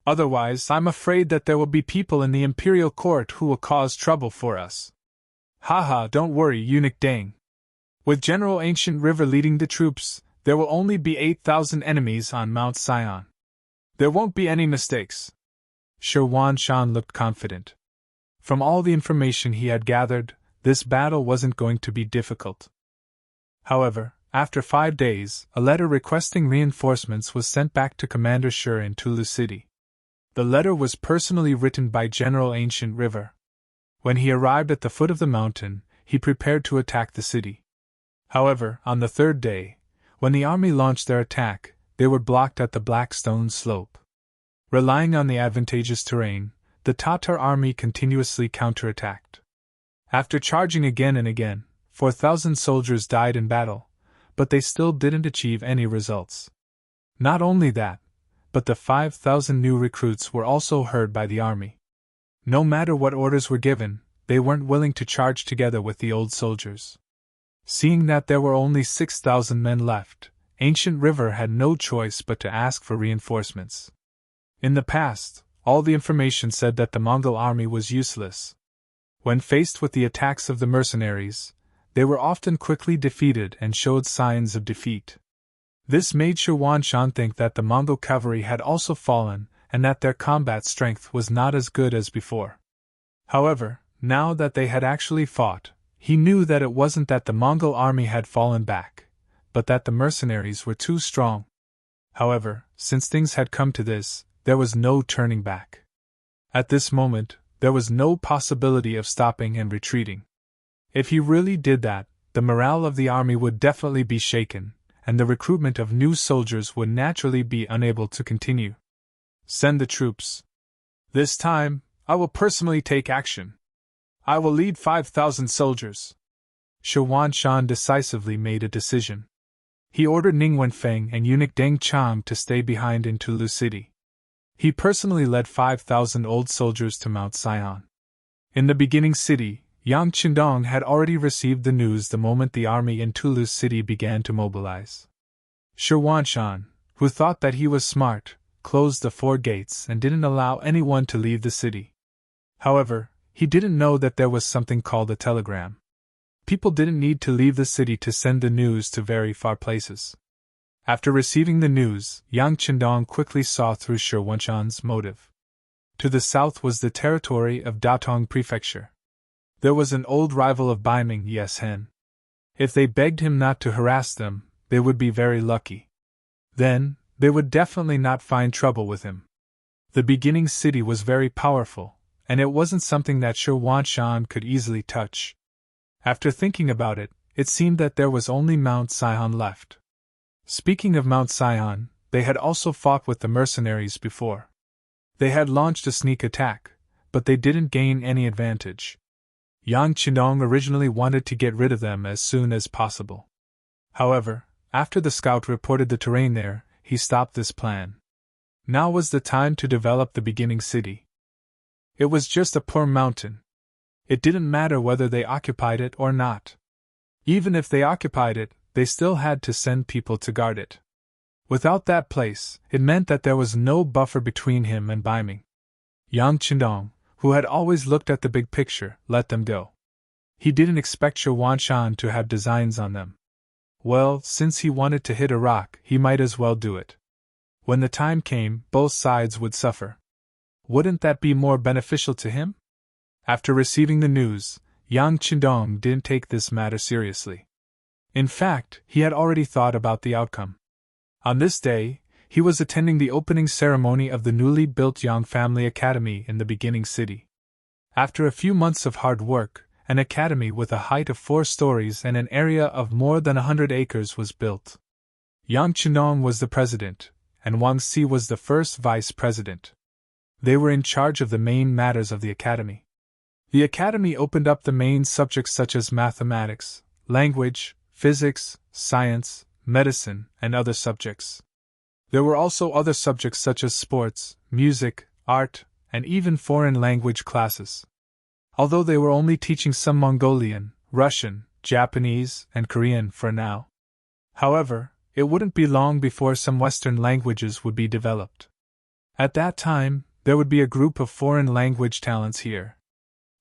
Otherwise, I'm afraid that there will be people in the imperial court who will cause trouble for us. Haha, don't worry, eunuch Deng. With General Ancient River leading the troops, there will only be 8,000 enemies on Mount Sion. There won't be any mistakes. Shi Huanshan looked confident. From all the information he had gathered, this battle wasn't going to be difficult. However, after 5 days, a letter requesting reinforcements was sent back to Commander Shi in Toulouse City. The letter was personally written by General Ancient River. When he arrived at the foot of the mountain, he prepared to attack the city. However, on the 3rd day, when the army launched their attack, they were blocked at the Black Stone Slope. Relying on the advantageous terrain, the Tatar army continuously counterattacked. After charging again and again, 4,000 soldiers died in battle, but they still didn't achieve any results. Not only that, but the 5,000 new recruits were also heard by the army. No matter what orders were given, they weren't willing to charge together with the old soldiers. Seeing that there were only 6,000 men left, Ancient River had no choice but to ask for reinforcements. In the past, all the information said that the Mongol army was useless. When faced with the attacks of the mercenaries, they were often quickly defeated and showed signs of defeat. This made Shi Huanshan think that the Mongol cavalry had also fallen and that their combat strength was not as good as before. However, now that they had actually fought, he knew that it wasn't that the Mongol army had fallen back, but that the mercenaries were too strong. However, since things had come to this, there was no turning back. At this moment, there was no possibility of stopping and retreating. If he really did that, the morale of the army would definitely be shaken, and the recruitment of new soldiers would naturally be unable to continue. Send the troops. This time, I will personally take action. I will lead 5,000 soldiers. Shi Huanshan decisively made a decision. He ordered Ning Wenfeng and eunuch Deng Chang to stay behind in Toulouse City. He personally led 5,000 old soldiers to Mount Sion. In the beginning city, Yang Qindong had already received the news the moment the army in Toulouse City began to mobilize. Shi Huanshan, who thought that he was smart, closed the 4 gates and didn't allow anyone to leave the city. However, he didn't know that there was something called a telegram. People didn't need to leave the city to send the news to very far places. After receiving the news, Yang Qindong quickly saw through Shi Huanshan's motive. To the south was the territory of Datong Prefecture. There was an old rival of Ming, Yes Hen. If they begged him not to harass them, they would be very lucky. Then, they would definitely not find trouble with him. The beginning city was very powerful, and it wasn't something that Shi Huanshan could easily touch. After thinking about it, it seemed that there was only Mount Sion left. Speaking of Mount Sion, they had also fought with the mercenaries before. They had launched a sneak attack, but they didn't gain any advantage. Yang Qindong originally wanted to get rid of them as soon as possible. However, after the scout reported the terrain there, he stopped this plan. Now was the time to develop the beginning city. It was just a poor mountain. It didn't matter whether they occupied it or not. Even if they occupied it, they still had to send people to guard it. Without that place, it meant that there was no buffer between him and Ming. Yang Qindong, who had always looked at the big picture, let them go. He didn't expect Shu Wanshan to have designs on them. Well, since he wanted to hit a rock, he might as well do it. When the time came, both sides would suffer. Wouldn't that be more beneficial to him? After receiving the news, Yang Qindong didn't take this matter seriously. In fact, he had already thought about the outcome. On this day, he was attending the opening ceremony of the newly built Yang Family Academy in the beginning city. After a few months of hard work, an academy with a height of 4 stories and an area of more than 100 acres was built. Yang Qindong was the president, and Wang Si was the first vice president. They were in charge of the main matters of the academy. The academy opened up the main subjects such as mathematics, language, physics, science, medicine, and other subjects. There were also other subjects such as sports, music, art, and even foreign language classes. Although they were only teaching some Mongolian, Russian, Japanese, and Korean for now. However, it wouldn't be long before some Western languages would be developed. At that time, there would be a group of foreign language talents here.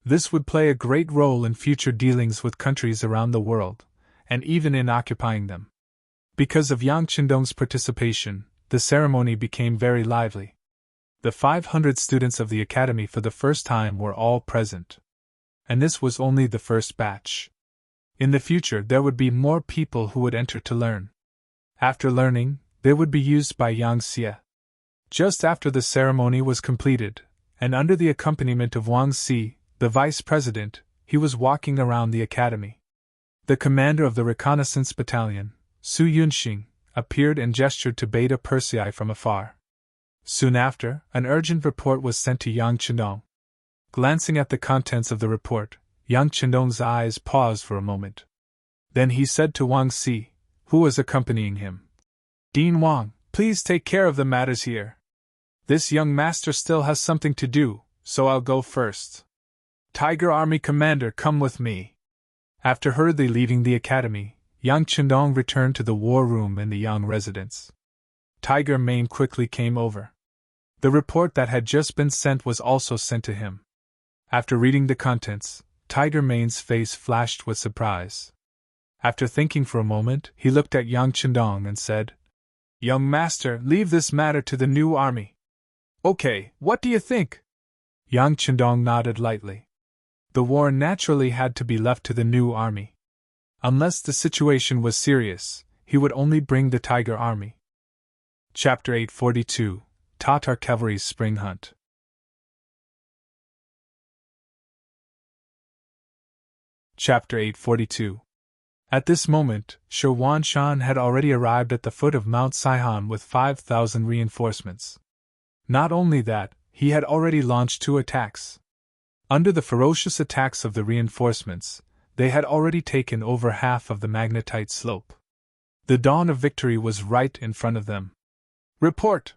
This would play a great role in future dealings with countries around the world, and even in occupying them. Because of Yang Qindong's participation, the ceremony became very lively. The 500 students of the academy for the first time were all present. And this was only the first batch. In the future, there would be more people who would enter to learn. After learning, they would be used by Yang Xie. Just after the ceremony was completed, and under the accompaniment of Wang Si, the vice president, he was walking around the academy. The commander of the reconnaissance battalion, Su Yunxing, appeared and gestured to Beta Persei from afar. Soon after, an urgent report was sent to Yang Qindong. Glancing at the contents of the report, Yang Qindong's eyes paused for a moment. Then he said to Wang Si, who was accompanying him, "Dean Wang, please take care of the matters here. This young master still has something to do, so I'll go first. Tiger Army Commander, come with me." After hurriedly leaving the academy, Yang Qindong returned to the war room in the Yang residence. Tiger Ming quickly came over. The report that had just been sent was also sent to him. After reading the contents, Tiger Ming's face flashed with surprise. After thinking for a moment, he looked at Yang Qindong and said, "Young master, leave this matter to the new army." "Okay, what do you think?" Yang Qindong nodded lightly. The war naturally had to be left to the new army. Unless the situation was serious, he would only bring the Tiger Army. Chapter 842, Tatar Cavalry's Spring Hunt. Chapter 842. At this moment, Shu Wanshan had already arrived at the foot of Mount Saihan with 5,000 reinforcements. Not only that, he had already launched 2 attacks. Under the ferocious attacks of the reinforcements, they had already taken over half of the magnetite slope. The dawn of victory was right in front of them. "Report!"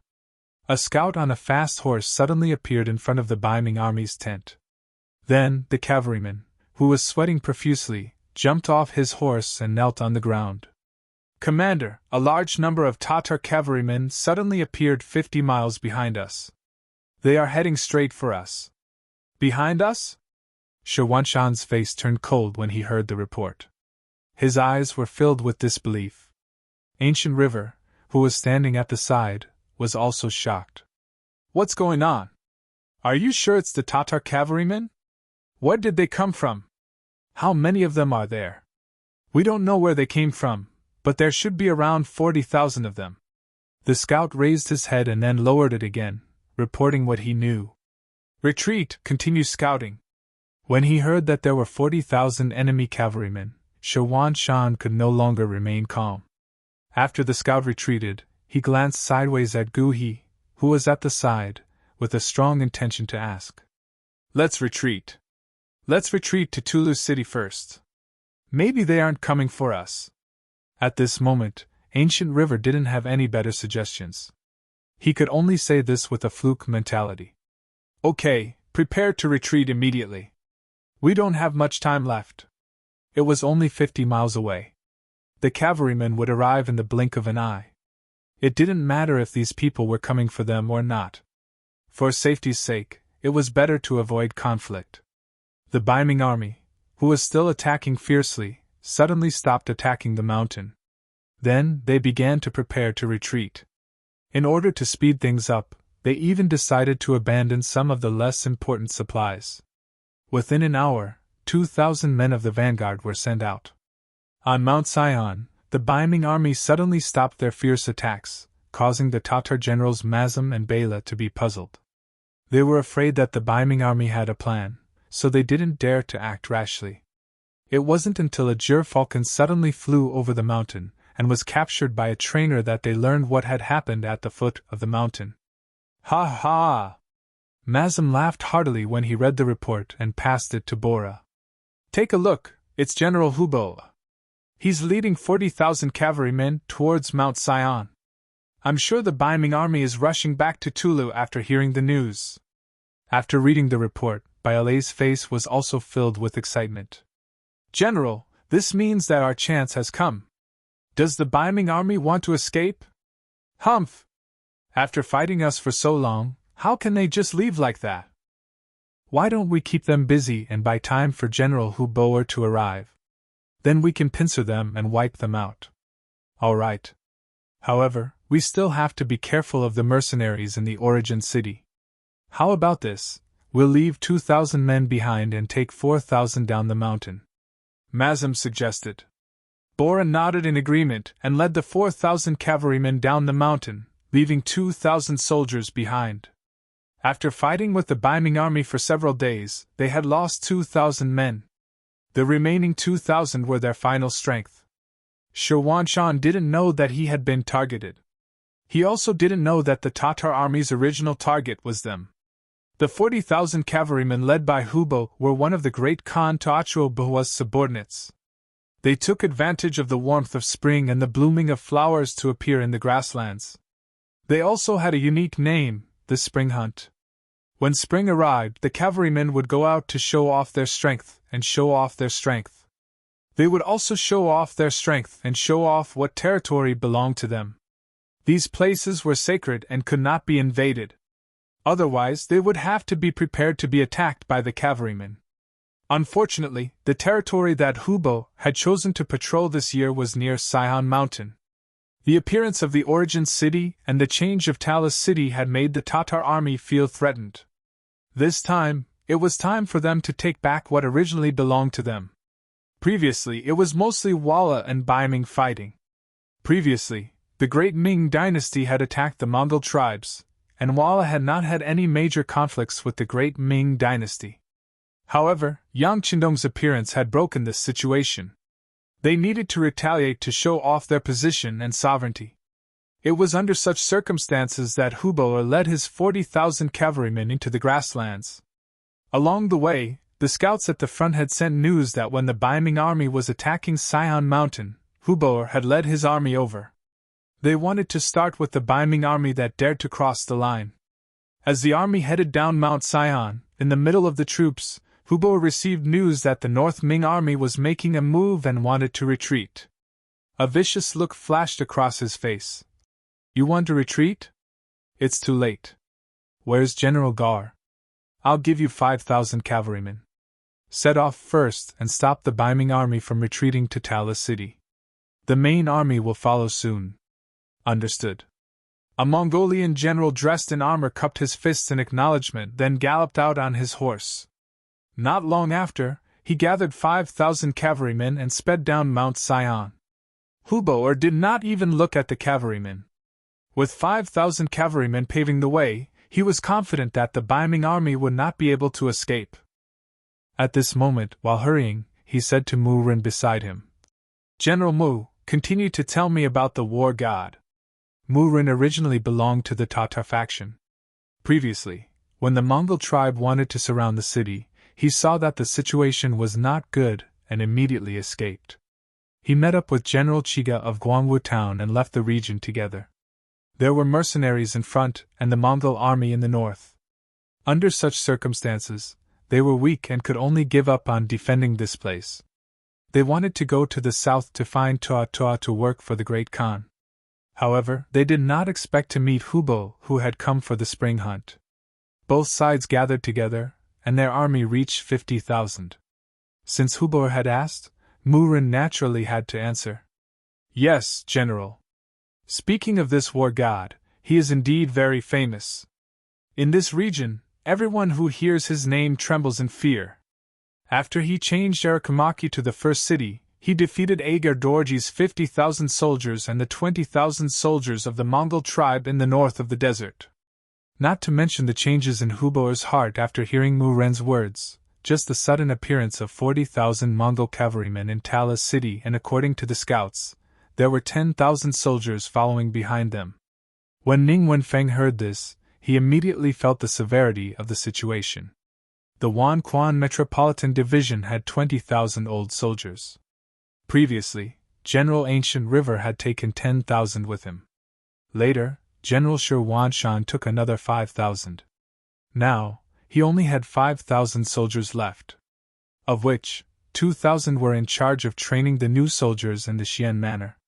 A scout on a fast horse suddenly appeared in front of the Ming army's tent. Then, the cavalryman, who was sweating profusely, jumped off his horse and knelt on the ground. "Commander, a large number of Tatar cavalrymen suddenly appeared 50 miles behind us. They are heading straight for us." "Behind us?" Shu Wanshan's face turned cold when he heard the report. His eyes were filled with disbelief. Ancient River, who was standing at the side, was also shocked. "What's going on? Are you sure it's the Tatar cavalrymen? Where did they come from? How many of them are there? We don't know where they came from, but there should be around 40,000 of them." The scout raised his head and then lowered it again, reporting what he knew. "Retreat, continue scouting." When he heard that there were 40,000 enemy cavalrymen, Shu Wanshan could no longer remain calm. After the scout retreated, he glanced sideways at Gu He, who was at the side, with a strong intention to ask. "Let's retreat. Let's retreat to Tulu City first. Maybe they aren't coming for us." At this moment, Ancient River didn't have any better suggestions. He could only say this with a fluke mentality. Okay, prepare to retreat immediately. We don't have much time left. It was only 50 miles away. The cavalrymen would arrive in the blink of an eye. It didn't matter if these people were coming for them or not. For safety's sake, it was better to avoid conflict. The Ming army, who was still attacking fiercely, suddenly stopped attacking the mountain. Then, they began to prepare to retreat. In order to speed things up, they even decided to abandon some of the less important supplies. Within an hour, 2,000 men of the vanguard were sent out. On Mount Sion, the Ming army suddenly stopped their fierce attacks, causing the Tatar generals Mazum and Bela to be puzzled. They were afraid that the Ming army had a plan, so they didn't dare to act rashly. It wasn't until a gerfalcon suddenly flew over the mountain and was captured by a trainer that they learned what had happened at the foot of the mountain. Ha ha! Mazum laughed heartily when he read the report and passed it to Bora. Take a look, it's General Hubo. He's leading 40,000 cavalrymen towards Mount Sion. I'm sure the Ming army is rushing back to Tulu after hearing the news. After reading the report, Baile's face was also filled with excitement. General, this means that our chance has come. Does the Ming army want to escape? Humph! After fighting us for so long, how can they just leave like that? Why don't we keep them busy and buy time for General Huboer to arrive? Then we can pincer them and wipe them out. All right. However, we still have to be careful of the mercenaries in the origin city. How about this? We'll leave 2,000 men behind and take 4,000 down the mountain. Mazum suggested. Bora nodded in agreement and led the 4,000 cavalrymen down the mountain, leaving 2,000 soldiers behind. After fighting with the Ming army for several days, they had lost 2,000 men. The remaining 2,000 were their final strength. Shirwanshan didn't know that he had been targeted. He also didn't know that the Tatar army's original target was them. The 40,000 cavalrymen led by Hubo were one of the great Khan Toachro Buhua's subordinates. They took advantage of the warmth of spring and the blooming of flowers to appear in the grasslands. They also had a unique name, the Spring Hunt. When spring arrived, the cavalrymen would go out to show off their strength and show off their strength. They would also show off their strength and show off what territory belonged to them. These places were sacred and could not be invaded. Otherwise, they would have to be prepared to be attacked by the cavalrymen. Unfortunately, the territory that Hubo had chosen to patrol this year was near Sion Mountain. The appearance of the origin city and the change of Talus city had made the Tatar army feel threatened. This time, it was time for them to take back what originally belonged to them. Previously, it was mostly Wala and Ming fighting. Previously, the great Ming dynasty had attacked the Mongol tribes, and Wala had not had any major conflicts with the great Ming dynasty. However, Yang Qindong's appearance had broken this situation. They needed to retaliate to show off their position and sovereignty. It was under such circumstances that Hubo led his 40,000 cavalrymen into the grasslands. Along the way, the scouts at the front had sent news that when the Ming army was attacking Sion Mountain, Hubo had led his army over. They wanted to start with the Ming army that dared to cross the line. As the army headed down Mount Sion, in the middle of the troops, Hubo received news that the North Ming army was making a move and wanted to retreat. A vicious look flashed across his face. You want to retreat? It's too late. Where's General Gar? I'll give you 5,000 cavalrymen. Set off first and stop the Ming army from retreating to Talus city. The main army will follow soon. Understood. A Mongolian general dressed in armor cupped his fists in acknowledgement, then galloped out on his horse. Not long after, he gathered 5,000 cavalrymen and sped down Mount Sion. Hubo did not even look at the cavalrymen. With 5,000 cavalrymen paving the way, he was confident that the Ming army would not be able to escape. At this moment, while hurrying, he said to Mu Rin beside him, General Mu, continue to tell me about the war god. Mu Rin originally belonged to the Tatar faction. Previously, when the Mongol tribe wanted to surround the city, he saw that the situation was not good and immediately escaped. He met up with General Chiga of Guangwu town and left the region together. There were mercenaries in front and the Mongol army in the north. Under such circumstances, they were weak and could only give up on defending this place. They wanted to go to the south to find Tua Tua to work for the Great Khan. However, they did not expect to meet Hubo, who had come for the spring hunt. Both sides gathered together, and their army reached 50,000. Since Hubo had asked, Murin naturally had to answer. Yes, General. Speaking of this war god, he is indeed very famous. In this region, everyone who hears his name trembles in fear. After he changed Arakamaki to the first city, he defeated Agar Dorji's 50,000 soldiers and the 20,000 soldiers of the Mongol tribe in the north of the desert. Not to mention the changes in Hubo's heart after hearing Muren's words, just the sudden appearance of 40,000 Mongol cavalrymen in Talas city, and according to the scouts, there were 10,000 soldiers following behind them. When Ning Wenfeng heard this, he immediately felt the severity of the situation. The Wanquan Metropolitan Division had 20,000 old soldiers. Previously, General Ancient River had taken 10,000 with him. Later, General Shi Wanshan took another 5,000. Now, he only had 5,000 soldiers left, of which 2,000 were in charge of training the new soldiers in the Xian manner.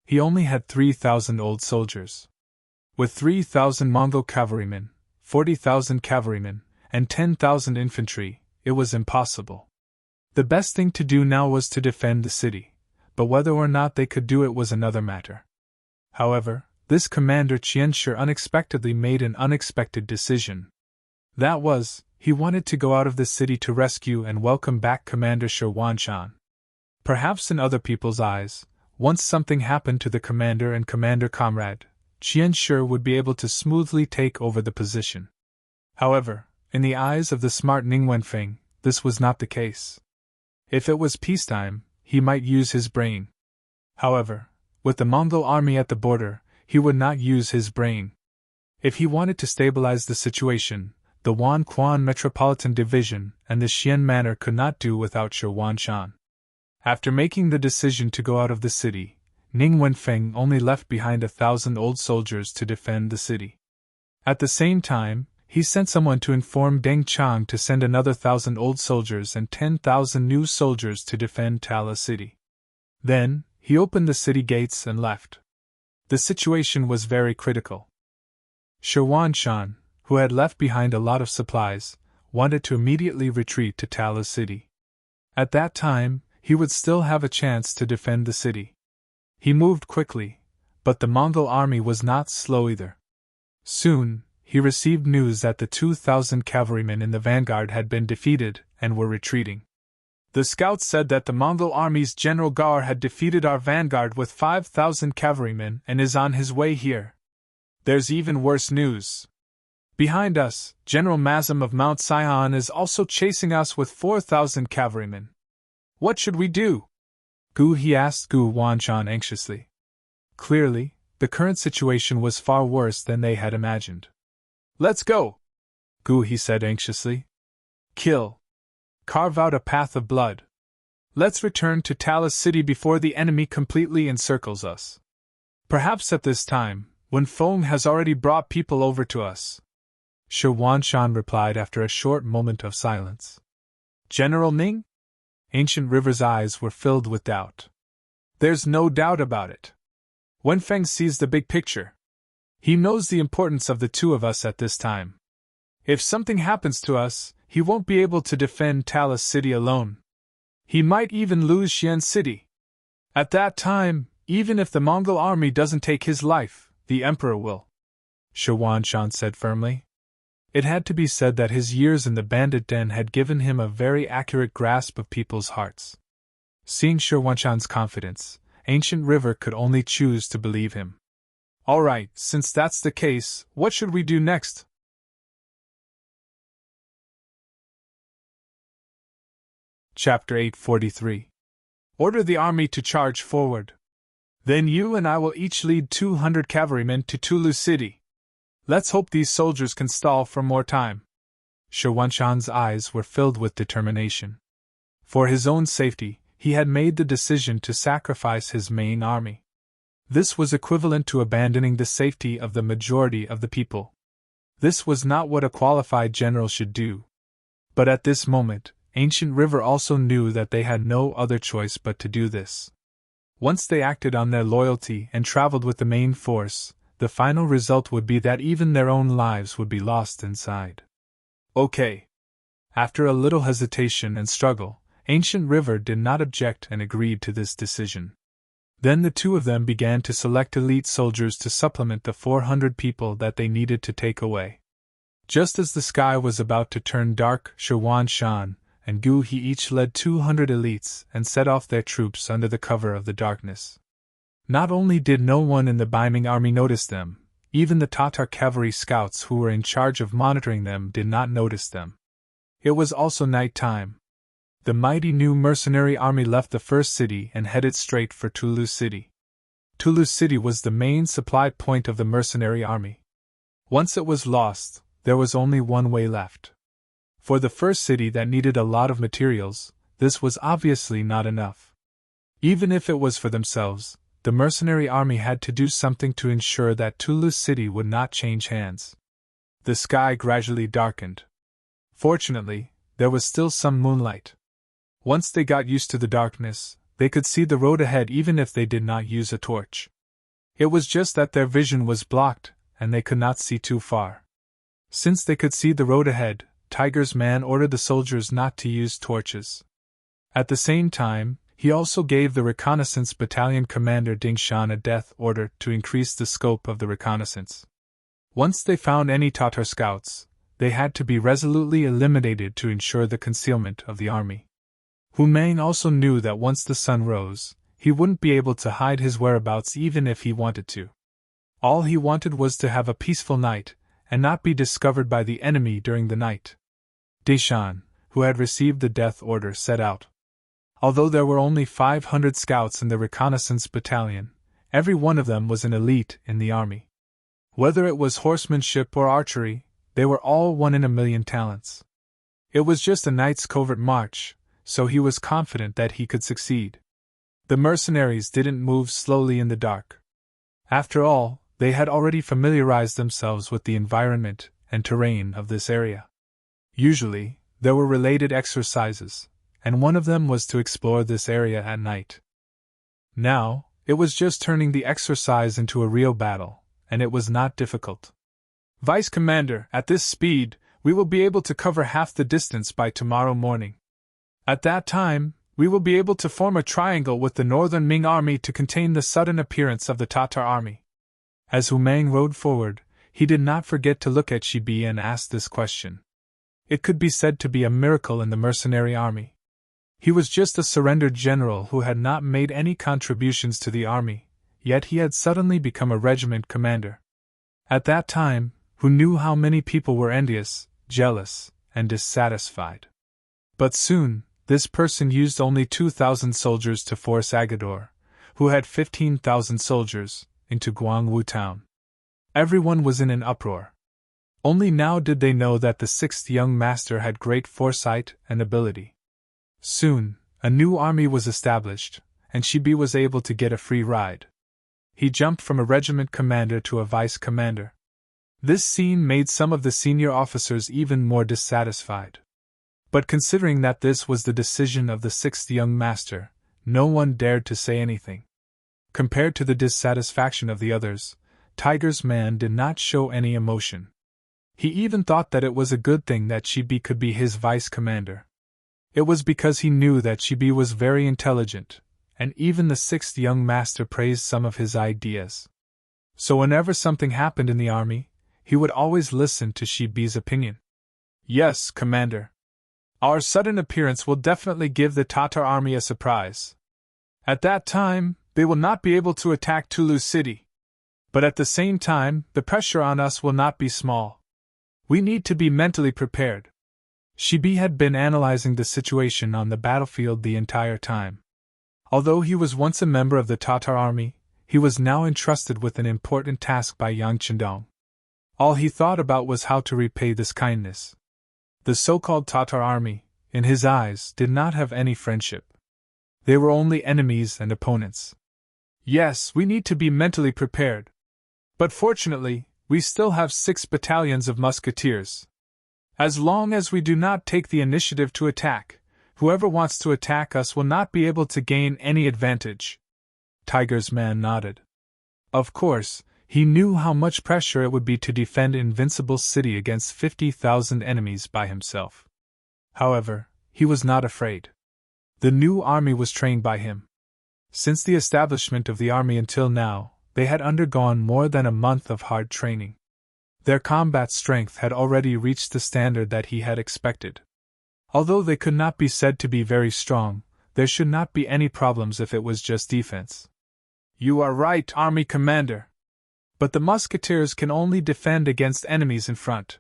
He only had 3,000 old soldiers. With 3,000 Mongol cavalrymen, 40,000 cavalrymen, and 10,000 infantry, it was impossible. The best thing to do now was to defend the city, but whether or not they could do it was another matter. However, this commander Qianshi unexpectedly made an unexpected decision. That was, he wanted to go out of the city to rescue and welcome back Commander Shi Wanshan. Perhaps in other people's eyes, once something happened to the commander and commander comrade, Qianshi would be able to smoothly take over the position. However, in the eyes of the smart Ning Wenfeng, this was not the case. If it was peacetime, he might use his brain. However, with the Mongol army at the border, he would not use his brain. If he wanted to stabilize the situation, the Wanquan Metropolitan Division and the Xian Manor could not do without Shi Wanshan. After making the decision to go out of the city, Ning Wenfeng only left behind 1,000 old soldiers to defend the city. At the same time, he sent someone to inform Deng Chang to send another 1,000 old soldiers and 10,000 new soldiers to defend Tala city. Then, he opened the city gates and left. The situation was very critical. Shi Wanshan, who had left behind a lot of supplies, wanted to immediately retreat to Tala city. At that time, he would still have a chance to defend the city. He moved quickly, but the Mongol army was not slow either. Soon, he received news that the 2,000 cavalrymen in the vanguard had been defeated and were retreating. The scouts said that the Mongol army's General Gar had defeated our vanguard with 5,000 cavalrymen and is on his way here. There's even worse news. Behind us, General Mazam of Mount Sion is also chasing us with 4,000 cavalrymen. What should we do? He asked Gu Wanshan anxiously. Clearly, the current situation was far worse than they had imagined. Let's go, he said anxiously. Kill. Carve out a path of blood. Let's return to Talas city before the enemy completely encircles us. Perhaps at this time, when Feng has already brought people over to us. Shi Wanshan replied after a short moment of silence. General Ning? Ancient River's eyes were filled with doubt. There's no doubt about it. Wenfeng sees the big picture. He knows the importance of the two of us at this time. If something happens to us, he won't be able to defend Talas city alone. He might even lose Xian city. At that time, even if the Mongol army doesn't take his life, the emperor will. Shi Wanshan said firmly. It had to be said that his years in the bandit den had given him a very accurate grasp of people's hearts. Seeing Shi Wanshan's confidence, Ancient River could only choose to believe him. All right, since that's the case, what should we do next? Chapter 843. Order the army to charge forward. Then you and I will each lead 200 cavalrymen to Tulu city. Let's hope these soldiers can stall for more time. Shi Wanshan's eyes were filled with determination. For his own safety, he had made the decision to sacrifice his main army. This was equivalent to abandoning the safety of the majority of the people. This was not what a qualified general should do. But at this moment, Ancient River also knew that they had no other choice but to do this. Once they acted on their loyalty and traveled with the main force, the final result would be that even their own lives would be lost inside. Okay. After a little hesitation and struggle, Ancient River did not object and agreed to this decision. Then the two of them began to select elite soldiers to supplement the 400 people that they needed to take away. Just as the sky was about to turn dark, Shirwan Shan and Gu He each led 200 elites and set off their troops under the cover of the darkness. Not only did no one in the Biming army notice them, even the Tatar cavalry scouts who were in charge of monitoring them did not notice them. It was also night time. The mighty new mercenary army left the first city and headed straight for Tulu City. Tulu City was the main supply point of the mercenary army. Once it was lost, there was only one way left. For the first city that needed a lot of materials, this was obviously not enough. Even if it was for themselves, the mercenary army had to do something to ensure that Tulu City would not change hands. The sky gradually darkened. Fortunately, there was still some moonlight. Once they got used to the darkness, they could see the road ahead even if they did not use a torch. It was just that their vision was blocked, and they could not see too far. Since they could see the road ahead, Tiger's man ordered the soldiers not to use torches. At the same time, he also gave the reconnaissance battalion commander Ding Shan a death order to increase the scope of the reconnaissance. Once they found any Tatar scouts, they had to be resolutely eliminated to ensure the concealment of the army. Hu Meng also knew that once the sun rose, he wouldn't be able to hide his whereabouts even if he wanted to. All he wanted was to have a peaceful night, and not be discovered by the enemy during the night. Deshan, who had received the death order, set out. Although there were only 500 scouts in the reconnaissance battalion, every one of them was an elite in the army. Whether it was horsemanship or archery, they were all 1 in a million talents. It was just a night's covert march, so he was confident that he could succeed. The mercenaries didn't move slowly in the dark. After all, they had already familiarized themselves with the environment and terrain of this area. Usually, there were related exercises, and one of them was to explore this area at night. Now, it was just turning the exercise into a real battle, and it was not difficult. Vice Commander, at this speed, we will be able to cover half the distance by tomorrow morning. At that time, we will be able to form a triangle with the northern Ming army to contain the sudden appearance of the Tatar army. As Hu Meng rode forward, he did not forget to look at Shibi and ask this question. It could be said to be a miracle in the mercenary army. He was just a surrendered general who had not made any contributions to the army, yet he had suddenly become a regiment commander. At that time, Hu knew how many people were envious, jealous, and dissatisfied. But soon, this person used only 2,000 soldiers to force Agador, who had 15,000 soldiers, into Guangwu town. Everyone was in an uproar. Only now did they know that the sixth young master had great foresight and ability. Soon, a new army was established, and Shibi was able to get a free ride. He jumped from a regiment commander to a vice commander. This scene made some of the senior officers even more dissatisfied. But considering that this was the decision of the sixth young master, no one dared to say anything. Compared to the dissatisfaction of the others, Tiger's man did not show any emotion. He even thought that it was a good thing that Shibi could be his vice commander. It was because he knew that Shibi was very intelligent, and even the sixth young master praised some of his ideas. So whenever something happened in the army, he would always listen to Shibi's opinion. Yes, Commander. Our sudden appearance will definitely give the Tatar army a surprise. At that time, they will not be able to attack Tulu City. But at the same time, the pressure on us will not be small. We need to be mentally prepared. Shibi had been analyzing the situation on the battlefield the entire time. Although he was once a member of the Tatar army, he was now entrusted with an important task by Yang Chendong. All he thought about was how to repay this kindness. The so-called Tatar army, in his eyes, did not have any friendship. They were only enemies and opponents. Yes, we need to be mentally prepared. But fortunately, we still have 6 battalions of musketeers. As long as we do not take the initiative to attack, whoever wants to attack us will not be able to gain any advantage. Tiger's man nodded. Of course, he knew how much pressure it would be to defend Invincible City against 50,000 enemies by himself. However, he was not afraid. The new army was trained by him. Since the establishment of the army until now, they had undergone more than a month of hard training. Their combat strength had already reached the standard that he had expected. Although they could not be said to be very strong, there should not be any problems if it was just defense. You are right, army commander. But the musketeers can only defend against enemies in front.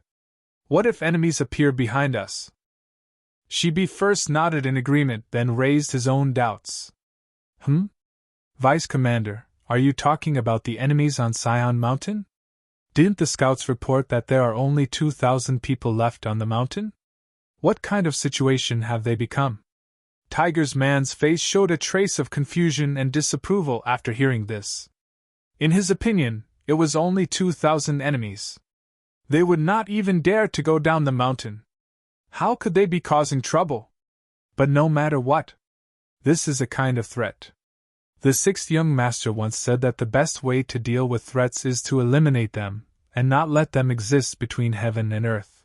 What if enemies appear behind us? Shibi first nodded in agreement, then raised his own doubts. Vice Commander, are you talking about the enemies on Sion Mountain? Didn't the scouts report that there are only 2,000 people left on the mountain? What kind of situation have they become? Tiger's man's face showed a trace of confusion and disapproval after hearing this. In his opinion, it was only 2,000 enemies. They would not even dare to go down the mountain. How could they be causing trouble? But no matter what, this is a kind of threat. The 6th young master once said that the best way to deal with threats is to eliminate them, and not let them exist between heaven and earth.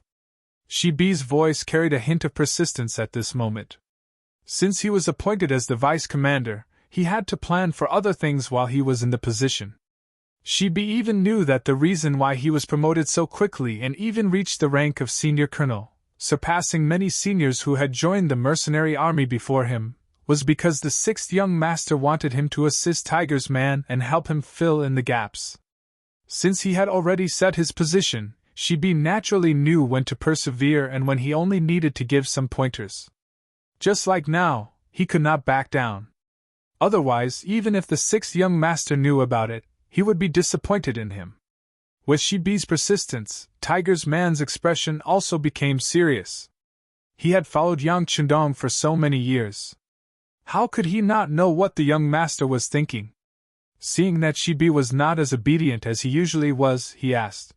Shibi's voice carried a hint of persistence at this moment. Since he was appointed as the vice commander, he had to plan for other things while he was in the position. Shibi even knew that the reason why he was promoted so quickly and even reached the rank of senior colonel, surpassing many seniors who had joined the mercenary army before him, was because the 6th young master wanted him to assist Tiger's man and help him fill in the gaps. Since he had already set his position, Shibi naturally knew when to persevere and when he only needed to give some pointers. Just like now, he could not back down. Otherwise, even if the 6th young master knew about it, he would be disappointed in him. With Shibi's persistence, Tiger's man's expression also became serious. He had followed Yang Chundong for so many years. How could he not know what the young master was thinking? Seeing that Shibi was not as obedient as he usually was, he asked,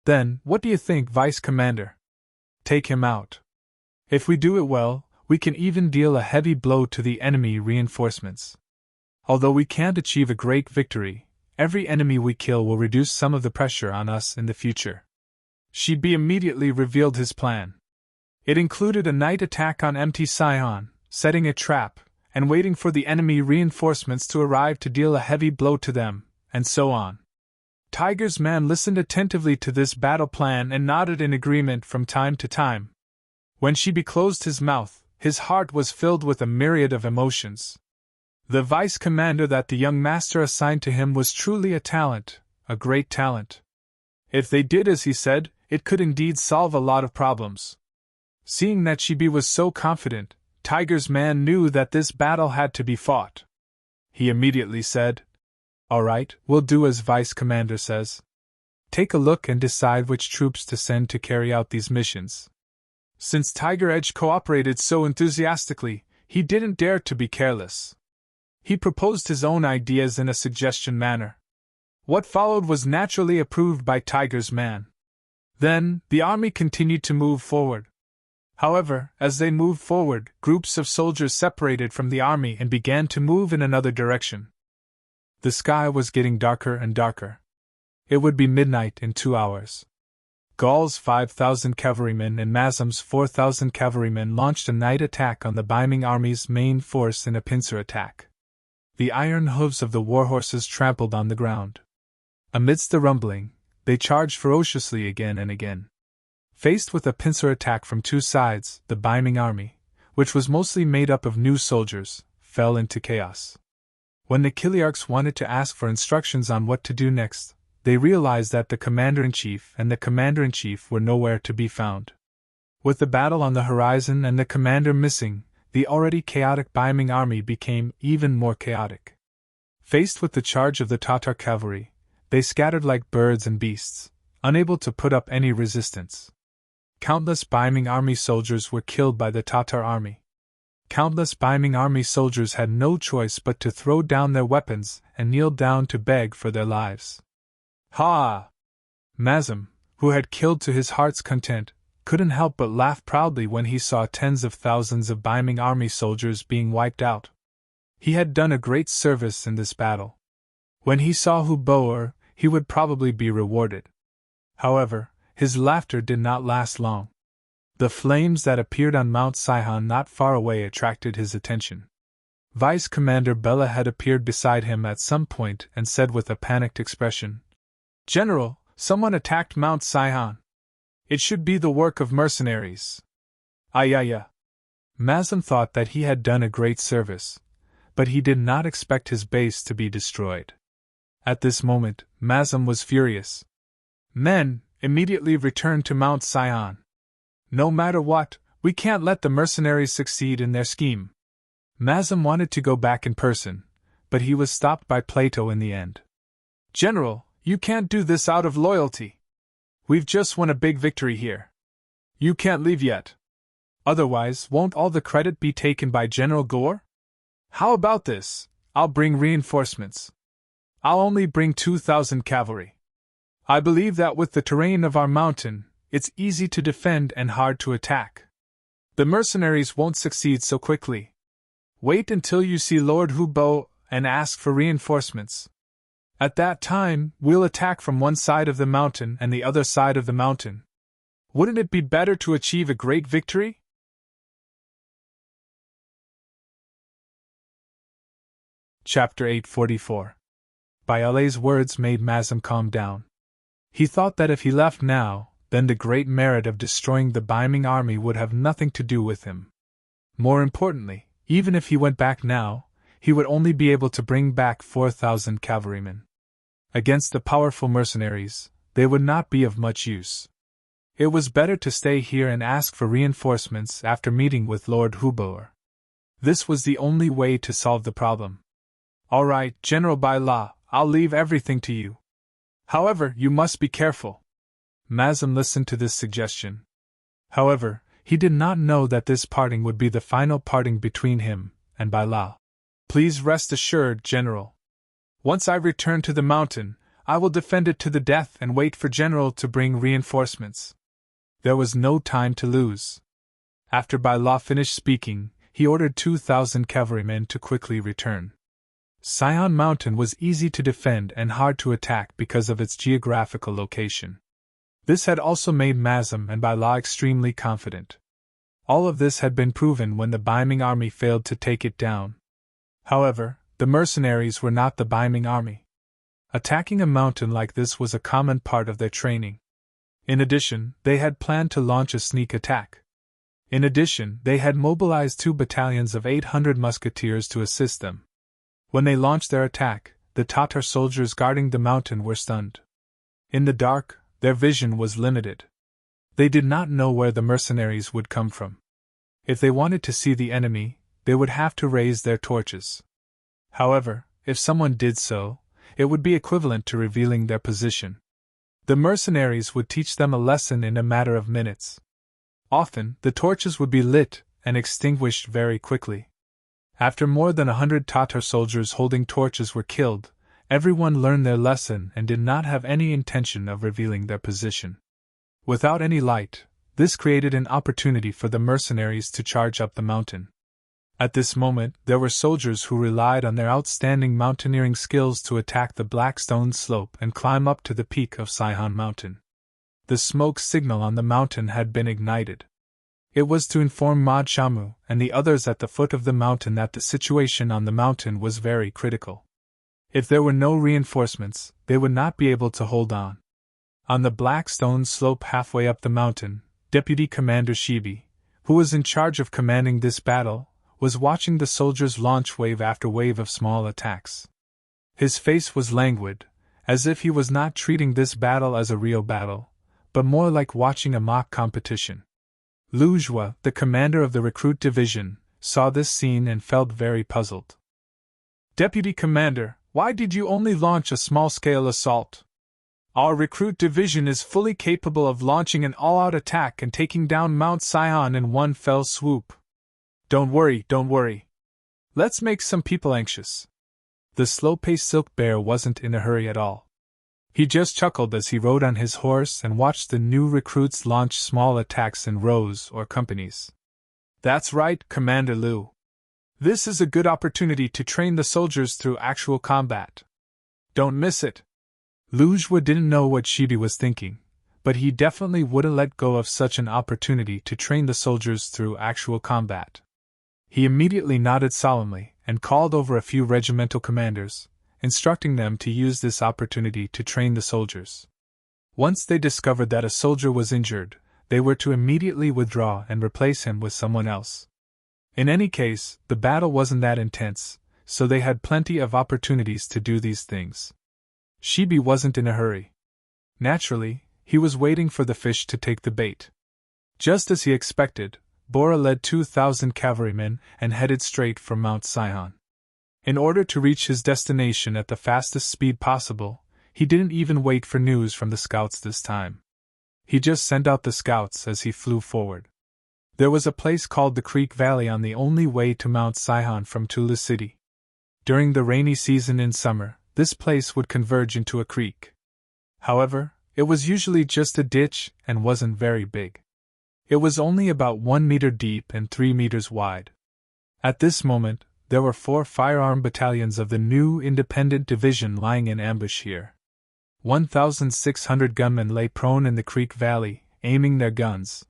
"Then, what do you think, Vice Commander? Take him out. If we do it well, we can even deal a heavy blow to the enemy reinforcements. Although we can't achieve a great victory, every enemy we kill will reduce some of the pressure on us in the future." Shibi immediately revealed his plan. It included a night attack on empty Sion, setting a trap, and waiting for the enemy reinforcements to arrive to deal a heavy blow to them, and so on. Tiger's man listened attentively to this battle plan and nodded in agreement from time to time. When Shibi closed his mouth, his heart was filled with a myriad of emotions. The vice commander that the young master assigned to him was truly a talent, a great talent. If they did as he said, it could indeed solve a lot of problems. Seeing that Shibi was so confident, Tiger's man knew that this battle had to be fought. He immediately said, "All right, we'll do as Vice Commander says. Take a look and decide which troops to send to carry out these missions." Since Tiger Edge cooperated so enthusiastically, he didn't dare to be careless. He proposed his own ideas in a suggestion manner. What followed was naturally approved by Tiger's man. Then, the army continued to move forward. However, as they moved forward, groups of soldiers separated from the army and began to move in another direction. The sky was getting darker and darker. It would be midnight in 2 hours. Gaul's 5,000 cavalrymen and Mazam's 4,000 cavalrymen launched a night attack on the Biming army's main force in a pincer attack. The iron hooves of the warhorses trampled on the ground. Amidst the rumbling, they charged ferociously again and again. Faced with a pincer attack from 2 sides, the Biming army, which was mostly made up of new soldiers, fell into chaos. When the Kiliarchs wanted to ask for instructions on what to do next, they realized that the commander-in-chief and the commander-in-chief were nowhere to be found. With the battle on the horizon and the commander missing, the already chaotic Biming army became even more chaotic. Faced with the charge of the Tatar cavalry, they scattered like birds and beasts, unable to put up any resistance. Countless Biming army soldiers were killed by the Tatar army. Countless Ming army soldiers had no choice but to throw down their weapons and kneel down to beg for their lives. Ha! Mazam, who had killed to his heart's content, couldn't help but laugh proudly when he saw tens of thousands of Ming army soldiers being wiped out. He had done a great service in this battle. When he saw Hu Boer, he would probably be rewarded. However, his laughter did not last long. The flames that appeared on Mount Saihan not far away attracted his attention. Vice Commander Bella had appeared beside him at some point and said with a panicked expression, "General, someone attacked Mount Saihan. It should be the work of mercenaries." Ayaya. Mazam thought that he had done a great service, but he did not expect his base to be destroyed. At this moment, Mazam was furious. "Men, immediately return to Mount Saihan. No matter what, we can't let the mercenaries succeed in their scheme." Mazam wanted to go back in person, but he was stopped by Plato in the end. "General, you can't do this out of loyalty. We've just won a big victory here. You can't leave yet. Otherwise, won't all the credit be taken by General Gore? How about this? I'll bring reinforcements. I'll only bring 2,000 cavalry. I believe that with the terrain of our mountain, it's easy to defend and hard to attack. The mercenaries won't succeed so quickly. Wait until you see Lord Hubo and ask for reinforcements. At that time, we'll attack from one side of the mountain and the other side of the mountain. Wouldn't it be better to achieve a great victory?" Chapter 844. Bayale's words made Mazam calm down. He thought that if he left now, then the great merit of destroying the Ming army would have nothing to do with him. More importantly, even if he went back now, he would only be able to bring back 4,000 cavalrymen. Against the powerful mercenaries, they would not be of much use. It was better to stay here and ask for reinforcements after meeting with Lord Huboer. This was the only way to solve the problem. "All right, General Baila, I'll leave everything to you. However, you must be careful." Mazam listened to this suggestion. However, he did not know that this parting would be the final parting between him and Baila. "Please rest assured, General. Once I return to the mountain, I will defend it to the death and wait for General to bring reinforcements." There was no time to lose. After Baila finished speaking, he ordered 2,000 cavalrymen to quickly return. Saihan Mountain was easy to defend and hard to attack because of its geographical location. This had also made Mazam and Baila extremely confident. All of this had been proven when the Ming army failed to take it down. However, the mercenaries were not the Ming army. Attacking a mountain like this was a common part of their training. In addition, they had planned to launch a sneak attack. In addition, they had mobilized 2 battalions of 800 musketeers to assist them. When they launched their attack, the Tatar soldiers guarding the mountain were stunned. In the dark, their vision was limited. They did not know where the mercenaries would come from. If they wanted to see the enemy, they would have to raise their torches. However, if someone did so, it would be equivalent to revealing their position. The mercenaries would teach them a lesson in a matter of minutes. Often, the torches would be lit and extinguished very quickly. After more than 100 Tatar soldiers holding torches were killed, everyone learned their lesson and did not have any intention of revealing their position. Without any light, this created an opportunity for the mercenaries to charge up the mountain. At this moment, there were soldiers who relied on their outstanding mountaineering skills to attack the black stone slope and climb up to the peak of Saihan Mountain. The smoke signal on the mountain had been ignited. It was to inform Mad Shamu and the others at the foot of the mountain that the situation on the mountain was very critical. If there were no reinforcements, they would not be able to hold on. On the black stone slope halfway up the mountain, Deputy Commander Shibi, who was in charge of commanding this battle, was watching the soldiers launch wave after wave of small attacks. His face was languid, as if he was not treating this battle as a real battle, but more like watching a mock competition. Lu Jua, the commander of the recruit division, saw this scene and felt very puzzled. "Deputy Commander, why did you only launch a small-scale assault? Our recruit division is fully capable of launching an all-out attack and taking down Mount Saihan in one fell swoop." Don't worry, don't worry. Let's make some people anxious. The slow-paced Silk Bear wasn't in a hurry at all. He just chuckled as he rode on his horse and watched the new recruits launch small attacks in rows or companies. That's right, Commander Liu. This is a good opportunity to train the soldiers through actual combat. Don't miss it. Liu Zhua didn't know what Shibi was thinking, but he definitely wouldn't let go of such an opportunity to train the soldiers through actual combat. He immediately nodded solemnly and called over a few regimental commanders, instructing them to use this opportunity to train the soldiers. Once they discovered that a soldier was injured, they were to immediately withdraw and replace him with someone else. In any case, the battle wasn't that intense, so they had plenty of opportunities to do these things. Shibi wasn't in a hurry. Naturally, he was waiting for the fish to take the bait. Just as he expected, Bora led 2,000 cavalrymen and headed straight for Mount Sihon. In order to reach his destination at the fastest speed possible, he didn't even wait for news from the scouts this time. He just sent out the scouts as he flew forward. There was a place called the Creek Valley on the only way to Mount Sihon from Tula City. During the rainy season in summer, this place would converge into a creek. However, it was usually just a ditch and wasn't very big. It was only about 1 meter deep and 3 meters wide. At this moment, there were 4 firearm battalions of the new independent division lying in ambush here. 1,600 gunmen lay prone in the creek valley, aiming their guns.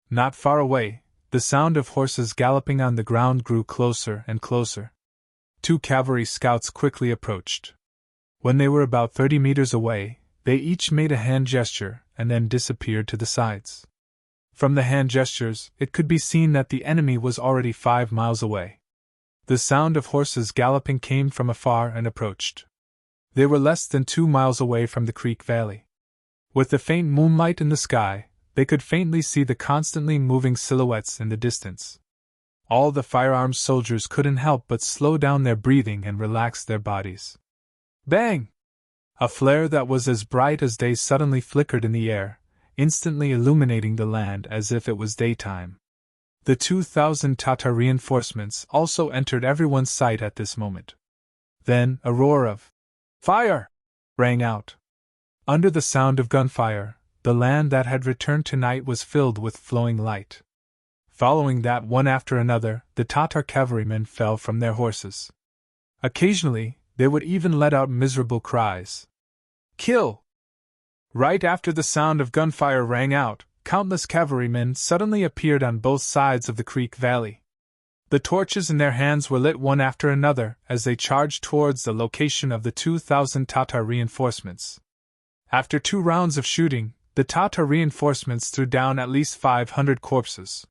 Not far away, the sound of horses galloping on the ground grew closer and closer. 2 cavalry scouts quickly approached. When they were about 30 meters away, they each made a hand gesture and then disappeared to the sides. From the hand gestures, it could be seen that the enemy was already 5 miles away. The sound of horses galloping came from afar and approached. They were less than 2 miles away from the creek valley. With the faint moonlight in the sky, they could faintly see the constantly moving silhouettes in the distance. All the firearms soldiers couldn't help but slow down their breathing and relax their bodies. Bang! A flare that was as bright as day suddenly flickered in the air, instantly illuminating the land as if it was daytime. The 2,000 Tatar reinforcements also entered everyone's sight at this moment. Then a roar of "Fire!" rang out. Under the sound of gunfire, the land that had returned tonight was filled with flowing light. Following that, one after another, the Tatar cavalrymen fell from their horses. Occasionally, they would even let out miserable cries. "Kill!" Right after the sound of gunfire rang out, countless cavalrymen suddenly appeared on both sides of the creek valley. The torches in their hands were lit one after another as they charged towards the location of the 2,000 Tatar reinforcements. After 2 rounds of shooting, the Tatar reinforcements threw down at least 500 corpses.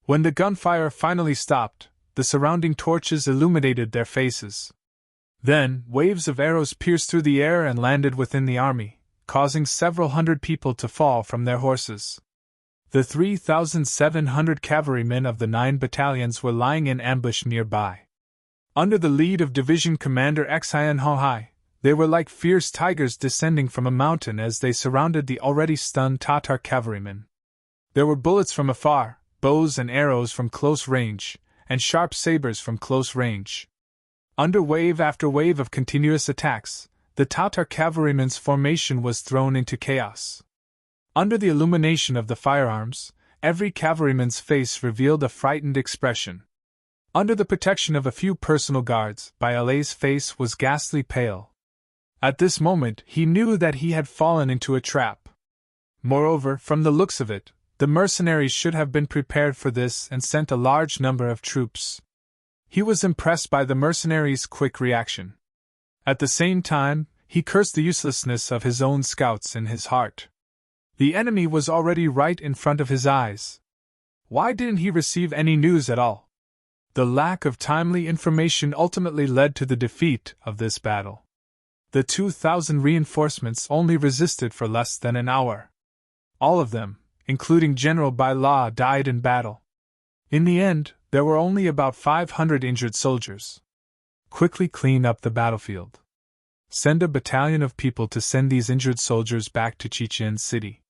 When the gunfire finally stopped, the surrounding torches illuminated their faces. Then, waves of arrows pierced through the air and landed within the army, causing several hundred people to fall from their horses. The 3,700 cavalrymen of the 9 battalions were lying in ambush nearby. Under the lead of Division Commander Xian Hohai, they were like fierce tigers descending from a mountain as they surrounded the already stunned Tatar cavalrymen. There were bullets from afar, bows and arrows from close range, and sharp sabers from close range. Under wave after wave of continuous attacks, the Tatar cavalrymen's formation was thrown into chaos. Under the illumination of the firearms, every cavalryman's face revealed a frightened expression. Under the protection of a few personal guards, Baiale's face was ghastly pale. At this moment, he knew that he had fallen into a trap. Moreover, from the looks of it, the mercenaries should have been prepared for this and sent a large number of troops. He was impressed by the mercenaries' quick reaction. At the same time, he cursed the uselessness of his own scouts in his heart. The enemy was already right in front of his eyes. Why didn't he receive any news at all? The lack of timely information ultimately led to the defeat of this battle. The 2,000 reinforcements only resisted for less than an hour. All of them, including General Baila, died in battle. In the end, there were only about 500 injured soldiers. Quickly clean up the battlefield. Send a battalion of people to send these injured soldiers back to Chichen City.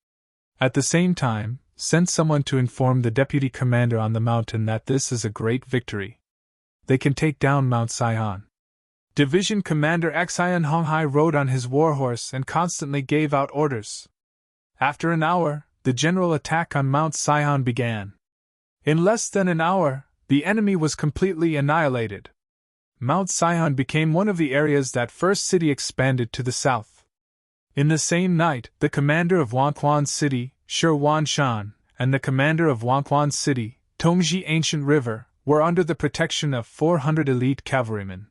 At the same time, Send someone to inform the deputy commander on the mountain that this is a great victory. They can take down Mount Sion. Division Commander Xian Honghai rode on his warhorse and constantly gave out orders. After an hour, the general attack on Mount Sion began. In less than an hour, the enemy was completely annihilated. Mount Sion became one of the areas that first city expanded to the south. In the same night, the commander of Wanquan City, Shi Wanshan, and the commander of Wanquan City, Tongji Ancient River, were under the protection of 400 elite cavalrymen.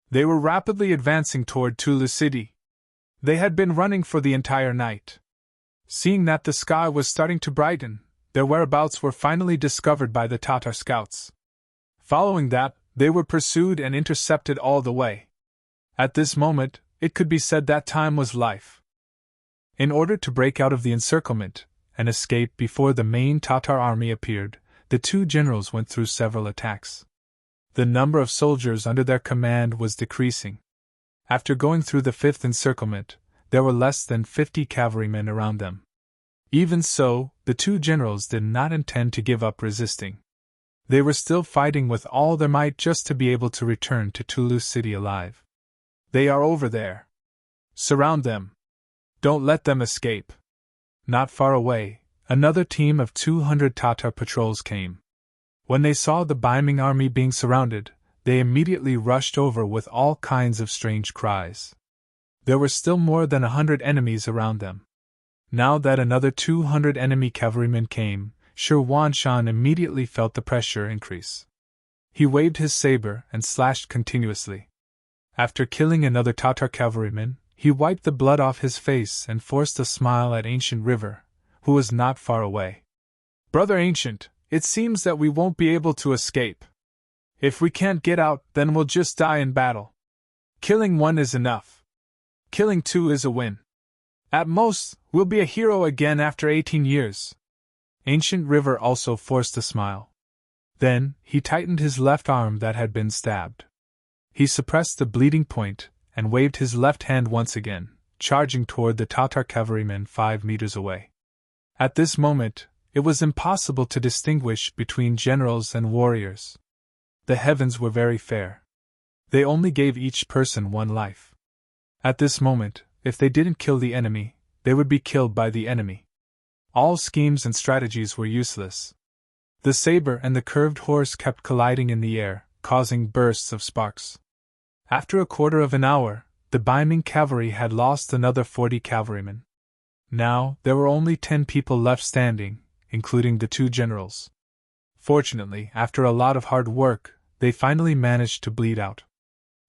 They were rapidly advancing toward Tulu City. They had been running for the entire night. Seeing that the sky was starting to brighten, their whereabouts were finally discovered by the Tatar scouts. Following that, they were pursued and intercepted all the way. At this moment, it could be said that time was life. In order to break out of the encirclement and escape before the main Tatar army appeared, the two generals went through several attacks. The number of soldiers under their command was decreasing. After going through the fifth encirclement, there were less than 50 cavalrymen around them. Even so, the two generals did not intend to give up resisting. They were still fighting with all their might just to be able to return to Tulu City alive. They are over there. Surround them. Don't let them escape. Not far away, another team of 200 Tatar patrols came. When they saw the Ming army being surrounded, they immediately rushed over with all kinds of strange cries. There were still more than 100 enemies around them. Now that another 200 enemy cavalrymen came, Shi Wanshan immediately felt the pressure increase. He waved his saber and slashed continuously. After killing another Tatar cavalryman, he wiped the blood off his face and forced a smile at Ancient River, who was not far away. "Brother Ancient, it seems that we won't be able to escape. If we can't get out, then we'll just die in battle. Killing one is enough. Killing two is a win. At most, we'll be a hero again after 18 years. Ancient River also forced a smile. Then, he tightened his left arm that had been stabbed. He suppressed the bleeding point and waved his left hand once again, charging toward the Tatar cavalrymen 5 meters away. At this moment, it was impossible to distinguish between generals and warriors. The heavens were very fair. They only gave each person 1 life. At this moment, if they didn't kill the enemy, they would be killed by the enemy. All schemes and strategies were useless. The saber and the curved horse kept colliding in the air, causing bursts of sparks. After a quarter of an hour, the Ming cavalry had lost another 40 cavalrymen. Now, there were only 10 people left standing, including the 2 generals. Fortunately, after a lot of hard work, they finally managed to bleed out.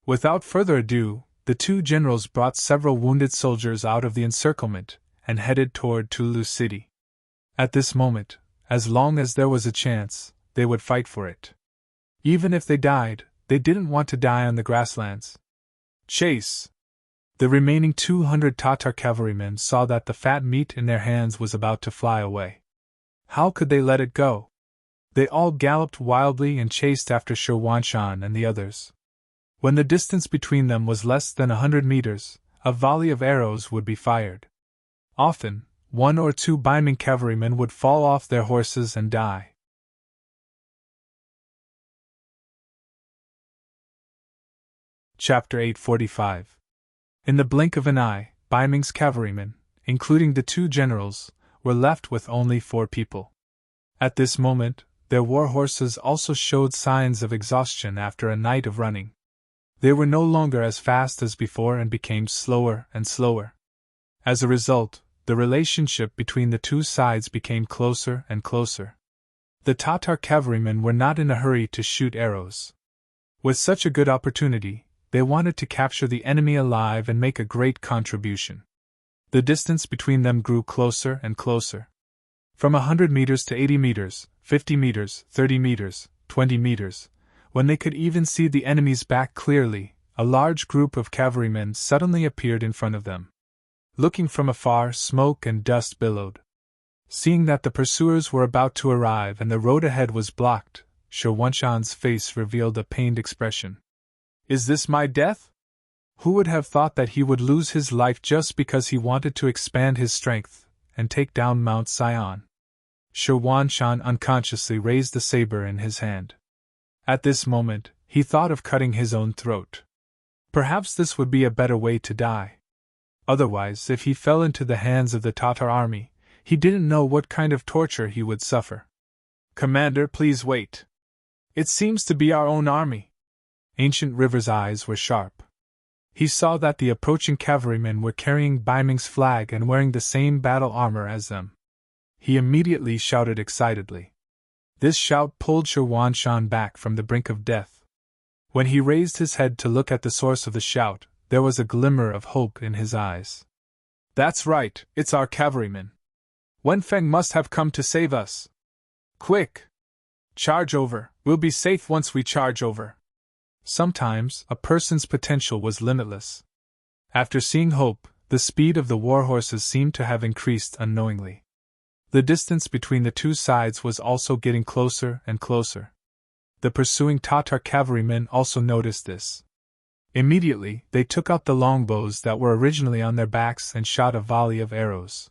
Without further ado, the 2 generals brought several wounded soldiers out of the encirclement and headed toward Tulu City. At this moment, as long as there was a chance, they would fight for it. Even if they died, they didn't want to die on the grasslands. Chase! The remaining 200 Tatar cavalrymen saw that the fat meat in their hands was about to fly away. How could they let it go? They all galloped wildly and chased after Shi Wanshan and the others. When the distance between them was less than 100 meters, a volley of arrows would be fired. Often, 1 or 2 Ming cavalrymen would fall off their horses and die. Chapter 845. In the blink of an eye, Ming's cavalrymen, including the 2 generals, were left with only 4 people. At this moment, their war horses also showed signs of exhaustion after a night of running. They were no longer as fast as before and became slower and slower. As a result, the relationship between the 2 sides became closer and closer. The Tatar cavalrymen were not in a hurry to shoot arrows. With such a good opportunity, they wanted to capture the enemy alive and make a great contribution. The distance between them grew closer and closer. From 100 meters to 80 meters, 50 meters, 30 meters, 20 meters, when they could even see the enemy's back clearly, a large group of cavalrymen suddenly appeared in front of them. Looking from afar, smoke and dust billowed. Seeing that the pursuers were about to arrive and the road ahead was blocked, Shi Wanshan's face revealed a pained expression. "Is this my death?" Who would have thought that he would lose his life just because he wanted to expand his strength and take down Mount Sion? Shan unconsciously raised the saber in his hand. At this moment, he thought of cutting his own throat. Perhaps this would be a better way to die. Otherwise, if he fell into the hands of the Tatar army, he didn't know what kind of torture he would suffer. Commander, please wait. It seems to be our own army. Ancient River's eyes were sharp. He saw that the approaching cavalrymen were carrying Ming's flag and wearing the same battle armor as them. He immediately shouted excitedly. This shout pulled Shan back from the brink of death. When he raised his head to look at the source of the shout, there was a glimmer of hope in his eyes. That's right, it's our cavalrymen. Wenfeng must have come to save us. Quick! Charge over, we'll be safe once we charge over. Sometimes, a person's potential was limitless. After seeing hope, the speed of the war horses seemed to have increased unknowingly. The distance between the two sides was also getting closer and closer. The pursuing Tatar cavalrymen also noticed this. Immediately, they took out the longbows that were originally on their backs and shot a volley of arrows.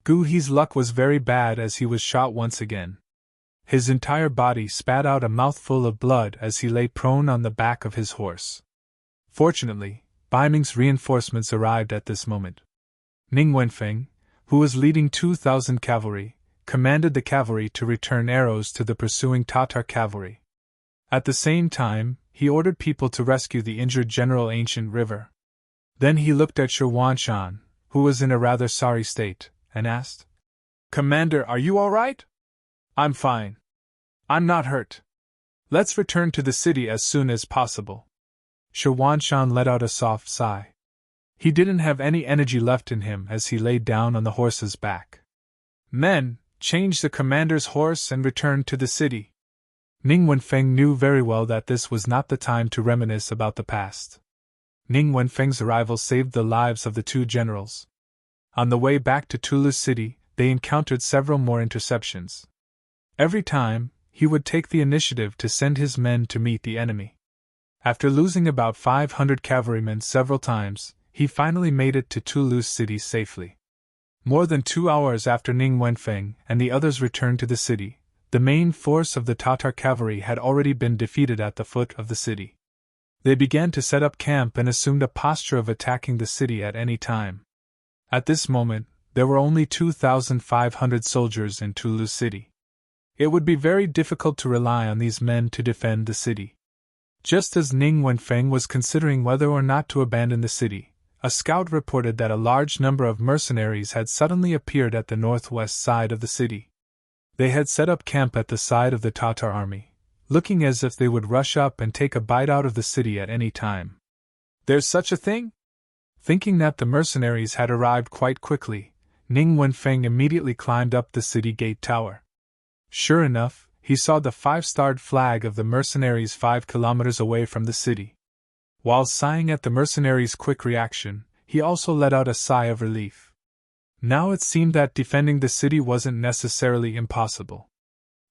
Gu He's luck was very bad as he was shot once again. His entire body spat out a mouthful of blood as he lay prone on the back of his horse. Fortunately, Ming's reinforcements arrived at this moment. Ning Wenfeng, who was leading 2,000 cavalry, commanded the cavalry to return arrows to the pursuing Tatar cavalry. At the same time, he ordered people to rescue the injured General Ancient River. Then he looked at Shan, who was in a rather sorry state, and asked, Commander, are you all right? I'm fine. I'm not hurt. Let's return to the city as soon as possible. Shan let out a soft sigh. He didn't have any energy left in him as he lay down on the horse's back. Men, change the commander's horse and return to the city. Ning Wenfeng knew very well that this was not the time to reminisce about the past. Ning Wenfeng's arrival saved the lives of the two generals. On the way back to Tulu City, they encountered several more interceptions. Every time, he would take the initiative to send his men to meet the enemy. After losing about 500 cavalrymen several times, he finally made it to Tulu City safely. More than 2 hours after Ning Wenfeng and the others returned to the city, the main force of the Tatar cavalry had already been defeated at the foot of the city. They began to set up camp and assumed a posture of attacking the city at any time. At this moment, there were only 2,500 soldiers in Tulu City. It would be very difficult to rely on these men to defend the city. Just as Ning Wenfeng was considering whether or not to abandon the city, a scout reported that a large number of mercenaries had suddenly appeared at the northwest side of the city. They had set up camp at the side of the Tatar army, looking as if they would rush up and take a bite out of the city at any time. There's such a thing? Thinking that the mercenaries had arrived quite quickly, Ning Wenfeng immediately climbed up the city gate tower. Sure enough, he saw the 5-starred flag of the mercenaries 5 kilometers away from the city. While sighing at the mercenaries' quick reaction, he also let out a sigh of relief. Now it seemed that defending the city wasn't necessarily impossible.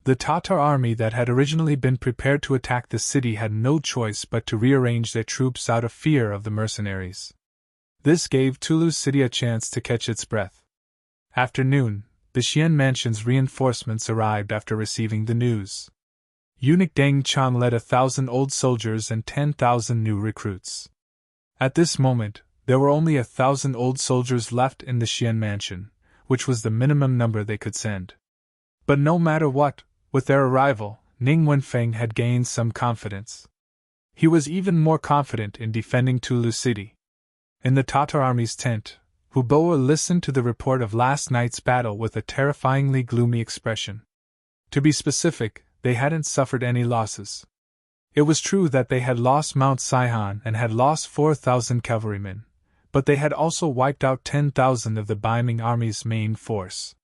The Tatar army that had originally been prepared to attack the city had no choice but to rearrange their troops out of fear of the mercenaries. This gave Tulu City a chance to catch its breath. After noon, the Xian mansion's reinforcements arrived after receiving the news. Eunuch Deng Chang led 1,000 old soldiers and 10,000 new recruits. At this moment, there were only 1,000 old soldiers left in the Xian mansion, which was the minimum number they could send. But no matter what, with their arrival, Ning Wenfeng had gained some confidence. He was even more confident in defending Tulu City. In the Tatar army's tent, Huboa listened to the report of last night's battle with a terrifyingly gloomy expression. To be specific, they hadn't suffered any losses. It was true that they had lost Mount Saihan and had lost 4,000 cavalrymen, but they had also wiped out 10,000 of the Ming army's main force.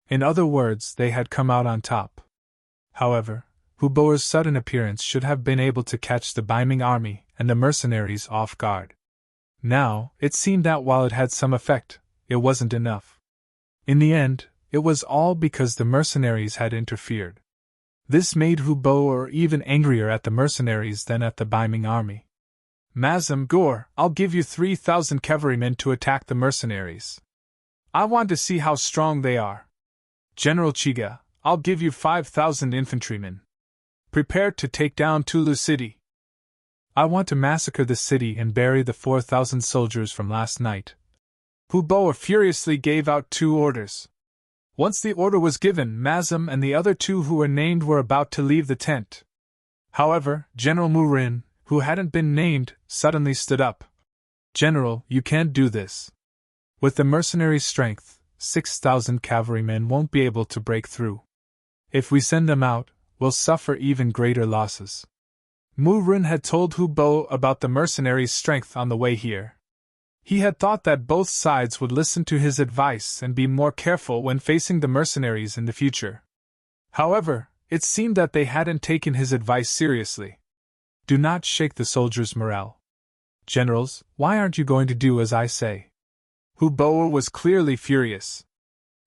In other words, they had come out on top. However, Huboa's sudden appearance should have been able to catch the Ming army and the mercenaries off guard. Now, it seemed that while it had some effect, it wasn't enough. In the end, it was all because the mercenaries had interfered. This made Huboa even angrier at the mercenaries than at the Ming army. Mazam Gur, I'll give you 3,000 cavalrymen to attack the mercenaries. I want to see how strong they are. General Chiga, I'll give you 5,000 infantrymen. Prepare to take down Tulu city. I want to massacre the city and bury the 4,000 soldiers from last night. Hu Bo furiously gave out 2 orders. Once the order was given, Mazam and the other 2 who were named were about to leave the tent. However, General Mu Rin, who hadn't been named, suddenly stood up. General, you can't do this. With the mercenaries' strength, 6,000 cavalrymen won't be able to break through. If we send them out, we'll suffer even greater losses. Mu Rin had told Hu Bo about the mercenaries' strength on the way here. He had thought that both sides would listen to his advice and be more careful when facing the mercenaries in the future. However, it seemed that they hadn't taken his advice seriously. Do not shake the soldiers' morale. Generals, why aren't you going to do as I say? Hu Bo was clearly furious.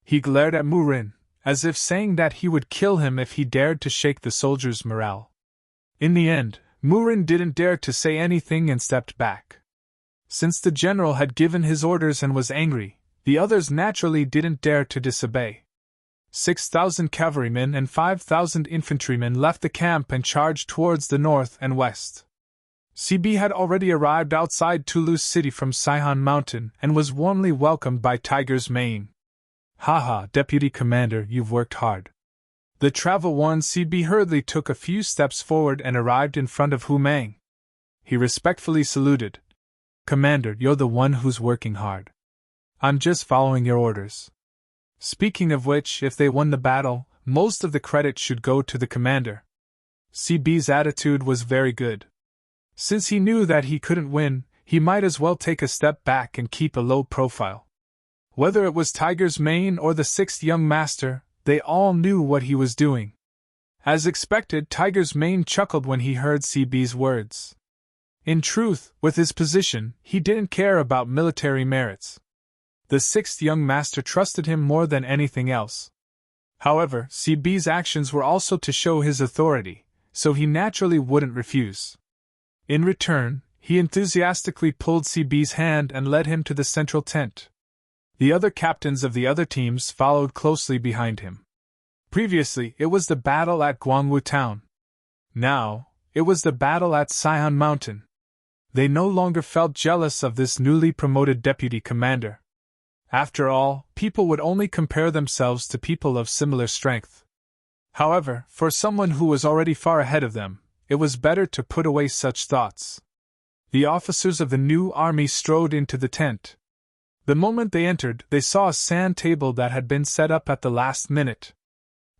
He glared at Mu Rin, as if saying that he would kill him if he dared to shake the soldiers' morale. In the end, Mu Rin didn't dare to say anything and stepped back. Since the general had given his orders and was angry, the others naturally didn't dare to disobey. 6,000 cavalrymen and 5,000 infantrymen left the camp and charged towards the north and west. CB had already arrived outside Toulouse city from Sihon Mountain and was warmly welcomed by Tiger's Mane. Haha, Deputy Commander, you've worked hard. The travel-worn CB hurriedly took a few steps forward and arrived in front of Hu Mang. He respectfully saluted. Commander, you're the one who's working hard. I'm just following your orders. Speaking of which, if they won the battle, most of the credit should go to the commander. CB's attitude was very good. Since he knew that he couldn't win, he might as well take a step back and keep a low profile. Whether it was Tiger's Mane or the 6th young master, they all knew what he was doing. As expected, Tiger's Mane chuckled when he heard CB's words. In truth, with his position, he didn't care about military merits. The 6th young master trusted him more than anything else. However, CB's actions were also to show his authority, so he naturally wouldn't refuse. In return, he enthusiastically pulled CB's hand and led him to the central tent. The other captains of the other teams followed closely behind him. Previously, it was the battle at Guangwu town. Now, it was the battle at Sihon Mountain. They no longer felt jealous of this newly promoted deputy commander. After all, people would only compare themselves to people of similar strength. However, for someone who was already far ahead of them, it was better to put away such thoughts. The officers of the new army strode into the tent. The moment they entered, they saw a sand table that had been set up at the last minute.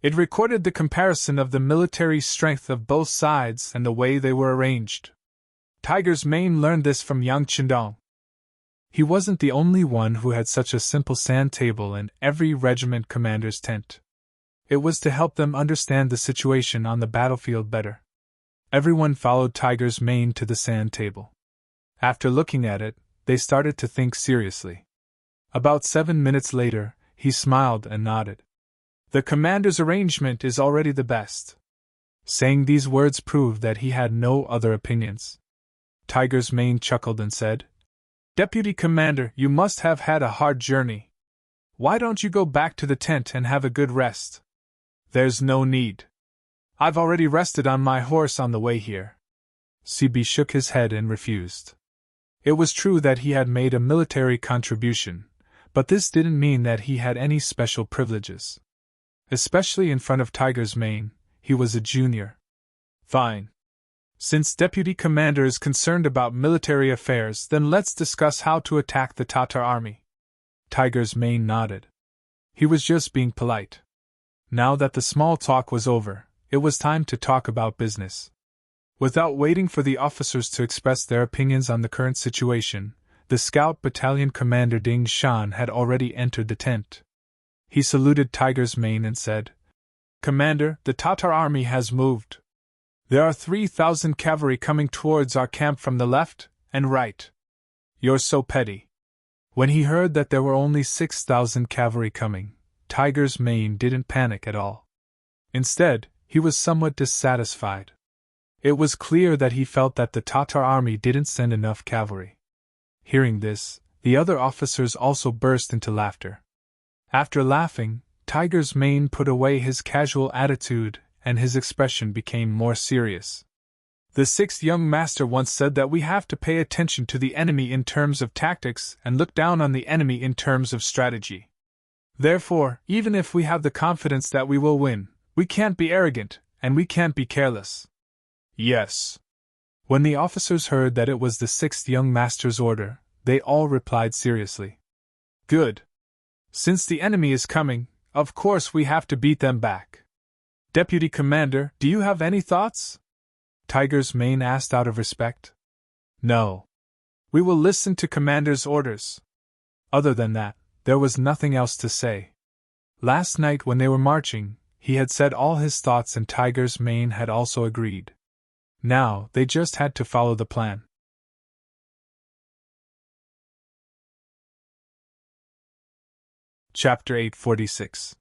It recorded the comparison of the military strength of both sides and the way they were arranged. Tiger's Mane learned this from Yang Qindong. He wasn't the only one who had such a simple sand table in every regiment commander's tent. It was to help them understand the situation on the battlefield better. Everyone followed Tiger's Mane to the sand table. After looking at it, they started to think seriously. About 7 minutes later, he smiled and nodded. The commander's arrangement is already the best. Saying these words proved that he had no other opinions. Tiger's Mane chuckled and said, Deputy Commander, you must have had a hard journey. Why don't you go back to the tent and have a good rest? There's no need. I've already rested on my horse on the way here. CB shook his head and refused. It was true that he had made a military contribution, but this didn't mean that he had any special privileges. Especially in front of Tiger's Mane, he was a junior. Fine. Since Deputy Commander is concerned about military affairs, then let's discuss how to attack the Tatar army. Tiger's Mane nodded. He was just being polite. Now that the small talk was over, it was time to talk about business. Without waiting for the officers to express their opinions on the current situation, the Scout Battalion Commander Ding Shan had already entered the tent. He saluted Tiger's Mane and said, Commander, the Tatar army has moved. There are 3,000 cavalry coming towards our camp from the left and right. You're so petty. When he heard that there were only 6,000 cavalry coming, Tiger's Mane didn't panic at all. Instead, he was somewhat dissatisfied. It was clear that he felt that the Tatar army didn't send enough cavalry. Hearing this, the other officers also burst into laughter. After laughing, Tiger's mane put away his casual attitude, and his expression became more serious. The sixth young master once said that we have to pay attention to the enemy in terms of tactics and look down on the enemy in terms of strategy. Therefore, even if we have the confidence that we will win, we can't be arrogant, and we can't be careless. Yes. When the officers heard that it was the sixth young master's order, they all replied seriously. Good. Since the enemy is coming, of course we have to beat them back. Deputy Commander, do you have any thoughts? Tiger's mane asked out of respect. No. We will listen to Commander's orders. Other than that, there was nothing else to say. Last night when they were marching, he had said all his thoughts and Tiger's mane had also agreed. Now, they just had to follow the plan. Chapter 846.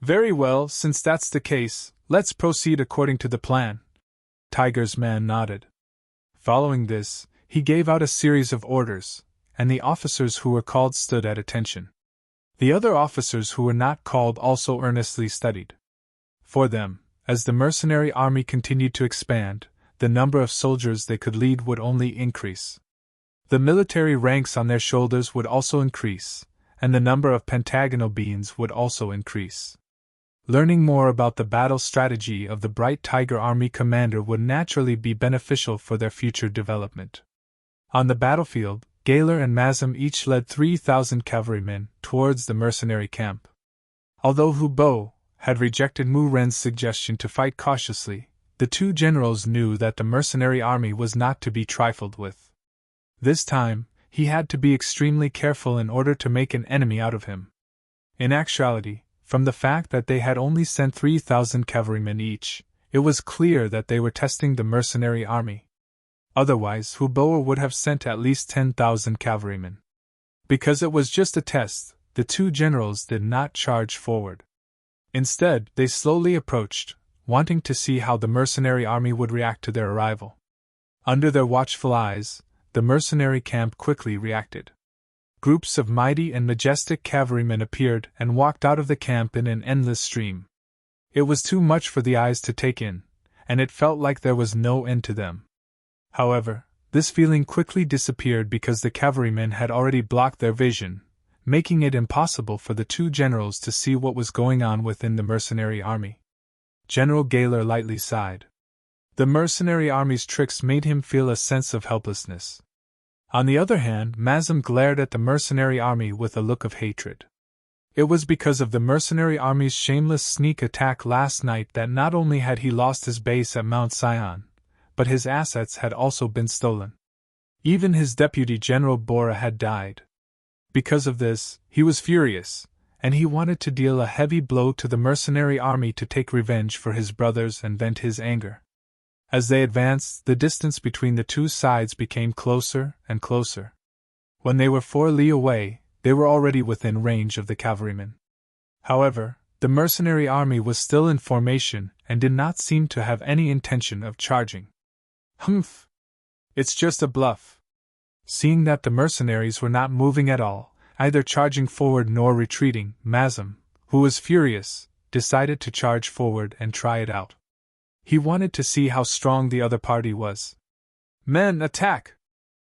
Very well, since that's the case, let's proceed according to the plan. Tiger's man nodded. Following this, he gave out a series of orders, and the officers who were called stood at attention. The other officers who were not called also earnestly studied. For them, as the mercenary army continued to expand, the number of soldiers they could lead would only increase. The military ranks on their shoulders would also increase, and the number of pentagonal beans would also increase. Learning more about the battle strategy of the Bright Tiger Army commander would naturally be beneficial for their future development. On the battlefield, Gaylor and Mazam each led 3,000 cavalrymen towards the mercenary camp. Although Hubo had rejected Mu Ren's suggestion to fight cautiously, the two generals knew that the mercenary army was not to be trifled with. This time, he had to be extremely careful in order to make an enemy out of him. In actuality, from the fact that they had only sent 3,000 cavalrymen each, it was clear that they were testing the mercenary army. Otherwise, Huboa would have sent at least 10,000 cavalrymen. Because it was just a test, the two generals did not charge forward. Instead, they slowly approached, wanting to see how the mercenary army would react to their arrival. Under their watchful eyes, the mercenary camp quickly reacted. Groups of mighty and majestic cavalrymen appeared and walked out of the camp in an endless stream. It was too much for the eyes to take in, and it felt like there was no end to them. However, this feeling quickly disappeared because the cavalrymen had already blocked their vision, making it impossible for the two generals to see what was going on within the mercenary army. General Gaylor lightly sighed. The mercenary army's tricks made him feel a sense of helplessness. On the other hand, Mazam glared at the mercenary army with a look of hatred. It was because of the mercenary army's shameless sneak attack last night that not only had he lost his base at Mount Sion, but his assets had also been stolen. Even his deputy General Bora had died. Because of this, he was furious, and he wanted to deal a heavy blow to the mercenary army to take revenge for his brothers and vent his anger. As they advanced, the distance between the two sides became closer and closer. When they were 4 li away, they were already within range of the cavalrymen. However, the mercenary army was still in formation and did not seem to have any intention of charging. Humph! It's just a bluff. Seeing that the mercenaries were not moving at all, either charging forward nor retreating, Mazam, who was furious, decided to charge forward and try it out. He wanted to see how strong the other party was. Men, attack!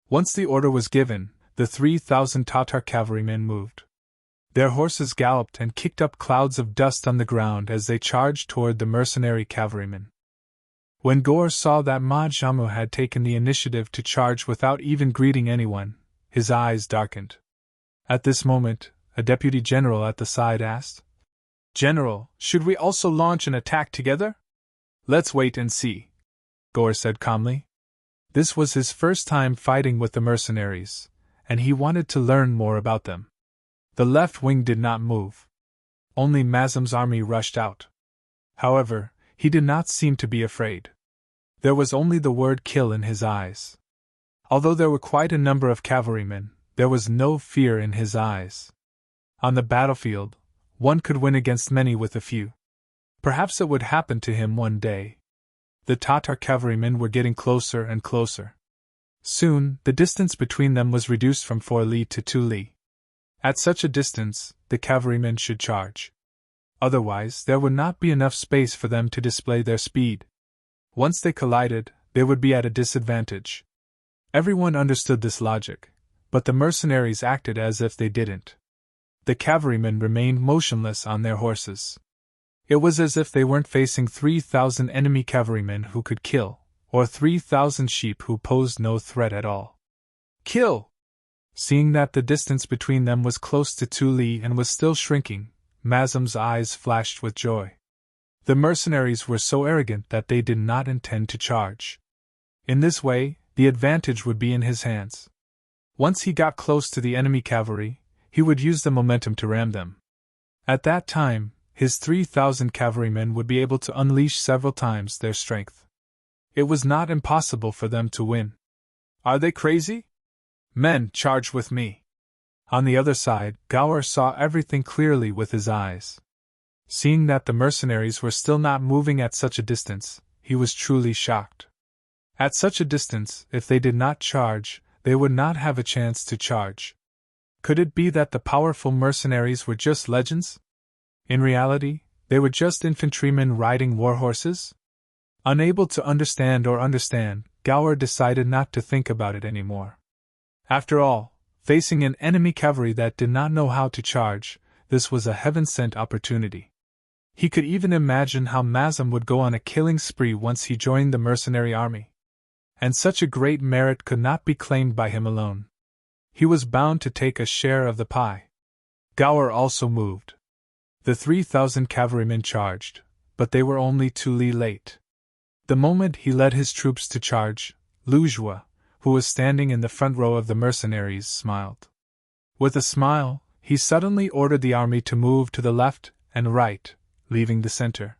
Once the order was given, the 3,000 Tatar cavalrymen moved. Their horses galloped and kicked up clouds of dust on the ground as they charged toward the mercenary cavalrymen. When Gore saw that Majamu had taken the initiative to charge without even greeting anyone, his eyes darkened. At this moment, a deputy general at the side asked, "General, should we also launch an attack together?" "Let's wait and see," Gore said calmly. This was his first time fighting with the mercenaries, and he wanted to learn more about them. The left wing did not move. Only Mazam's army rushed out. However, he did not seem to be afraid. There was only the word kill in his eyes. Although there were quite a number of cavalrymen, there was no fear in his eyes. On the battlefield, one could win against many with a few. Perhaps it would happen to him one day. The Tatar cavalrymen were getting closer and closer. Soon, the distance between them was reduced from 4 li to 2 li. At such a distance, the cavalrymen should charge. Otherwise, there would not be enough space for them to display their speed. Once they collided, they would be at a disadvantage. Everyone understood this logic, but the mercenaries acted as if they didn't. The cavalrymen remained motionless on their horses. It was as if they weren't facing 3,000 enemy cavalrymen who could kill, or 3,000 sheep who posed no threat at all. Kill! Seeing that the distance between them was close to 2 li and was still shrinking, Mazem's eyes flashed with joy. The mercenaries were so arrogant that they did not intend to charge. In this way, the advantage would be in his hands. Once he got close to the enemy cavalry, he would use the momentum to ram them. At that time, his 3,000 cavalrymen would be able to unleash several times their strength. It was not impossible for them to win. Are they crazy? Men, charge with me! On the other side, Gower saw everything clearly with his eyes. Seeing that the mercenaries were still not moving at such a distance, he was truly shocked. At such a distance, if they did not charge, they would not have a chance to charge. Could it be that the powerful mercenaries were just legends? In reality, they were just infantrymen riding war horses? Unable to understand, Gower decided not to think about it anymore. After all, facing an enemy cavalry that did not know how to charge, this was a heaven-sent opportunity. He could even imagine how Mazem would go on a killing spree once he joined the mercenary army. And such a great merit could not be claimed by him alone. He was bound to take a share of the pie. Gower also moved. The 3,000 cavalrymen charged, but they were only 2 li late. The moment he led his troops to charge, Loujois, who was standing in the front row of the mercenaries, smiled. With a smile, he suddenly ordered the army to move to the left and right, leaving the center.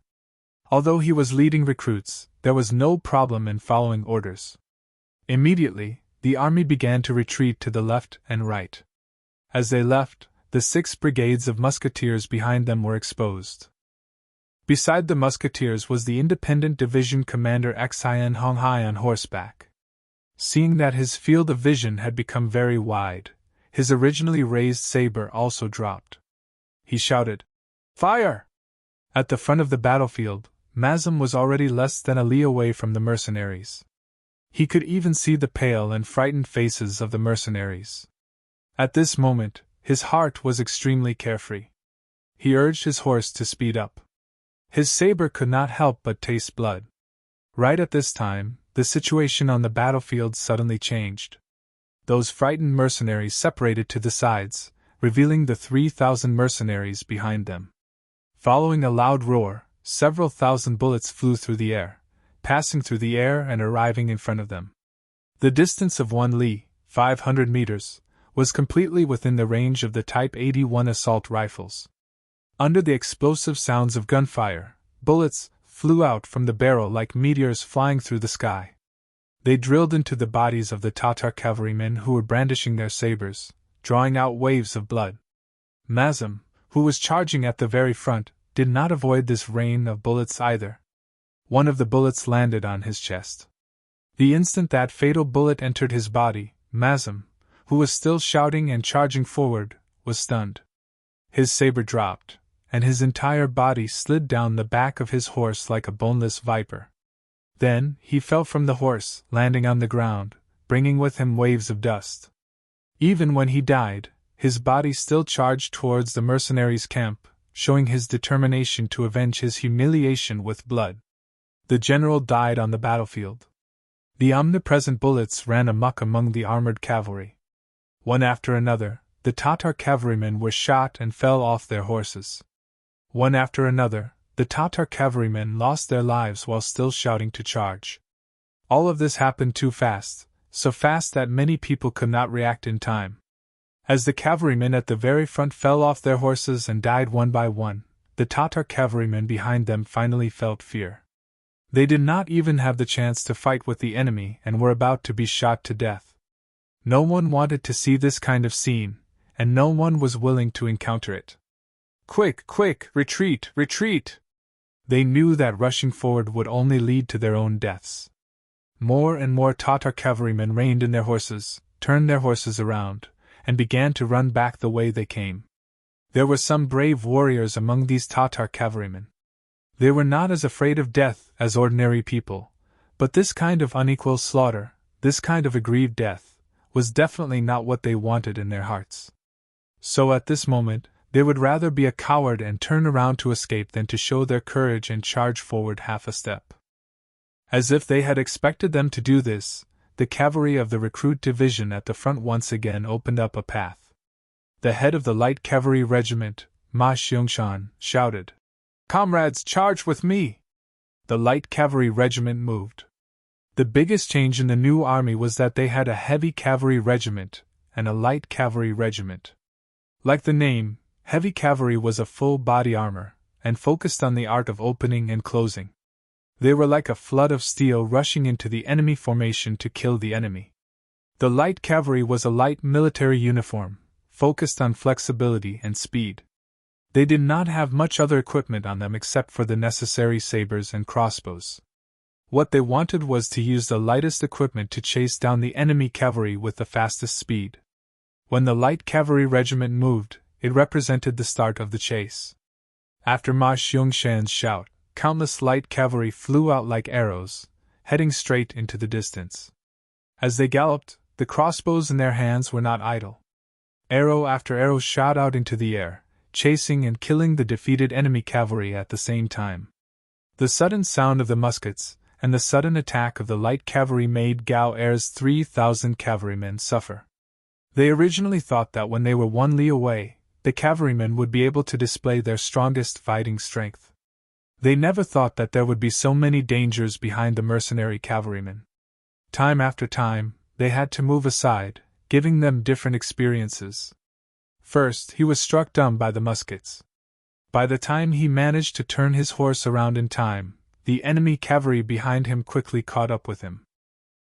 Although he was leading recruits, there was no problem in following orders. Immediately, the army began to retreat to the left and right. As they left, the 6 brigades of musketeers behind them were exposed. Beside the musketeers was the independent division commander Xian Honghai on horseback. Seeing that his field of vision had become very wide, his originally raised saber also dropped. He shouted, "Fire!" At the front of the battlefield, Mazem was already less than a li away from the mercenaries. He could even see the pale and frightened faces of the mercenaries. At this moment, his heart was extremely carefree. He urged his horse to speed up. His saber could not help but taste blood. Right at this time, the situation on the battlefield suddenly changed. Those frightened mercenaries separated to the sides, revealing the 3,000 mercenaries behind them. Following a loud roar, several thousand bullets flew through the air, passing through the air and arriving in front of them. The distance of 1 li, 500 meters, was completely within the range of the Type 81 assault rifles. Under the explosive sounds of gunfire, bullets flew out from the barrel like meteors flying through the sky. They drilled into the bodies of the Tatar cavalrymen who were brandishing their sabers, drawing out waves of blood. Mazem, who was charging at the very front, did not avoid this rain of bullets either. One of the bullets landed on his chest. The instant that fatal bullet entered his body, Mazem, who was still shouting and charging forward, was stunned. His saber dropped, and his entire body slid down the back of his horse like a boneless viper. Then, he fell from the horse, landing on the ground, bringing with him waves of dust. Even when he died, his body still charged towards the mercenaries' camp, showing his determination to avenge his humiliation with blood. The general died on the battlefield. The omnipresent bullets ran amok among the armored cavalry. One after another, the Tatar cavalrymen were shot and fell off their horses. One after another, the Tatar cavalrymen lost their lives while still shouting to charge. All of this happened too fast, so fast that many people could not react in time. As the cavalrymen at the very front fell off their horses and died one by one, the Tatar cavalrymen behind them finally felt fear. They did not even have the chance to fight with the enemy and were about to be shot to death. No one wanted to see this kind of scene, and no one was willing to encounter it. "Quick, quick, retreat, retreat!" They knew that rushing forward would only lead to their own deaths. More and more Tatar cavalrymen reined in their horses, turned their horses around, and began to run back the way they came. There were some brave warriors among these Tatar cavalrymen. They were not as afraid of death as ordinary people, but this kind of unequal slaughter, this kind of aggrieved death, was definitely not what they wanted in their hearts. So at this moment, they would rather be a coward and turn around to escape than to show their courage and charge forward half a step. As if they had expected them to do this, the cavalry of the recruit division at the front once again opened up a path. The head of the light cavalry regiment, Ma Xiangshan, shouted, "Comrades, charge with me!" The light cavalry regiment moved. The biggest change in the new army was that they had a heavy cavalry regiment and a light cavalry regiment. Like the name, heavy cavalry was a full body armor, and focused on the art of opening and closing. They were like a flood of steel rushing into the enemy formation to kill the enemy. The light cavalry was a light military uniform, focused on flexibility and speed. They did not have much other equipment on them except for the necessary sabers and crossbows. What they wanted was to use the lightest equipment to chase down the enemy cavalry with the fastest speed. When the light cavalry regiment moved, it represented the start of the chase. After Ma Xiangshan's shout, countless light cavalry flew out like arrows, heading straight into the distance. As they galloped, the crossbows in their hands were not idle. Arrow after arrow shot out into the air, chasing and killing the defeated enemy cavalry at the same time. The sudden sound of the muskets and the sudden attack of the light cavalry made Gao Er's 3,000 cavalrymen suffer. They originally thought that when they were 1 li away, the cavalrymen would be able to display their strongest fighting strength. They never thought that there would be so many dangers behind the mercenary cavalrymen. Time after time, they had to move aside, giving them different experiences. First, he was struck dumb by the muskets. By the time he managed to turn his horse around in time, the enemy cavalry behind him quickly caught up with him.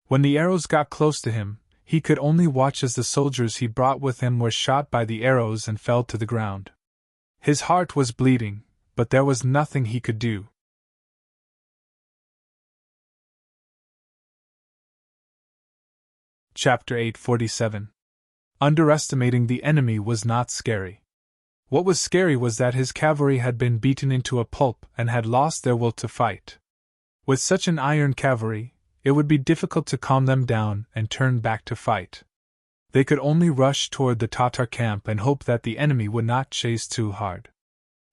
When the arrows got close to him, he could only watch as the soldiers he brought with him were shot by the arrows and fell to the ground. His heart was bleeding, but there was nothing he could do. Chapter 847. Underestimating the enemy was not scary. What was scary was that his cavalry had been beaten into a pulp and had lost their will to fight. With such an iron cavalry, it would be difficult to calm them down and turn back to fight. They could only rush toward the Tatar camp and hope that the enemy would not chase too hard.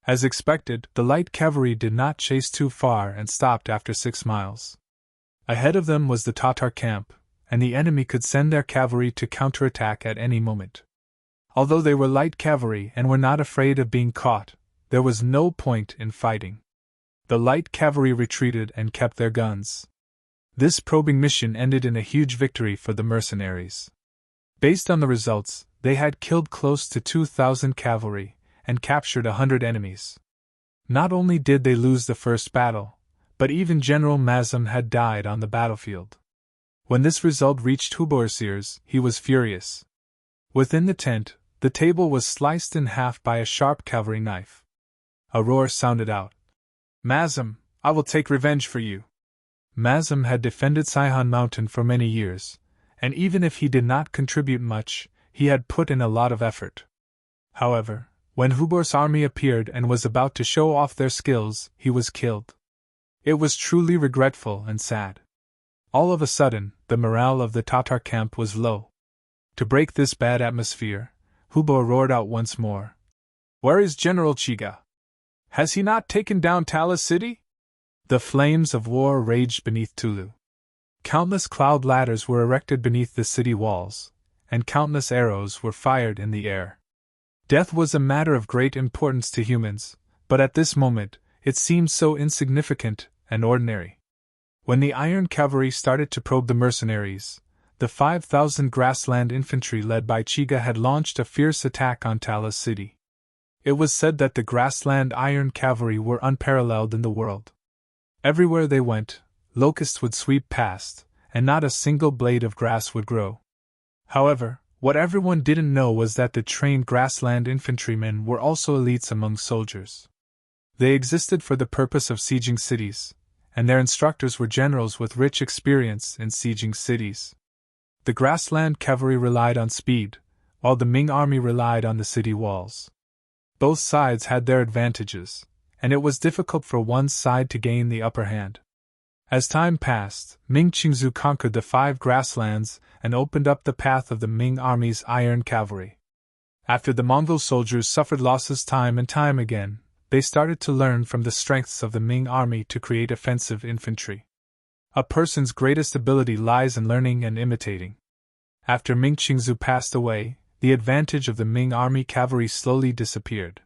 As expected, the light cavalry did not chase too far and stopped after 6 miles. Ahead of them was the Tatar camp, and the enemy could send their cavalry to counterattack at any moment. Although they were light cavalry and were not afraid of being caught, there was no point in fighting. The light cavalry retreated and kept their guns. This probing mission ended in a huge victory for the mercenaries. Based on the results, they had killed close to 2,000 cavalry and captured 100 enemies. Not only did they lose the first battle, but even General Mazum had died on the battlefield. When this result reached Hubor's ears, he was furious. Within the tent, the table was sliced in half by a sharp cavalry knife. A roar sounded out. "Mazum, I will take revenge for you." Mazum had defended Saihan Mountain for many years, and even if he did not contribute much, he had put in a lot of effort. However, when Hubor's army appeared and was about to show off their skills, he was killed. It was truly regretful and sad. All of a sudden, the morale of the Tatar camp was low. To break this bad atmosphere, Hubor roared out once more. "Where is General Chiga? Has he not taken down Talas city?" The flames of war raged beneath Tulu. Countless cloud ladders were erected beneath the city walls, and countless arrows were fired in the air. Death was a matter of great importance to humans, but at this moment, it seemed so insignificant and ordinary. When the Iron Cavalry started to probe the mercenaries, the 5,000 grassland infantry led by Chiga had launched a fierce attack on Talas city. It was said that the grassland Iron Cavalry were unparalleled in the world. Everywhere they went, locusts would sweep past, and not a single blade of grass would grow. However, what everyone didn't know was that the trained grassland infantrymen were also elites among soldiers. They existed for the purpose of sieging cities, and their instructors were generals with rich experience in sieging cities. The grassland cavalry relied on speed, while the Ming army relied on the city walls. Both sides had their advantages, and it was difficult for one side to gain the upper hand. As time passed, Ming Qingzu conquered the 5 grasslands and opened up the path of the Ming army's iron cavalry. After the Mongol soldiers suffered losses time and time again, they started to learn from the strengths of the Ming army to create offensive infantry. A person's greatest ability lies in learning and imitating. After Ming Qingzu passed away, the advantage of the Ming army cavalry slowly disappeared.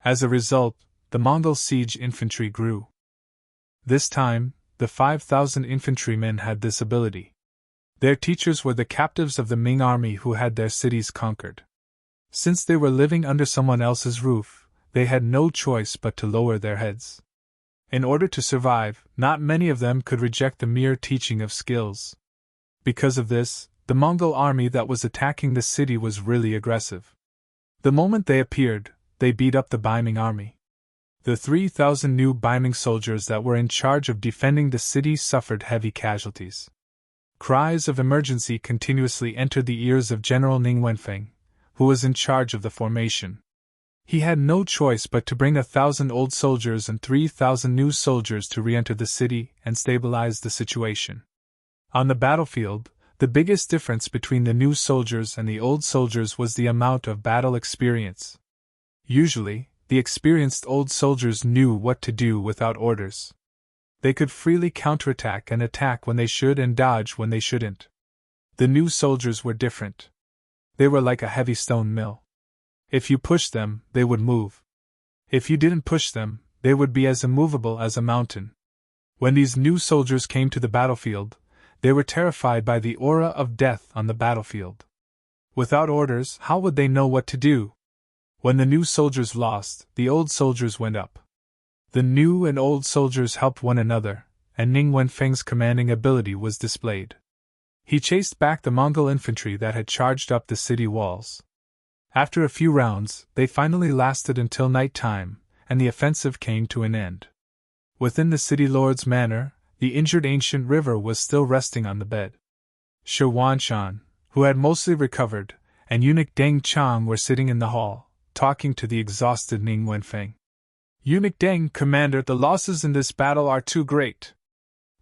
As a result, the Mongol siege infantry grew. This time, the 5,000 infantrymen had this ability. Their teachers were the captives of the Ming army who had their cities conquered. Since they were living under someone else's roof, they had no choice but to lower their heads. In order to survive, not many of them could reject the mere teaching of skills. Because of this, the Mongol army that was attacking the city was really aggressive. The moment they appeared, they beat up the Baiming army. The 3,000 new Baiming soldiers that were in charge of defending the city suffered heavy casualties. Cries of emergency continuously entered the ears of General Ning Wenfeng, who was in charge of the formation. He had no choice but to bring 1,000 old soldiers and 3,000 new soldiers to re-enter the city and stabilize the situation. On the battlefield, the biggest difference between the new soldiers and the old soldiers was the amount of battle experience. Usually, the experienced old soldiers knew what to do without orders. They could freely counterattack and attack when they should and dodge when they shouldn't. The new soldiers were different. They were like a heavy stone mill. If you pushed them, they would move. If you didn't push them, they would be as immovable as a mountain. When these new soldiers came to the battlefield, they were terrified by the aura of death on the battlefield. Without orders, how would they know what to do? When the new soldiers lost, the old soldiers went up. The new and old soldiers helped one another, and Ning Wenfeng's commanding ability was displayed. He chased back the Mongol infantry that had charged up the city walls. After a few rounds, they finally lasted until night time, and the offensive came to an end. Within the city lord's manor, the injured ancient river was still resting on the bed. Shi Wanshan, who had mostly recovered, and eunuch Deng Chang were sitting in the hall, talking to the exhausted Ning Wenfeng. Eunuch Deng, Commander, the losses in this battle are too great.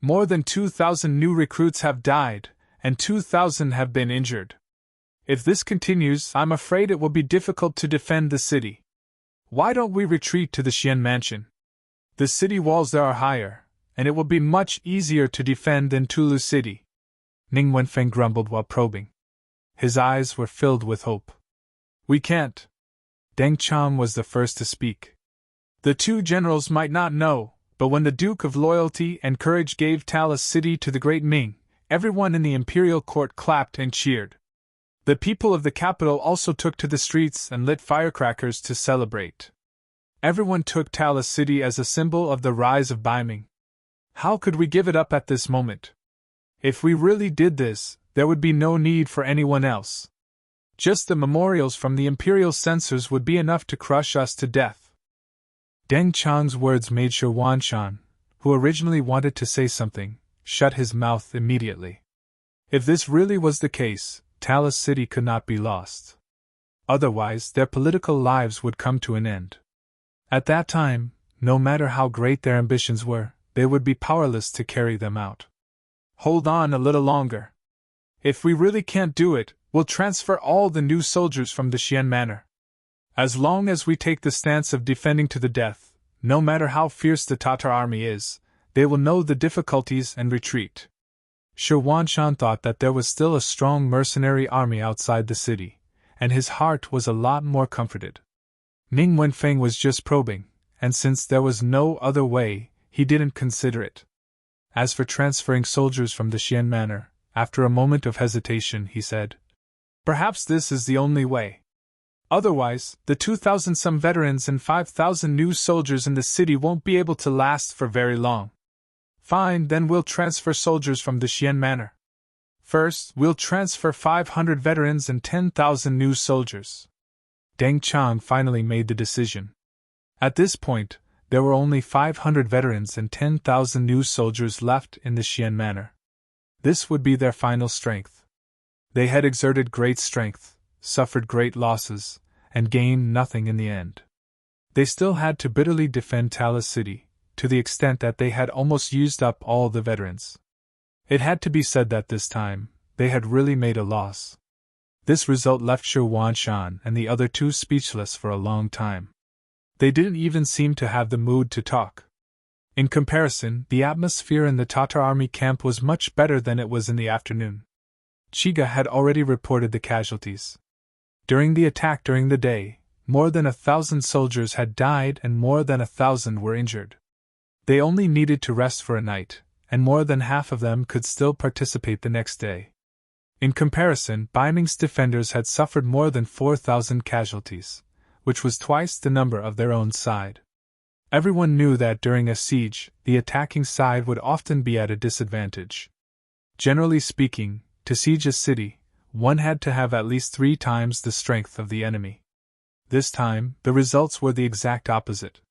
More than 2,000 new recruits have died, and 2,000 have been injured. If this continues, I'm afraid it will be difficult to defend the city. Why don't we retreat to the Xian mansion? The city walls there are higher, and it will be much easier to defend than Tulu City. Ning Wenfeng grumbled while probing. His eyes were filled with hope. We can't. Deng Chang was the first to speak. The two generals might not know, but when the Duke of Loyalty and Courage gave Talis City to the great Ming, everyone in the imperial court clapped and cheered. The people of the capital also took to the streets and lit firecrackers to celebrate. Everyone took Talis City as a symbol of the rise of Baiming. How could we give it up at this moment? If we really did this, there would be no need for anyone else. Just the memorials from the imperial censors would be enough to crush us to death. Deng Chang's words made Shi Wanshan, who originally wanted to say something, shut his mouth immediately. If this really was the case, Talis City could not be lost. Otherwise, their political lives would come to an end. At that time, no matter how great their ambitions were, they would be powerless to carry them out. Hold on a little longer. If we really can't do it, we'll transfer all the new soldiers from the Xian Manor. As long as we take the stance of defending to the death, no matter how fierce the Tatar army is, they will know the difficulties and retreat. Shi Wanshan thought that there was still a strong mercenary army outside the city, and his heart was a lot more comforted. Ning Wenfeng was just probing, and since there was no other way, he didn't consider it. As for transferring soldiers from the Xian Manor, after a moment of hesitation, he said, "Perhaps this is the only way. Otherwise, the 2,000 some veterans and 5,000 new soldiers in the city won't be able to last for very long. Fine, then we'll transfer soldiers from the Xian Manor. First, we'll transfer 500 veterans and 10,000 new soldiers." Deng Chang finally made the decision. At this point, there were only 500 veterans and 10,000 new soldiers left in the Xian Manor. This would be their final strength. They had exerted great strength, suffered great losses, and gained nothing in the end. They still had to bitterly defend Talis City, to the extent that they had almost used up all the veterans. It had to be said that this time, they had really made a loss. This result left Shi Huanshan and the other two speechless for a long time. They didn't even seem to have the mood to talk. In comparison, the atmosphere in the Tatar army camp was much better than it was in the afternoon. Chiga had already reported the casualties. During the attack during the day, more than 1,000 soldiers had died and more than 1,000 were injured. They only needed to rest for a night, and more than half of them could still participate the next day. In comparison, Ming's defenders had suffered more than 4,000 casualties, which was twice the number of their own side. Everyone knew that during a siege, the attacking side would often be at a disadvantage. Generally speaking, to siege a city, one had to have at least 3 times the strength of the enemy. This time, the results were the exact opposite.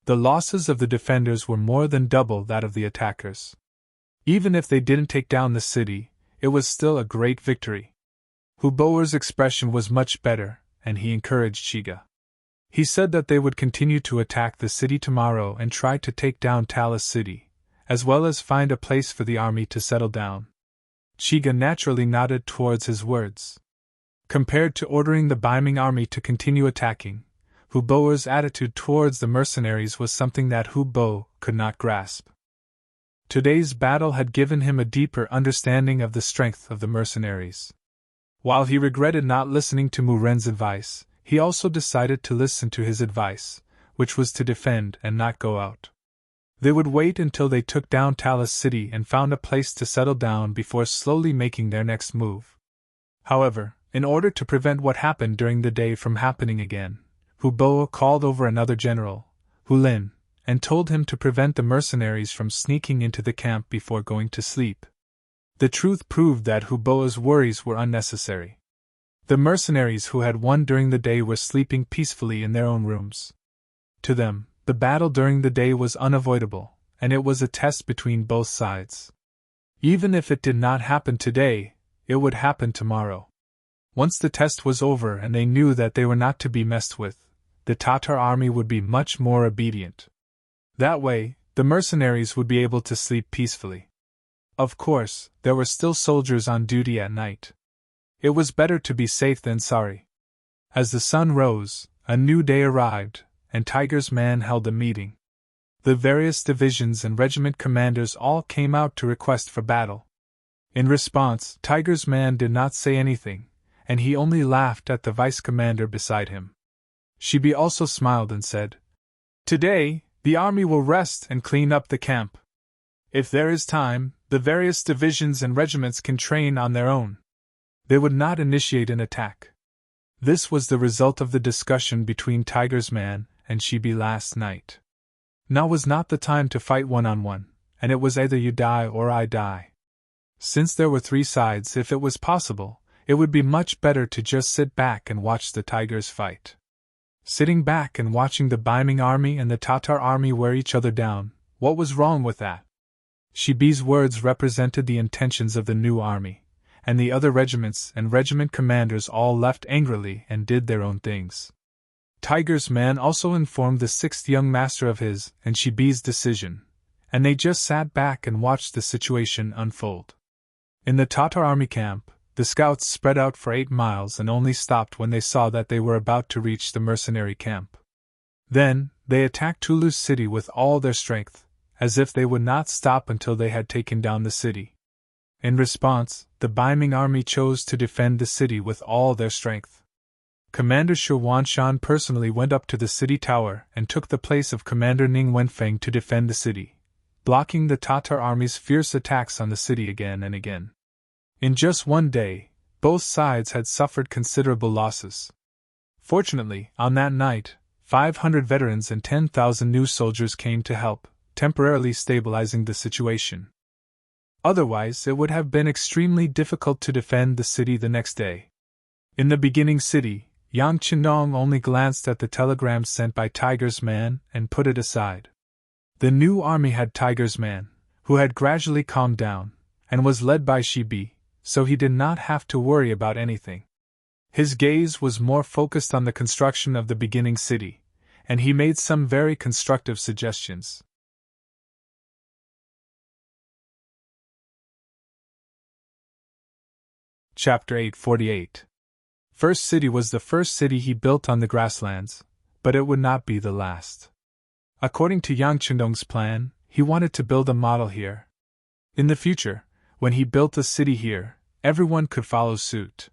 The losses of the defenders were more than double that of the attackers. Even if they didn't take down the city, it was still a great victory. Hu Boer's expression was much better, and he encouraged Chiga. He said that they would continue to attack the city tomorrow and try to take down Talis City, as well as find a place for the army to settle down. Chiga naturally nodded towards his words. Compared to ordering the Ming army to continue attacking, Hu Boer's attitude towards the mercenaries was something that Hu Bo could not grasp. Today's battle had given him a deeper understanding of the strength of the mercenaries. While he regretted not listening to Mu Ren's advice, he also decided to listen to his advice, which was to defend and not go out. They would wait until they took down Talis City and found a place to settle down before slowly making their next move. However, in order to prevent what happened during the day from happening again, Hu Bo called over another general, Hu Lin, and told him to prevent the mercenaries from sneaking into the camp before going to sleep. The truth proved that Hu Bo's worries were unnecessary. The mercenaries who had won during the day were sleeping peacefully in their own rooms. To them, the battle during the day was unavoidable, and it was a test between both sides. Even if it did not happen today, it would happen tomorrow. Once the test was over and they knew that they were not to be messed with, the Tatar army would be much more obedient. That way, the mercenaries would be able to sleep peacefully. Of course, there were still soldiers on duty at night. It was better to be safe than sorry. As the sun rose, a new day arrived, and Tiger's Man held a meeting. The various divisions and regiment commanders all came out to request for battle. In response, Tiger's Man did not say anything, and he only laughed at the vice commander beside him. Shibi also smiled and said, "Today, the army will rest and clean up the camp. If there is time, the various divisions and regiments can train on their own. They would not initiate an attack." This was the result of the discussion between Tiger's Man and Shibi last night. Now was not the time to fight one-on-one, and it was either you die or I die. Since there were 3 sides, if it was possible, it would be much better to just sit back and watch the tigers fight. Sitting back and watching the Ming army and the Tatar army wear each other down, what was wrong with that? Shibi's words represented the intentions of the new army, and the other regiments and regiment commanders all left angrily and did their own things. Tiger's Man also informed the 6th young master of his and Shibi's decision, and they just sat back and watched the situation unfold. In the Tatar army camp, the scouts spread out for 8 miles and only stopped when they saw that they were about to reach the mercenary camp. Then, they attacked Toulouse city with all their strength, as if they would not stop until they had taken down the city. In response, the Ming army chose to defend the city with all their strength. Commander Shi Huanshan personally went up to the city tower and took the place of Commander Ning Wenfeng to defend the city, blocking the Tatar army's fierce attacks on the city again and again. In just one day, both sides had suffered considerable losses. Fortunately, on that night, 500 veterans and 10,000 new soldiers came to help, temporarily stabilizing the situation. Otherwise, it would have been extremely difficult to defend the city the next day. In the beginning city, Yang Qinong only glanced at the telegram sent by Tiger's Man and put it aside. The new army had Tiger's Man, who had gradually calmed down, and was led by Shibi, so he did not have to worry about anything. His gaze was more focused on the construction of the beginning city, and he made some very constructive suggestions. Chapter 848. First city was the first city he built on the grasslands, but it would not be the last. According to Yang Chendong's plan, he wanted to build a model here. In the future, when he built a city here, everyone could follow suit.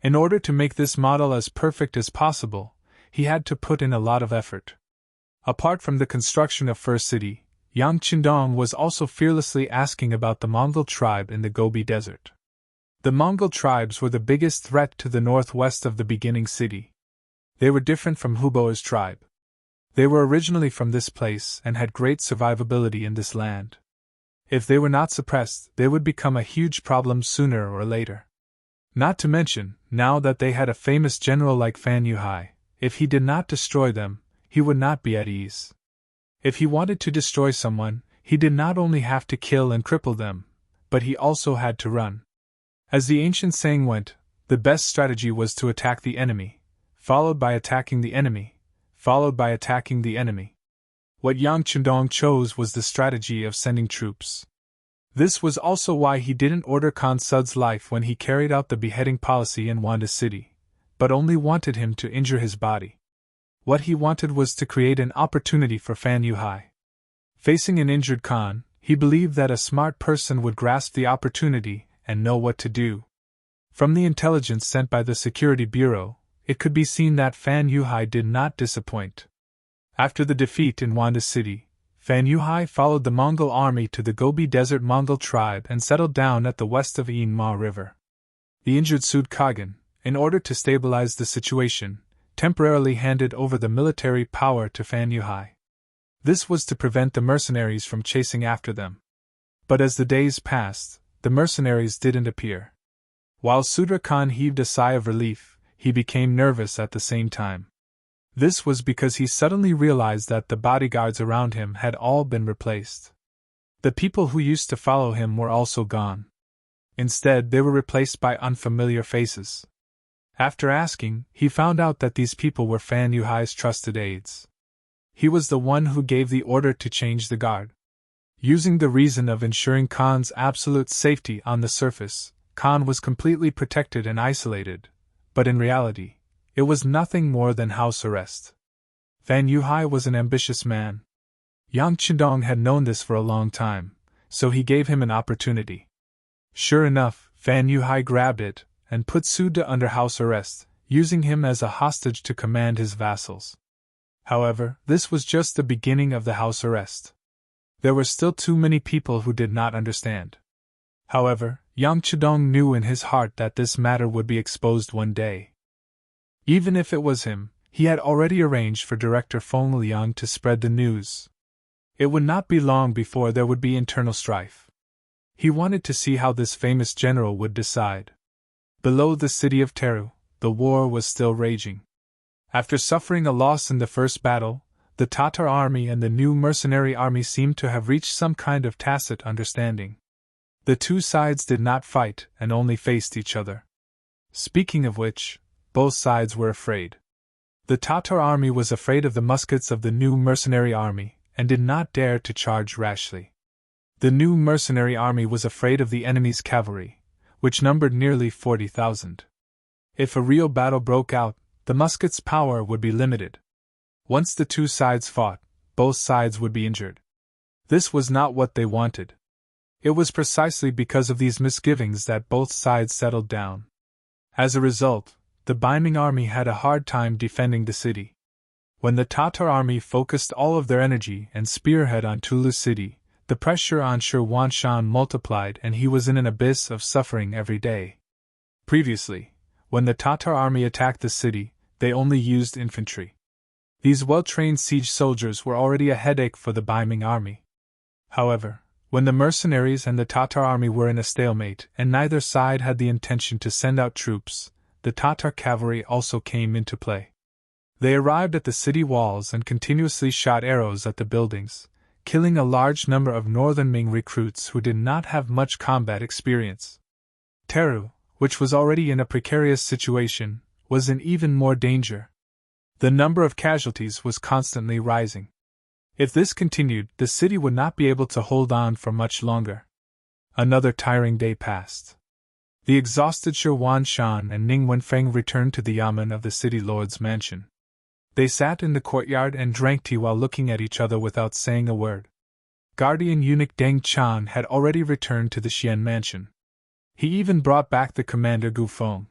In order to make this model as perfect as possible, he had to put in a lot of effort. Apart from the construction of First City, Yang Chendong was also fearlessly asking about the Mongol tribe in the Gobi Desert. The Mongol tribes were the biggest threat to the northwest of the beginning city. They were different from Hubo's tribe. They were originally from this place and had great survivability in this land. If they were not suppressed, they would become a huge problem sooner or later. Not to mention, now that they had a famous general like Fan Yuhai, if he did not destroy them, he would not be at ease. If he wanted to destroy someone, he did not only have to kill and cripple them, but he also had to run. As the ancient saying went, the best strategy was to attack the enemy, followed by attacking the enemy, followed by attacking the enemy. What Yang Chendong chose was the strategy of sending troops. This was also why he didn't order Khan Sud's life when he carried out the beheading policy in Wanda City, but only wanted him to injure his body. What he wanted was to create an opportunity for Fan Yuhai. Facing an injured Khan, he believed that a smart person would grasp the opportunity and know what to do. From the intelligence sent by the Security Bureau, it could be seen that Fan Yuhai did not disappoint. After the defeat in Wanda City, Fan Yuhai followed the Mongol army to the Gobi Desert Mongol tribe and settled down at the west of Yin Ma River. The injured Sud Khagan, in order to stabilize the situation, temporarily handed over the military power to Fan Yuhai. This was to prevent the mercenaries from chasing after them. But as the days passed, the mercenaries didn't appear. While Sudra Khan heaved a sigh of relief, he became nervous at the same time. This was because he suddenly realized that the bodyguards around him had all been replaced. The people who used to follow him were also gone. Instead, they were replaced by unfamiliar faces. After asking, he found out that these people were Fan Yuhai's trusted aides. He was the one who gave the order to change the guard. Using the reason of ensuring Khan's absolute safety on the surface, Khan was completely protected and isolated, but in reality, it was nothing more than house arrest. Fan Yuhai was an ambitious man. Yang Chendong had known this for a long time, so he gave him an opportunity. Sure enough, Fan Yuhai grabbed it and put Suda under house arrest, using him as a hostage to command his vassals. However, this was just the beginning of the house arrest. There were still too many people who did not understand. However, Yang Chendong knew in his heart that this matter would be exposed one day. Even if it was him, he had already arranged for Director Feng Liang to spread the news. It would not be long before there would be internal strife. He wanted to see how this famous general would decide. Below the city of Teru, the war was still raging. After suffering a loss in the first battle, the Tatar army and the new mercenary army seemed to have reached some kind of tacit understanding. The two sides did not fight and only faced each other. Speaking of which, both sides were afraid. The Tatar army was afraid of the muskets of the new mercenary army and did not dare to charge rashly. The new mercenary army was afraid of the enemy's cavalry, which numbered nearly 40,000. If a real battle broke out, the muskets' power would be limited. Once the two sides fought, both sides would be injured. This was not what they wanted. It was precisely because of these misgivings that both sides settled down. As a result, the Ming army had a hard time defending the city. When the Tatar army focused all of their energy and spearhead on Tulu city, the pressure on Shi Huanshan multiplied and he was in an abyss of suffering every day. Previously, when the Tatar army attacked the city, they only used infantry. These well-trained siege soldiers were already a headache for the Ming army. However, when the mercenaries and the Tatar army were in a stalemate and neither side had the intention to send out troops, the Tatar cavalry also came into play. They arrived at the city walls and continuously shot arrows at the buildings, killing a large number of northern Ming recruits who did not have much combat experience. Teru, which was already in a precarious situation, was in even more danger. The number of casualties was constantly rising. If this continued, the city would not be able to hold on for much longer. Another tiring day passed. The exhausted Shi Huanshan and Ning Wenfeng returned to the yamen of the city lord's mansion. They sat in the courtyard and drank tea while looking at each other without saying a word. Guardian eunuch Deng Chan had already returned to the Xian mansion. He even brought back the commander Gu Feng.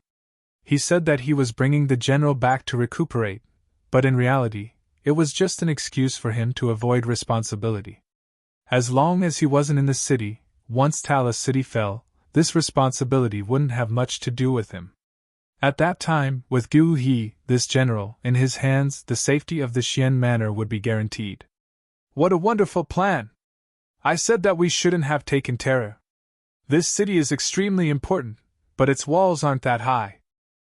He said that he was bringing the general back to recuperate, but in reality, it was just an excuse for him to avoid responsibility. As long as he wasn't in the city, once Talis City fell, this responsibility wouldn't have much to do with him. At that time, with Gu He, this general, in his hands, the safety of the Xian manor would be guaranteed. What a wonderful plan! I said that we shouldn't have taken terror. This city is extremely important, but its walls aren't that high.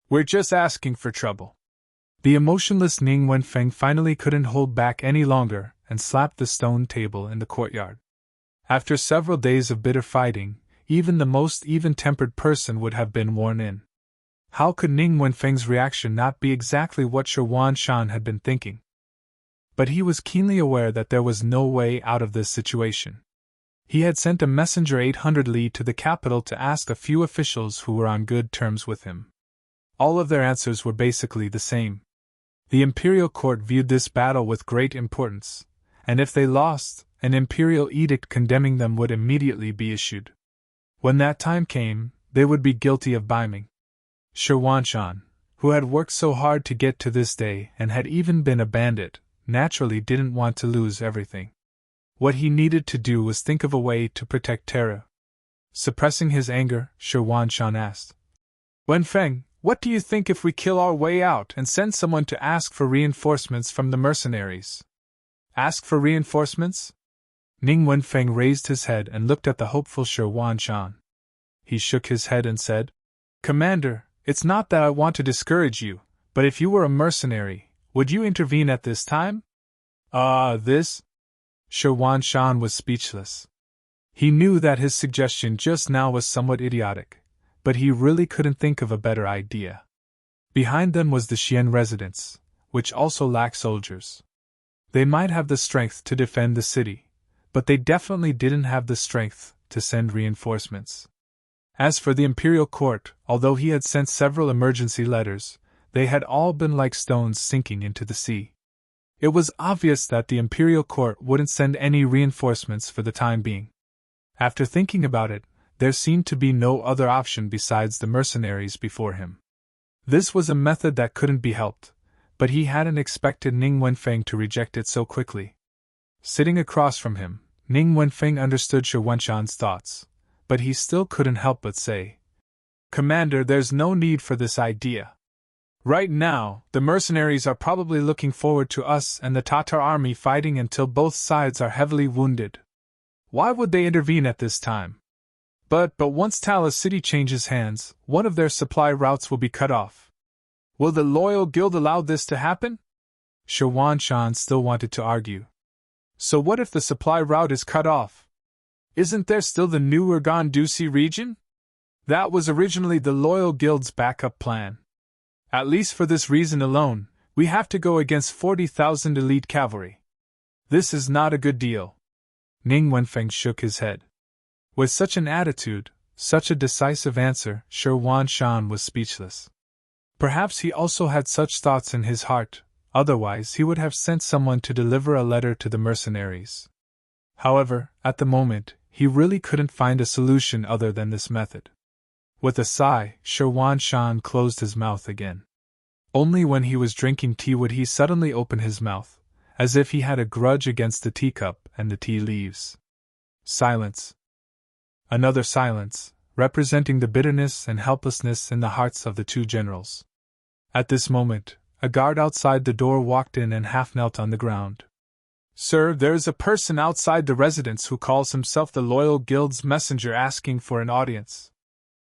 We're just asking for trouble. The emotionless Ning Wenfeng finally couldn't hold back any longer and slapped the stone table in the courtyard. After several days of bitter fighting, even the most even-tempered person would have been worn in. How could Ning Wenfeng's reaction not be exactly what Shi Huanshan had been thinking? But he was keenly aware that there was no way out of this situation. He had sent a messenger 800 li to the capital to ask a few officials who were on good terms with him. All of their answers were basically the same. The imperial court viewed this battle with great importance, and if they lost, an imperial edict condemning them would immediately be issued. When that time came, they would be guilty of biming. Shi Huanshan, who had worked so hard to get to this day and had even been a bandit, naturally didn't want to lose everything. What he needed to do was think of a way to protect Terra. Suppressing his anger, Shi Huanshan asked, Wenfeng, what do you think if we kill our way out and send someone to ask for reinforcements from the mercenaries? Ask for reinforcements? Ning Wenfeng raised his head and looked at the hopeful Shi Huanshan. He shook his head and said, Commander, it's not that I want to discourage you, but if you were a mercenary, would you intervene at this time? This? Shi Huanshan was speechless. He knew that his suggestion just now was somewhat idiotic, but he really couldn't think of a better idea. Behind them was the Xian residence, which also lacked soldiers. They might have the strength to defend the city, but they definitely didn't have the strength to send reinforcements. As for the imperial court, although he had sent several emergency letters, they had all been like stones sinking into the sea. It was obvious that the imperial court wouldn't send any reinforcements for the time being. After thinking about it, there seemed to be no other option besides the mercenaries before him. This was a method that couldn't be helped, but he hadn't expected Ning Wenfeng to reject it so quickly. Sitting across from him, Ning Wenfeng understood Shi Huanshan's thoughts, but he still couldn't help but say, Commander, there's no need for this idea. Right now, the mercenaries are probably looking forward to us and the Tatar army fighting until both sides are heavily wounded. Why would they intervene at this time? But once Talis City changes hands, one of their supply routes will be cut off. Will the loyal guild allow this to happen? Shi Huanshan still wanted to argue. So what if the supply route is cut off? Isn't there still the new Urgan-Dusi region? That was originally the loyal guild's backup plan. At least for this reason alone, we have to go against 40,000 elite cavalry. This is not a good deal. Ning Wenfeng shook his head. With such an attitude, such a decisive answer, Shi Huanshan was speechless. Perhaps he also had such thoughts in his heart, otherwise he would have sent someone to deliver a letter to the mercenaries. However, at the moment, he really couldn't find a solution other than this method. With a sigh, Shi Huanshan closed his mouth again. Only when he was drinking tea would he suddenly open his mouth, as if he had a grudge against the teacup and the tea leaves. Silence. Another silence, representing the bitterness and helplessness in the hearts of the two generals. At this moment, a guard outside the door walked in and half knelt on the ground. Sir, there is a person outside the residence who calls himself the Loyal Guild's messenger asking for an audience.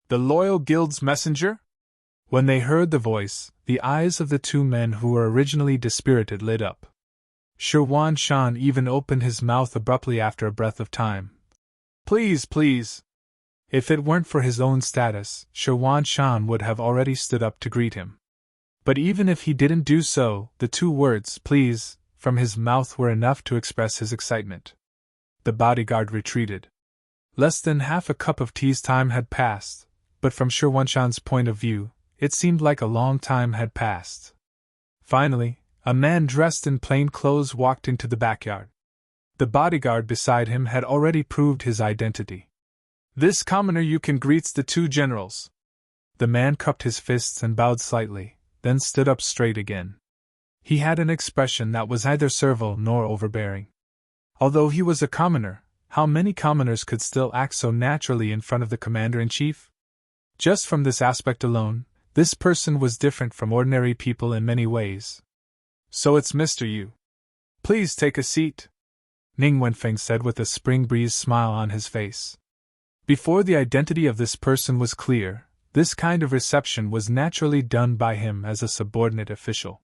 The Loyal Guild's messenger? When they heard the voice, the eyes of the two men who were originally dispirited lit up. Shi Huanshan even opened his mouth abruptly after a breath of time. Please, please. If it weren't for his own status, Shi Huanshan would have already stood up to greet him. But even if he didn't do so, the two words, please, from his mouth were enough to express his excitement. The bodyguard retreated. Less than half a cup of tea's time had passed, but from Shirwanshan's point of view, it seemed like a long time had passed. Finally, a man dressed in plain clothes walked into the backyard. The bodyguard beside him had already proved his identity. "This commoner you can greets the two generals." The man cupped his fists and bowed slightly, then stood up straight again. He had an expression that was neither servile nor overbearing. Although he was a commoner, how many commoners could still act so naturally in front of the commander-in-chief? Just from this aspect alone, this person was different from ordinary people in many ways. "So it's Mr. Yu. Please take a seat," Ning Wenfeng said with a spring breeze smile on his face. Before the identity of this person was clear, this kind of reception was naturally done by him as a subordinate official.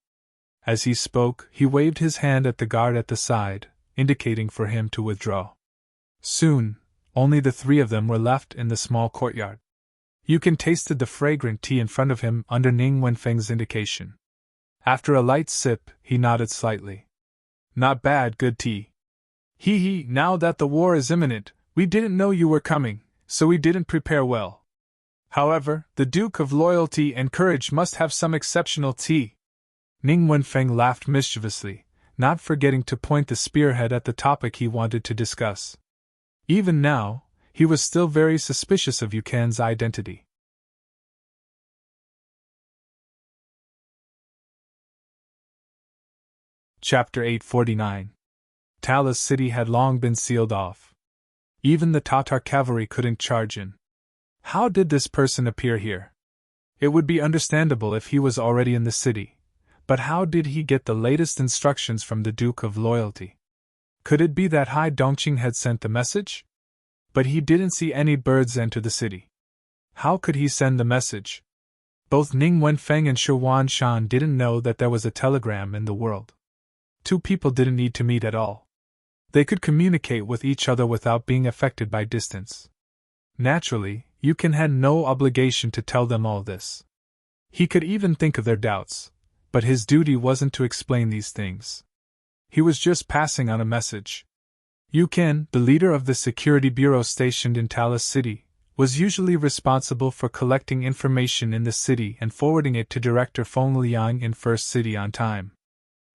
As he spoke, he waved his hand at the guard at the side, indicating for him to withdraw. Soon, only the three of them were left in the small courtyard. Yukon tasted the fragrant tea in front of him under Ning Wenfeng's indication. After a light sip, he nodded slightly. "Not bad, good tea. Hee, now that the war is imminent, we didn't know you were coming, so we didn't prepare well. However, the Duke of Loyalty and Courage must have some exceptional tea." Ning Wenfeng laughed mischievously, not forgetting to point the spearhead at the topic he wanted to discuss. Even now, he was still very suspicious of Yukan's identity. Chapter 849. Talis City had long been sealed off. Even the Tatar cavalry couldn't charge in. How did this person appear here? It would be understandable if he was already in the city, but how did he get the latest instructions from the Duke of Loyalty? Could it be that Hai Dongqing had sent the message? But he didn't see any birds enter the city. How could he send the message? Both Ning Wenfeng and Shi Shan didn't know that there was a telegram in the world. Two people didn't need to meet at all. They could communicate with each other without being affected by distance. Naturally, Yukon had no obligation to tell them all this. He could even think of their doubts, but his duty wasn't to explain these things. He was just passing on a message. Yukon, the leader of the security bureau stationed in Talis City, was usually responsible for collecting information in the city and forwarding it to Director Feng Liang in First City on time.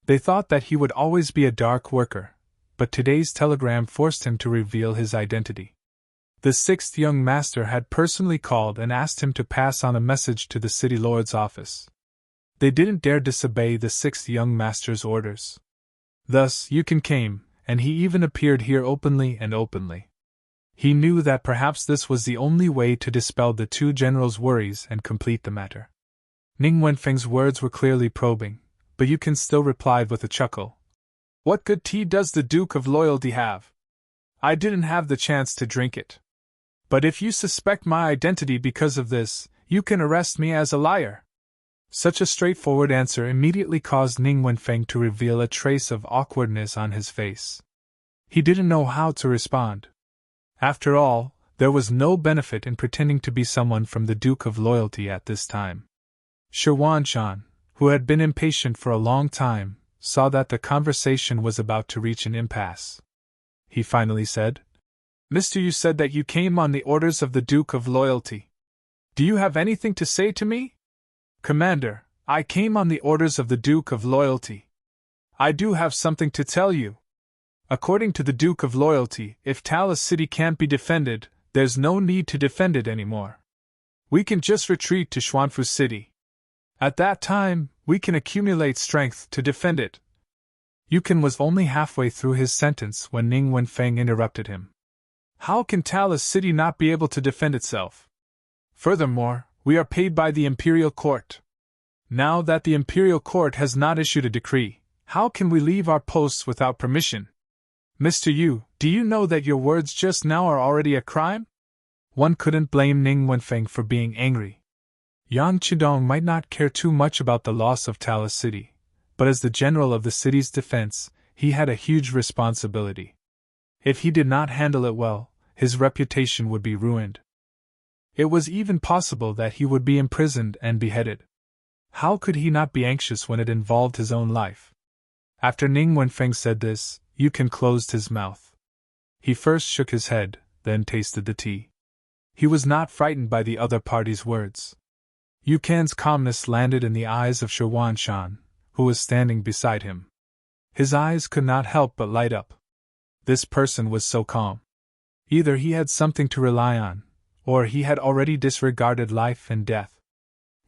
They thought that he would always be a dark worker, but today's telegram forced him to reveal his identity. The sixth young master had personally called and asked him to pass on a message to the city lord's office. They didn't dare disobey the sixth young master's orders. Thus, Yukon came, and he even appeared here openly. He knew that perhaps this was the only way to dispel the two generals' worries and complete the matter. Ning Wenfeng's words were clearly probing, but Yukon still replied with a chuckle. "What good tea does the Duke of Loyalty have? I didn't have the chance to drink it. But if you suspect my identity because of this, you can arrest me as a liar." Such a straightforward answer immediately caused Ning Wenfeng to reveal a trace of awkwardness on his face. He didn't know how to respond. After all, there was no benefit in pretending to be someone from the Duke of Loyalty at this time. Shan, who had been impatient for a long time, saw that the conversation was about to reach an impasse. He finally said, "Mr. You said that you came on the orders of the Duke of Loyalty. Do you have anything to say to me?" "Commander, I came on the orders of the Duke of Loyalty. I do have something to tell you. According to the Duke of Loyalty, if Talis City can't be defended, there's no need to defend it anymore. We can just retreat to Xuanfu City. At that time, we can accumulate strength to defend it." Yukon was only halfway through his sentence when Ning Wenfeng interrupted him. "How can Talis City not be able to defend itself? Furthermore, we are paid by the Imperial Court. Now that the Imperial Court has not issued a decree, how can we leave our posts without permission? Mr. Yu, do you know that your words just now are already a crime?" One couldn't blame Ning Wenfeng for being angry. Yang Chidong might not care too much about the loss of Talis City, but as the general of the city's defense, he had a huge responsibility. If he did not handle it well, his reputation would be ruined. It was even possible that he would be imprisoned and beheaded. How could he not be anxious when it involved his own life? After Ning Wenfeng said this, Yu Can closed his mouth. He first shook his head, then tasted the tea. He was not frightened by the other party's words. Yu Can's calmness landed in the eyes of Shi Shan, who was standing beside him. His eyes could not help but light up. This person was so calm. Either he had something to rely on, or he had already disregarded life and death.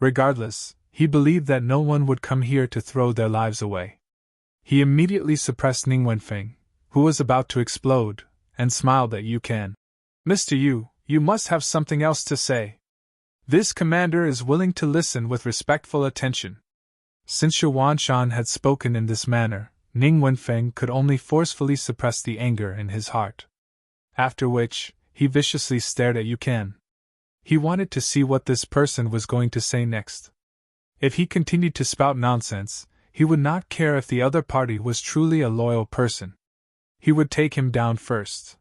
Regardless, he believed that no one would come here to throw their lives away. He immediately suppressed Ning Wenfeng, who was about to explode, and smiled at Yu Can. Mr. Yu, you must have something else to say. This commander is willing to listen with respectful attention. Since Shi Shan had spoken in this manner, Ning Wenfeng could only forcefully suppress the anger in his heart. After which, he viciously stared at Yu Can. He wanted to see what this person was going to say next. If he continued to spout nonsense, he would not care if the other party was truly a loyal person. He would take him down first.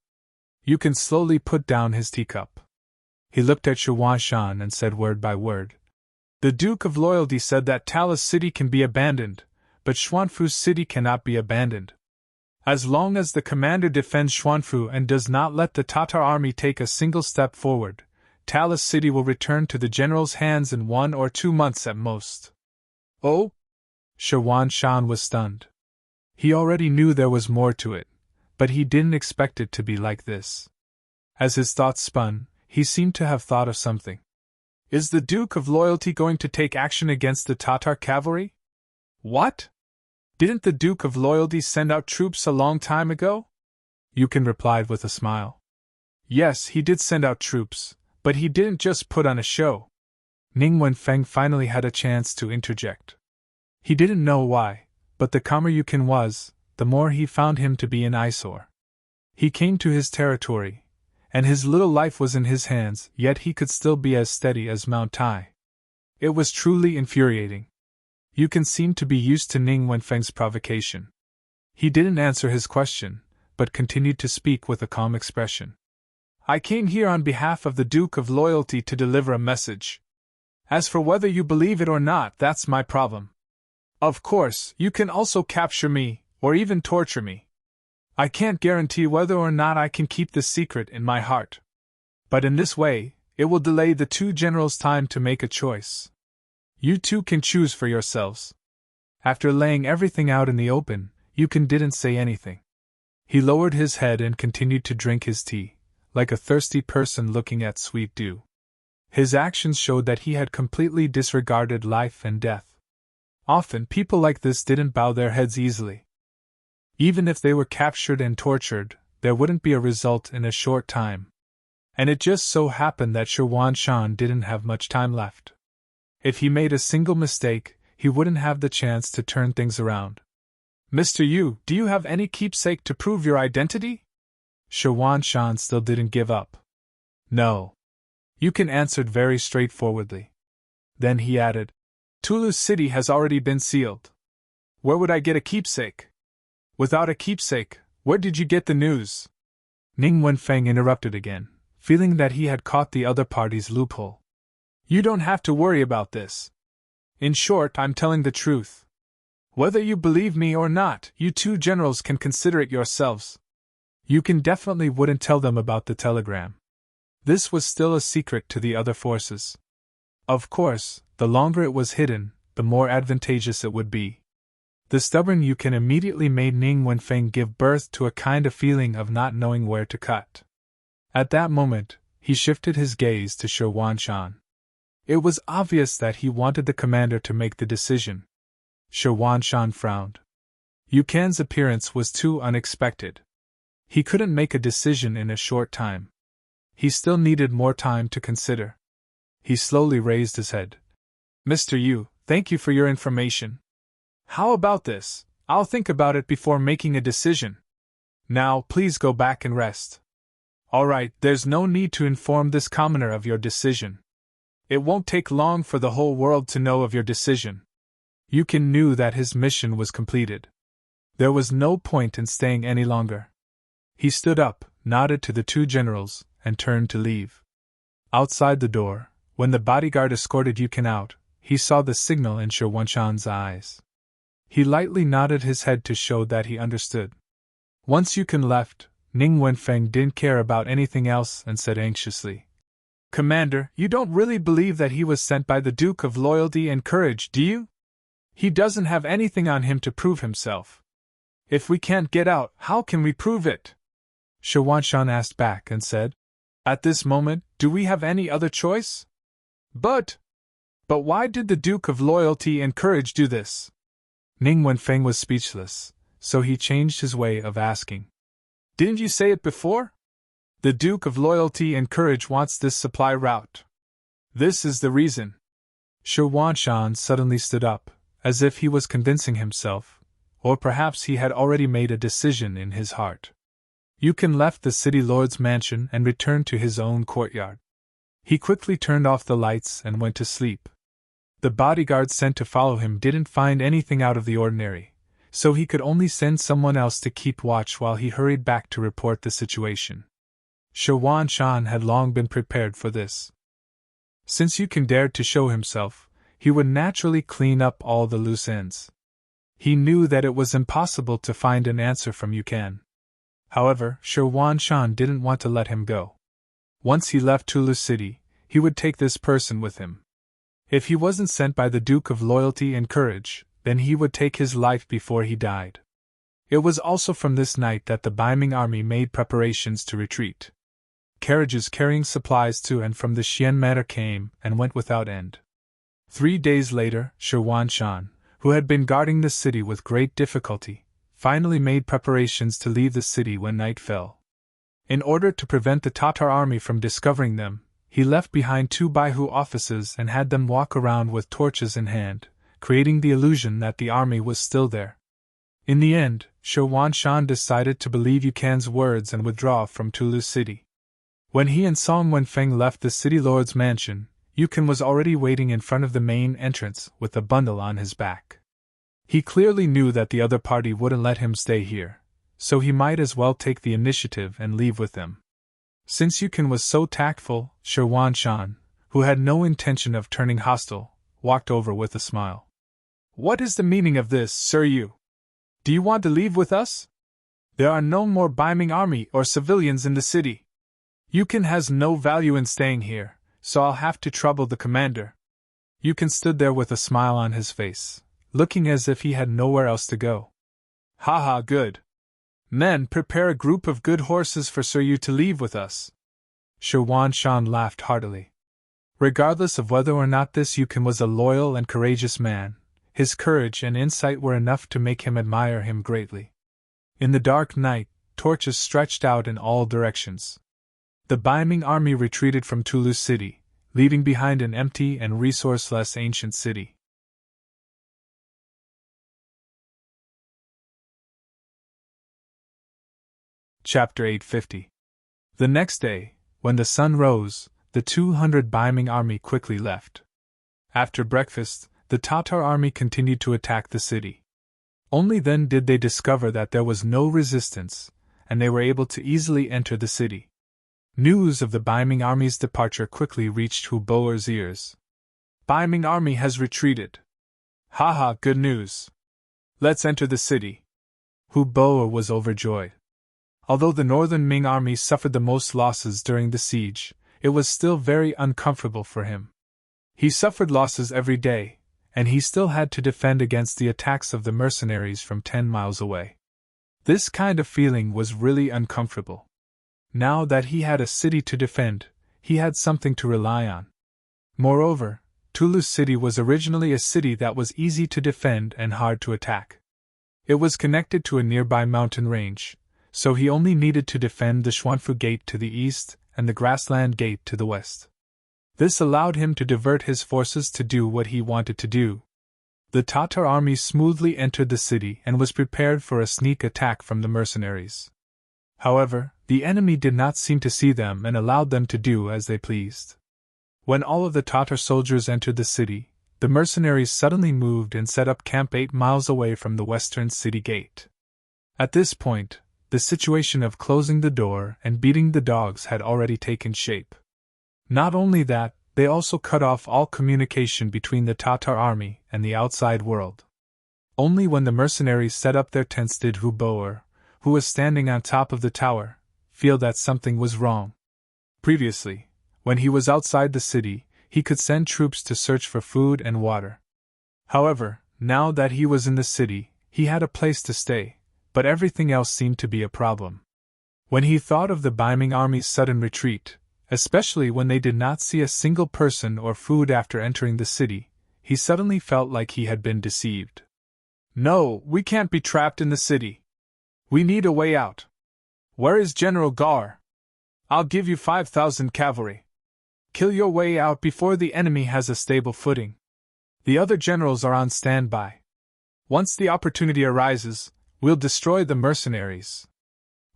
Yu Can slowly put down his teacup. He looked at Shi Shan and said word by word. The Duke of Loyalty said that Talis City can be abandoned, but Xuanfu City cannot be abandoned. As long as the commander defends Xuanfu and does not let the Tatar army take a single step forward, Talis City will return to the general's hands in 1 or 2 months at most. Oh? Shi Shan was stunned. He already knew there was more to it, but he didn't expect it to be like this. As his thoughts spun, he seemed to have thought of something. Is the Duke of Loyalty going to take action against the Tatar cavalry? What? Didn't the Duke of Loyalty send out troops a long time ago? Yu Can replied with a smile. Yes, he did send out troops, but he didn't just put on a show. Ning Wenfeng finally had a chance to interject. He didn't know why, but the calmer Yu Can was, the more he found him to be an eyesore. He came to his territory, and his little life was in his hands, yet he could still be as steady as Mount Tai. It was truly infuriating. Yu Can seemed to be used to Ning Wenfeng's provocation. He didn't answer his question, but continued to speak with a calm expression. I came here on behalf of the Duke of Loyalty to deliver a message. As for whether you believe it or not, that's my problem. Of course, you can also capture me, or even torture me. I can't guarantee whether or not I can keep this secret in my heart. But in this way, it will delay the 2 generals' time to make a choice. You 2 can choose for yourselves. After laying everything out in the open, Yu Can didn't say anything. He lowered his head and continued to drink his tea, like a thirsty person looking at sweet dew. His actions showed that he had completely disregarded life and death. Often people like this didn't bow their heads easily. Even if they were captured and tortured, there wouldn't be a result in a short time. And it just so happened that Shi Shan didn't have much time left. If he made a single mistake, he wouldn't have the chance to turn things around. Mr. Yu, do you have any keepsake to prove your identity? Shi Shan still didn't give up. No. Yu Can answered very straightforwardly. Then he added, Tulu City has already been sealed. Where would I get a keepsake? Without a keepsake, where did you get the news? Ning Wenfeng interrupted again, feeling that he had caught the other party's loophole. You don't have to worry about this. In short, I'm telling the truth. Whether you believe me or not, you 2 generals can consider it yourselves. You can definitely wouldn't tell them about the telegram. This was still a secret to the other forces. Of course, the longer it was hidden, the more advantageous it would be. The stubborn Yu Can immediately made Ning Wenfeng give birth to a kind of feeling of not knowing where to cut. At that moment, he shifted his gaze to Shi Shan. It was obvious that he wanted the commander to make the decision. Shi Shan frowned. Yu Can's appearance was too unexpected. He couldn't make a decision in a short time. He still needed more time to consider. He slowly raised his head. Mr. Yu, thank you for your information. How about this? I'll think about it before making a decision. Now, please go back and rest. All right, there's no need to inform this commoner of your decision. It won't take long for the whole world to know of your decision. Yu Can knew that his mission was completed. There was no point in staying any longer. He stood up, nodded to the 2 generals, and turned to leave. Outside the door, when the bodyguard escorted Yu Can out, he saw the signal in Shirwanshan's eyes. He lightly nodded his head to show that he understood. Once Yukon left, Ning Wenfeng didn't care about anything else and said anxiously, "Commander, you don't really believe that he was sent by the Duke of Loyalty and Courage, do you? He doesn't have anything on him to prove himself. If we can't get out, how can we prove it?" Shirwanshan asked back and said, "At this moment, do we have any other choice? But why did the Duke of Loyalty and Courage do this?" Ning Wenfeng was speechless, so he changed his way of asking. "Didn't you say it before? The Duke of Loyalty and Courage wants this supply route. This is the reason." Shirwanshan suddenly stood up, as if he was convincing himself, or perhaps he had already made a decision in his heart. Yukon left the city lord's mansion and returned to his own courtyard. He quickly turned off the lights and went to sleep. The bodyguards sent to follow him didn't find anything out of the ordinary, so he could only send someone else to keep watch while he hurried back to report the situation. Shirwanshan had long been prepared for this. Since Yukon dared to show himself, he would naturally clean up all the loose ends. He knew that it was impossible to find an answer from Yukon. However, Shirwanshan didn't want to let him go. Once he left Tulu City, he would take this person with him. If he wasn't sent by the Duke of Loyalty and Courage, then he would take his life before he died. It was also from this night that the Baiming army made preparations to retreat. Carriages carrying supplies to and from the Xian Manor came and went without end. 3 days later, Shirwanshan, who had been guarding the city with great difficulty, finally made preparations to leave the city when night fell. In order to prevent the Tatar army from discovering them, he left behind 2 Baihu officers and had them walk around with torches in hand, creating the illusion that the army was still there. In the end, Shirwanshan decided to believe Yukon's words and withdraw from Tulu City. When he and Song Wenfeng left the city lord's mansion, Yukon was already waiting in front of the main entrance with a bundle on his back. He clearly knew that the other party wouldn't let him stay here, so he might as well take the initiative and leave with them. Since Yukon was so tactful, Shirwanshan, who had no intention of turning hostile, walked over with a smile. "What is the meaning of this, Sir Yu? Do you want to leave with us? There are no more Baiming army or civilians in the city. Yukon has no value in staying here, so I'll have to trouble the commander." Yukon stood there with a smile on his face, looking as if he had nowhere else to go. "Haha, good. Men, prepare a group of good horses for Sir Yu to leave with us." Shirwanshan laughed heartily. Regardless of whether or not this Yukon was a loyal and courageous man, his courage and insight were enough to make him admire him greatly. In the dark night, torches stretched out in all directions. The Baiming army retreated from Tulu City, leaving behind an empty and resourceless ancient city. Chapter 850. The next day, when the sun rose, the 200 Baiming army quickly left. After breakfast, the Tatar army continued to attack the city. Only then did they discover that there was no resistance, and they were able to easily enter the city. News of the Baiming army's departure quickly reached Hu Boer's ears. "Baiming army has retreated. Haha, good news. Let's enter the city." Hu Boer was overjoyed. Although the northern Ming army suffered the most losses during the siege, it was still very uncomfortable for him. He suffered losses every day, and he still had to defend against the attacks of the mercenaries from 10 miles away. This kind of feeling was really uncomfortable. Now that he had a city to defend, he had something to rely on. Moreover, Tulu City was originally a city that was easy to defend and hard to attack. It was connected to a nearby mountain range, so he only needed to defend the Xuanfu Gate to the east and the Grassland Gate to the west. This allowed him to divert his forces to do what he wanted to do. The Tatar army smoothly entered the city and was prepared for a sneak attack from the mercenaries. However, the enemy did not seem to see them and allowed them to do as they pleased. When all of the Tatar soldiers entered the city, the mercenaries suddenly moved and set up camp 8 miles away from the western city gate. At this point, the situation of closing the door and beating the dogs had already taken shape. Not only that, they also cut off all communication between the Tatar army and the outside world. Only when the mercenaries set up their tents did Huboer, who was standing on top of the tower, feel that something was wrong. Previously, when he was outside the city, he could send troops to search for food and water. However, now that he was in the city, he had a place to stay, but everything else seemed to be a problem. When he thought of the Ming army's sudden retreat, especially when they did not see a single person or food after entering the city, he suddenly felt like he had been deceived. No, we can't be trapped in the city. We need a way out. Where is General Gar? I'll give you 5,000 cavalry. Kill your way out before the enemy has a stable footing. The other generals are on standby. Once the opportunity arises, we'll destroy the mercenaries.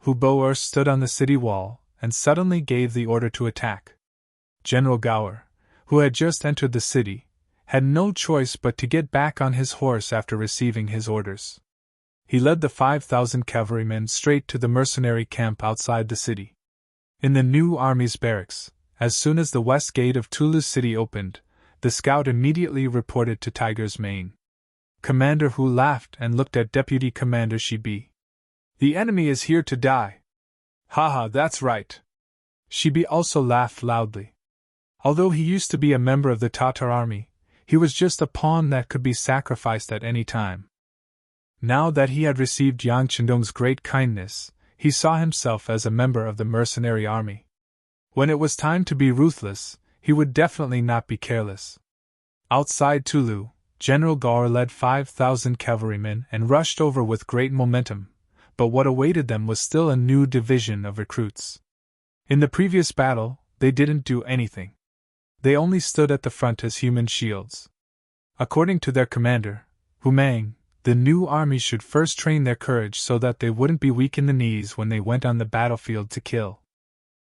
Huboer stood on the city wall and suddenly gave the order to attack. General Gower, who had just entered the city, had no choice but to get back on his horse after receiving his orders. He led the 5,000 cavalrymen straight to the mercenary camp outside the city. In the new army's barracks, as soon as the west gate of Tulu's city opened, the scout immediately reported to Tiger's Mane. Commander Hu laughed and looked at Deputy Commander Shibi. The enemy is here to die. Haha, that's right. Shibi also laughed loudly. Although he used to be a member of the Tatar army, he was just a pawn that could be sacrificed at any time. Now that he had received Yang Chendong's great kindness, he saw himself as a member of the mercenary army. When it was time to be ruthless, he would definitely not be careless. Outside Tulu, General Gar led 5,000 cavalrymen and rushed over with great momentum, but what awaited them was still a new division of recruits. In the previous battle, they didn't do anything. They only stood at the front as human shields. According to their commander, Ming, the new army should first train their courage so that they wouldn't be weak in the knees when they went on the battlefield to kill.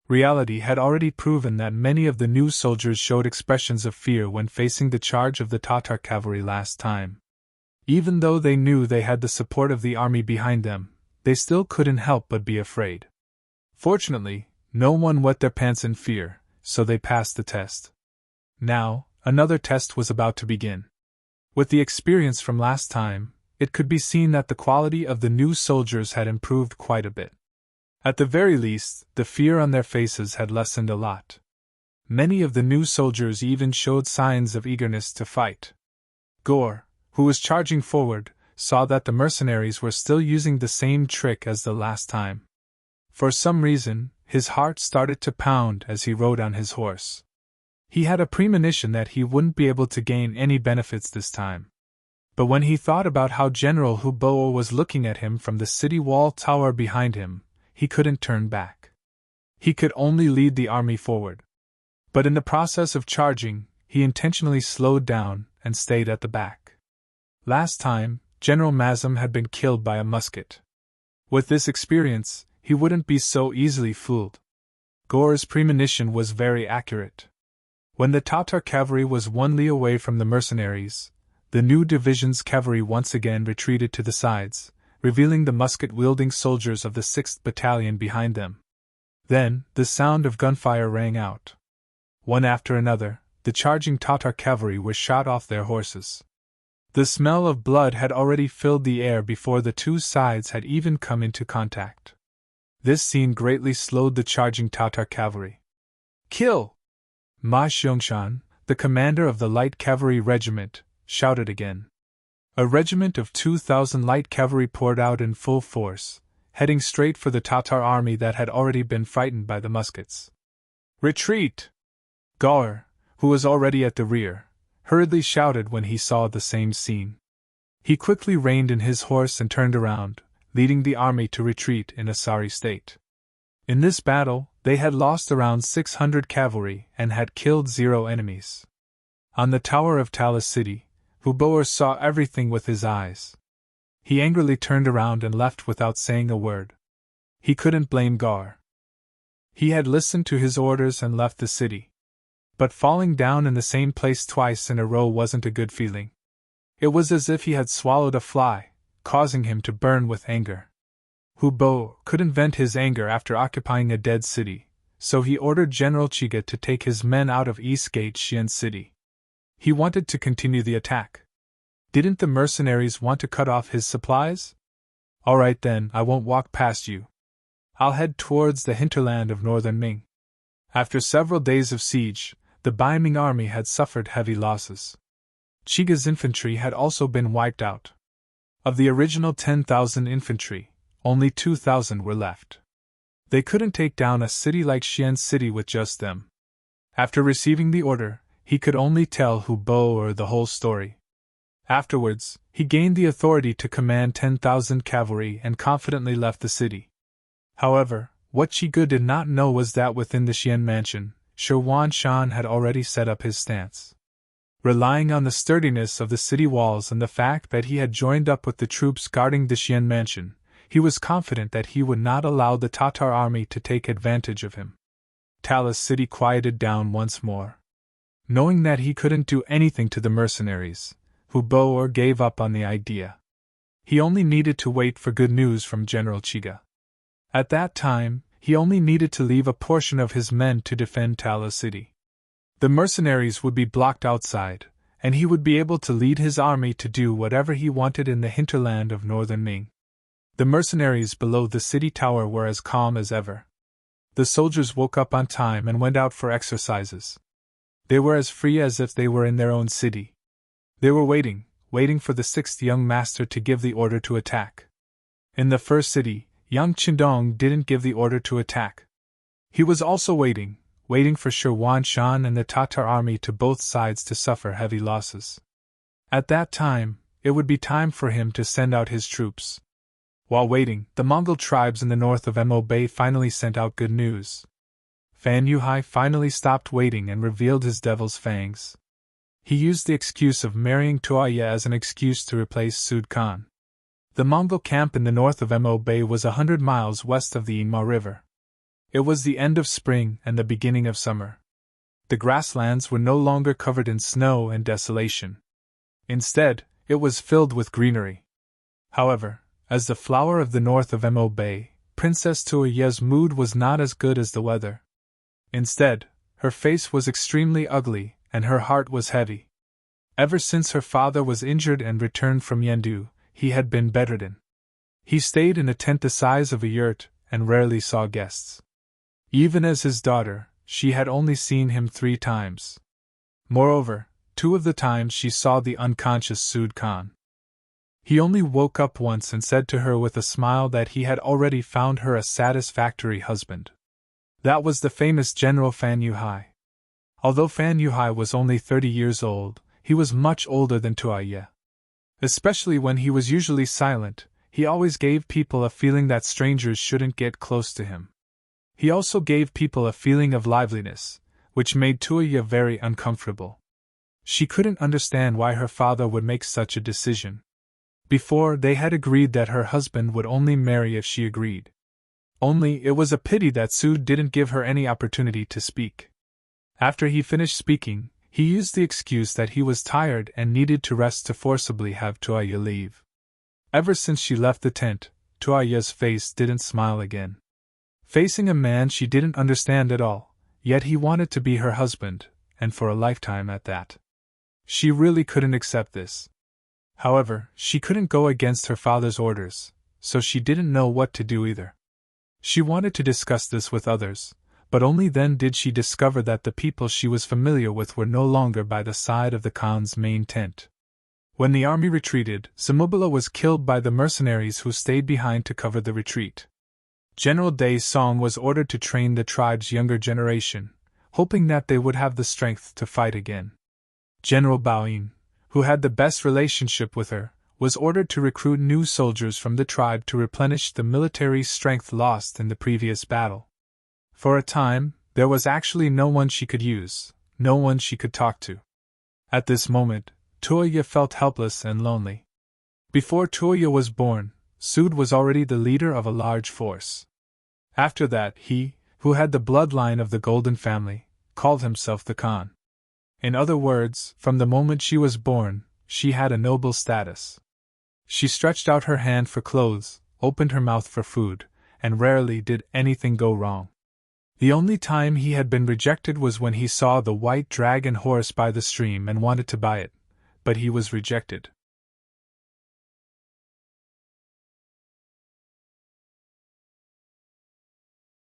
Reality had already proven that many of the new soldiers showed expressions of fear when facing the charge of the Tatar cavalry last time. Even though they knew they had the support of the army behind them, they still couldn't help but be afraid. Fortunately, no one wet their pants in fear, so they passed the test. Now, another test was about to begin. With the experience from last time, it could be seen that the quality of the new soldiers had improved quite a bit. At the very least, the fear on their faces had lessened a lot. Many of the new soldiers even showed signs of eagerness to fight. Gore, who was charging forward, saw that the mercenaries were still using the same trick as the last time. For some reason, his heart started to pound as he rode on his horse. He had a premonition that he wouldn't be able to gain any benefits this time. But when he thought about how General Huboer was looking at him from the city wall tower behind him, he couldn't turn back. He could only lead the army forward. But in the process of charging, he intentionally slowed down and stayed at the back. Last time, General Mazam had been killed by a musket. With this experience, he wouldn't be so easily fooled. Gore's premonition was very accurate. When the Tatar cavalry was 1 li away from the mercenaries, the new division's cavalry once again retreated to the sides, revealing the musket-wielding soldiers of the 6th Battalion behind them. Then, the sound of gunfire rang out. One after another, the charging Tatar cavalry were shot off their horses. The smell of blood had already filled the air before the two sides had even come into contact. This scene greatly slowed the charging Tatar cavalry. Kill! Ma Xiongxan, the commander of the light cavalry regiment, shouted again. A regiment of 2,000 light cavalry poured out in full force, heading straight for the Tatar army that had already been frightened by the muskets. Retreat! Gaur, who was already at the rear, hurriedly shouted when he saw the same scene. He quickly reined in his horse and turned around, leading the army to retreat in a sorry state. In this battle, they had lost around 600 cavalry and had killed 0 enemies. On the tower of Talis City, Huboer saw everything with his eyes. He angrily turned around and left without saying a word. He couldn't blame Gar. He had listened to his orders and left the city. But falling down in the same place twice in a row wasn't a good feeling. It was as if he had swallowed a fly, causing him to burn with anger. Huboer couldn't vent his anger after occupying a dead city, so he ordered General Chiga to take his men out of East Gate Xian City. He wanted to continue the attack. Didn't the mercenaries want to cut off his supplies? All right then, I won't walk past you. I'll head towards the hinterland of northern Ming. After several days of siege, the Bai Ming army had suffered heavy losses. Chiga's infantry had also been wiped out. Of the original 10,000 infantry, only 2,000 were left. They couldn't take down a city like Xian City with just them. After receiving the order, he could only tell Hu Bo or the whole story. Afterwards, he gained the authority to command 10,000 cavalry and confidently left the city. However, what Chiga did not know was that within the Xian mansion, Shi Shan had already set up his stance. Relying on the sturdiness of the city walls and the fact that he had joined up with the troops guarding the Xian mansion, he was confident that he would not allow the Tatar army to take advantage of him. Talis City quieted down once more. Knowing that he couldn't do anything to the mercenaries, Hu Bo gave up on the idea. He only needed to wait for good news from General Chiga. At that time, he only needed to leave a portion of his men to defend Talis City. The mercenaries would be blocked outside, and he would be able to lead his army to do whatever he wanted in the hinterland of northern Ming. The mercenaries below the city tower were as calm as ever. The soldiers woke up on time and went out for exercises. They were as free as if they were in their own city. They were waiting for the sixth young master to give the order to attack. In the first city, young Qindong didn't give the order to attack. He was also waiting for Shi Shan and the Tatar army to both sides to suffer heavy losses. At that time, it would be time for him to send out his troops. While waiting, the Mongol tribes in the north of Mo Bay finally sent out good news. Fan Yuhai finally stopped waiting and revealed his devil's fangs. He used the excuse of marrying Tuaya as an excuse to replace Sud Khan. The Mongol camp in the north of Mo Bay was 100 miles west of the Yingma River. It was the end of spring and the beginning of summer. The grasslands were no longer covered in snow and desolation. Instead, it was filled with greenery. However, as the flower of the north of Mo Bay, Princess Tuaya's mood was not as good as the weather. Instead, her face was extremely ugly, and her heart was heavy. Ever since her father was injured and returned from Yendu, he had been bedridden. He stayed in a tent the size of a yurt, and rarely saw guests. Even as his daughter, she had only seen him 3 times. Moreover, 2 of the times she saw the unconscious Sud Khan. He only woke up once and said to her with a smile that he had already found her a satisfactory husband. That was the famous General Fan Yuhai. Although Fan Yuhai was only 30 years old, he was much older than Tuaya. Especially when he was usually silent, he always gave people a feeling that strangers shouldn't get close to him. He also gave people a feeling of liveliness, which made Tuaya very uncomfortable. She couldn't understand why her father would make such a decision. Before, they had agreed that her husband would only marry if she agreed. Only, it was a pity that Sud didn't give her any opportunity to speak. After he finished speaking, he used the excuse that he was tired and needed to rest to forcibly have Tuaya leave. Ever since she left the tent, Tuaya's face didn't smile again. Facing a man she didn't understand at all, yet he wanted to be her husband, and for a lifetime at that. She really couldn't accept this. However, she couldn't go against her father's orders, so she didn't know what to do either. She wanted to discuss this with others, but only then did she discover that the people she was familiar with were no longer by the side of the Khan's main tent. When the army retreated, Zamubala was killed by the mercenaries who stayed behind to cover the retreat. General Dai Song was ordered to train the tribe's younger generation, hoping that they would have the strength to fight again. General Baoyin, who had the best relationship with her, was ordered to recruit new soldiers from the tribe to replenish the military strength lost in the previous battle. For a time, there was actually no one she could use, no one she could talk to. At this moment, Tuaya felt helpless and lonely. Before Tuaya was born, Sud was already the leader of a large force. After that, he, who had the bloodline of the Golden family, called himself the Khan. In other words, from the moment she was born, she had a noble status. She stretched out her hand for clothes, opened her mouth for food, and rarely did anything go wrong. The only time he had been rejected was when he saw the white dragon horse by the stream and wanted to buy it, but he was rejected.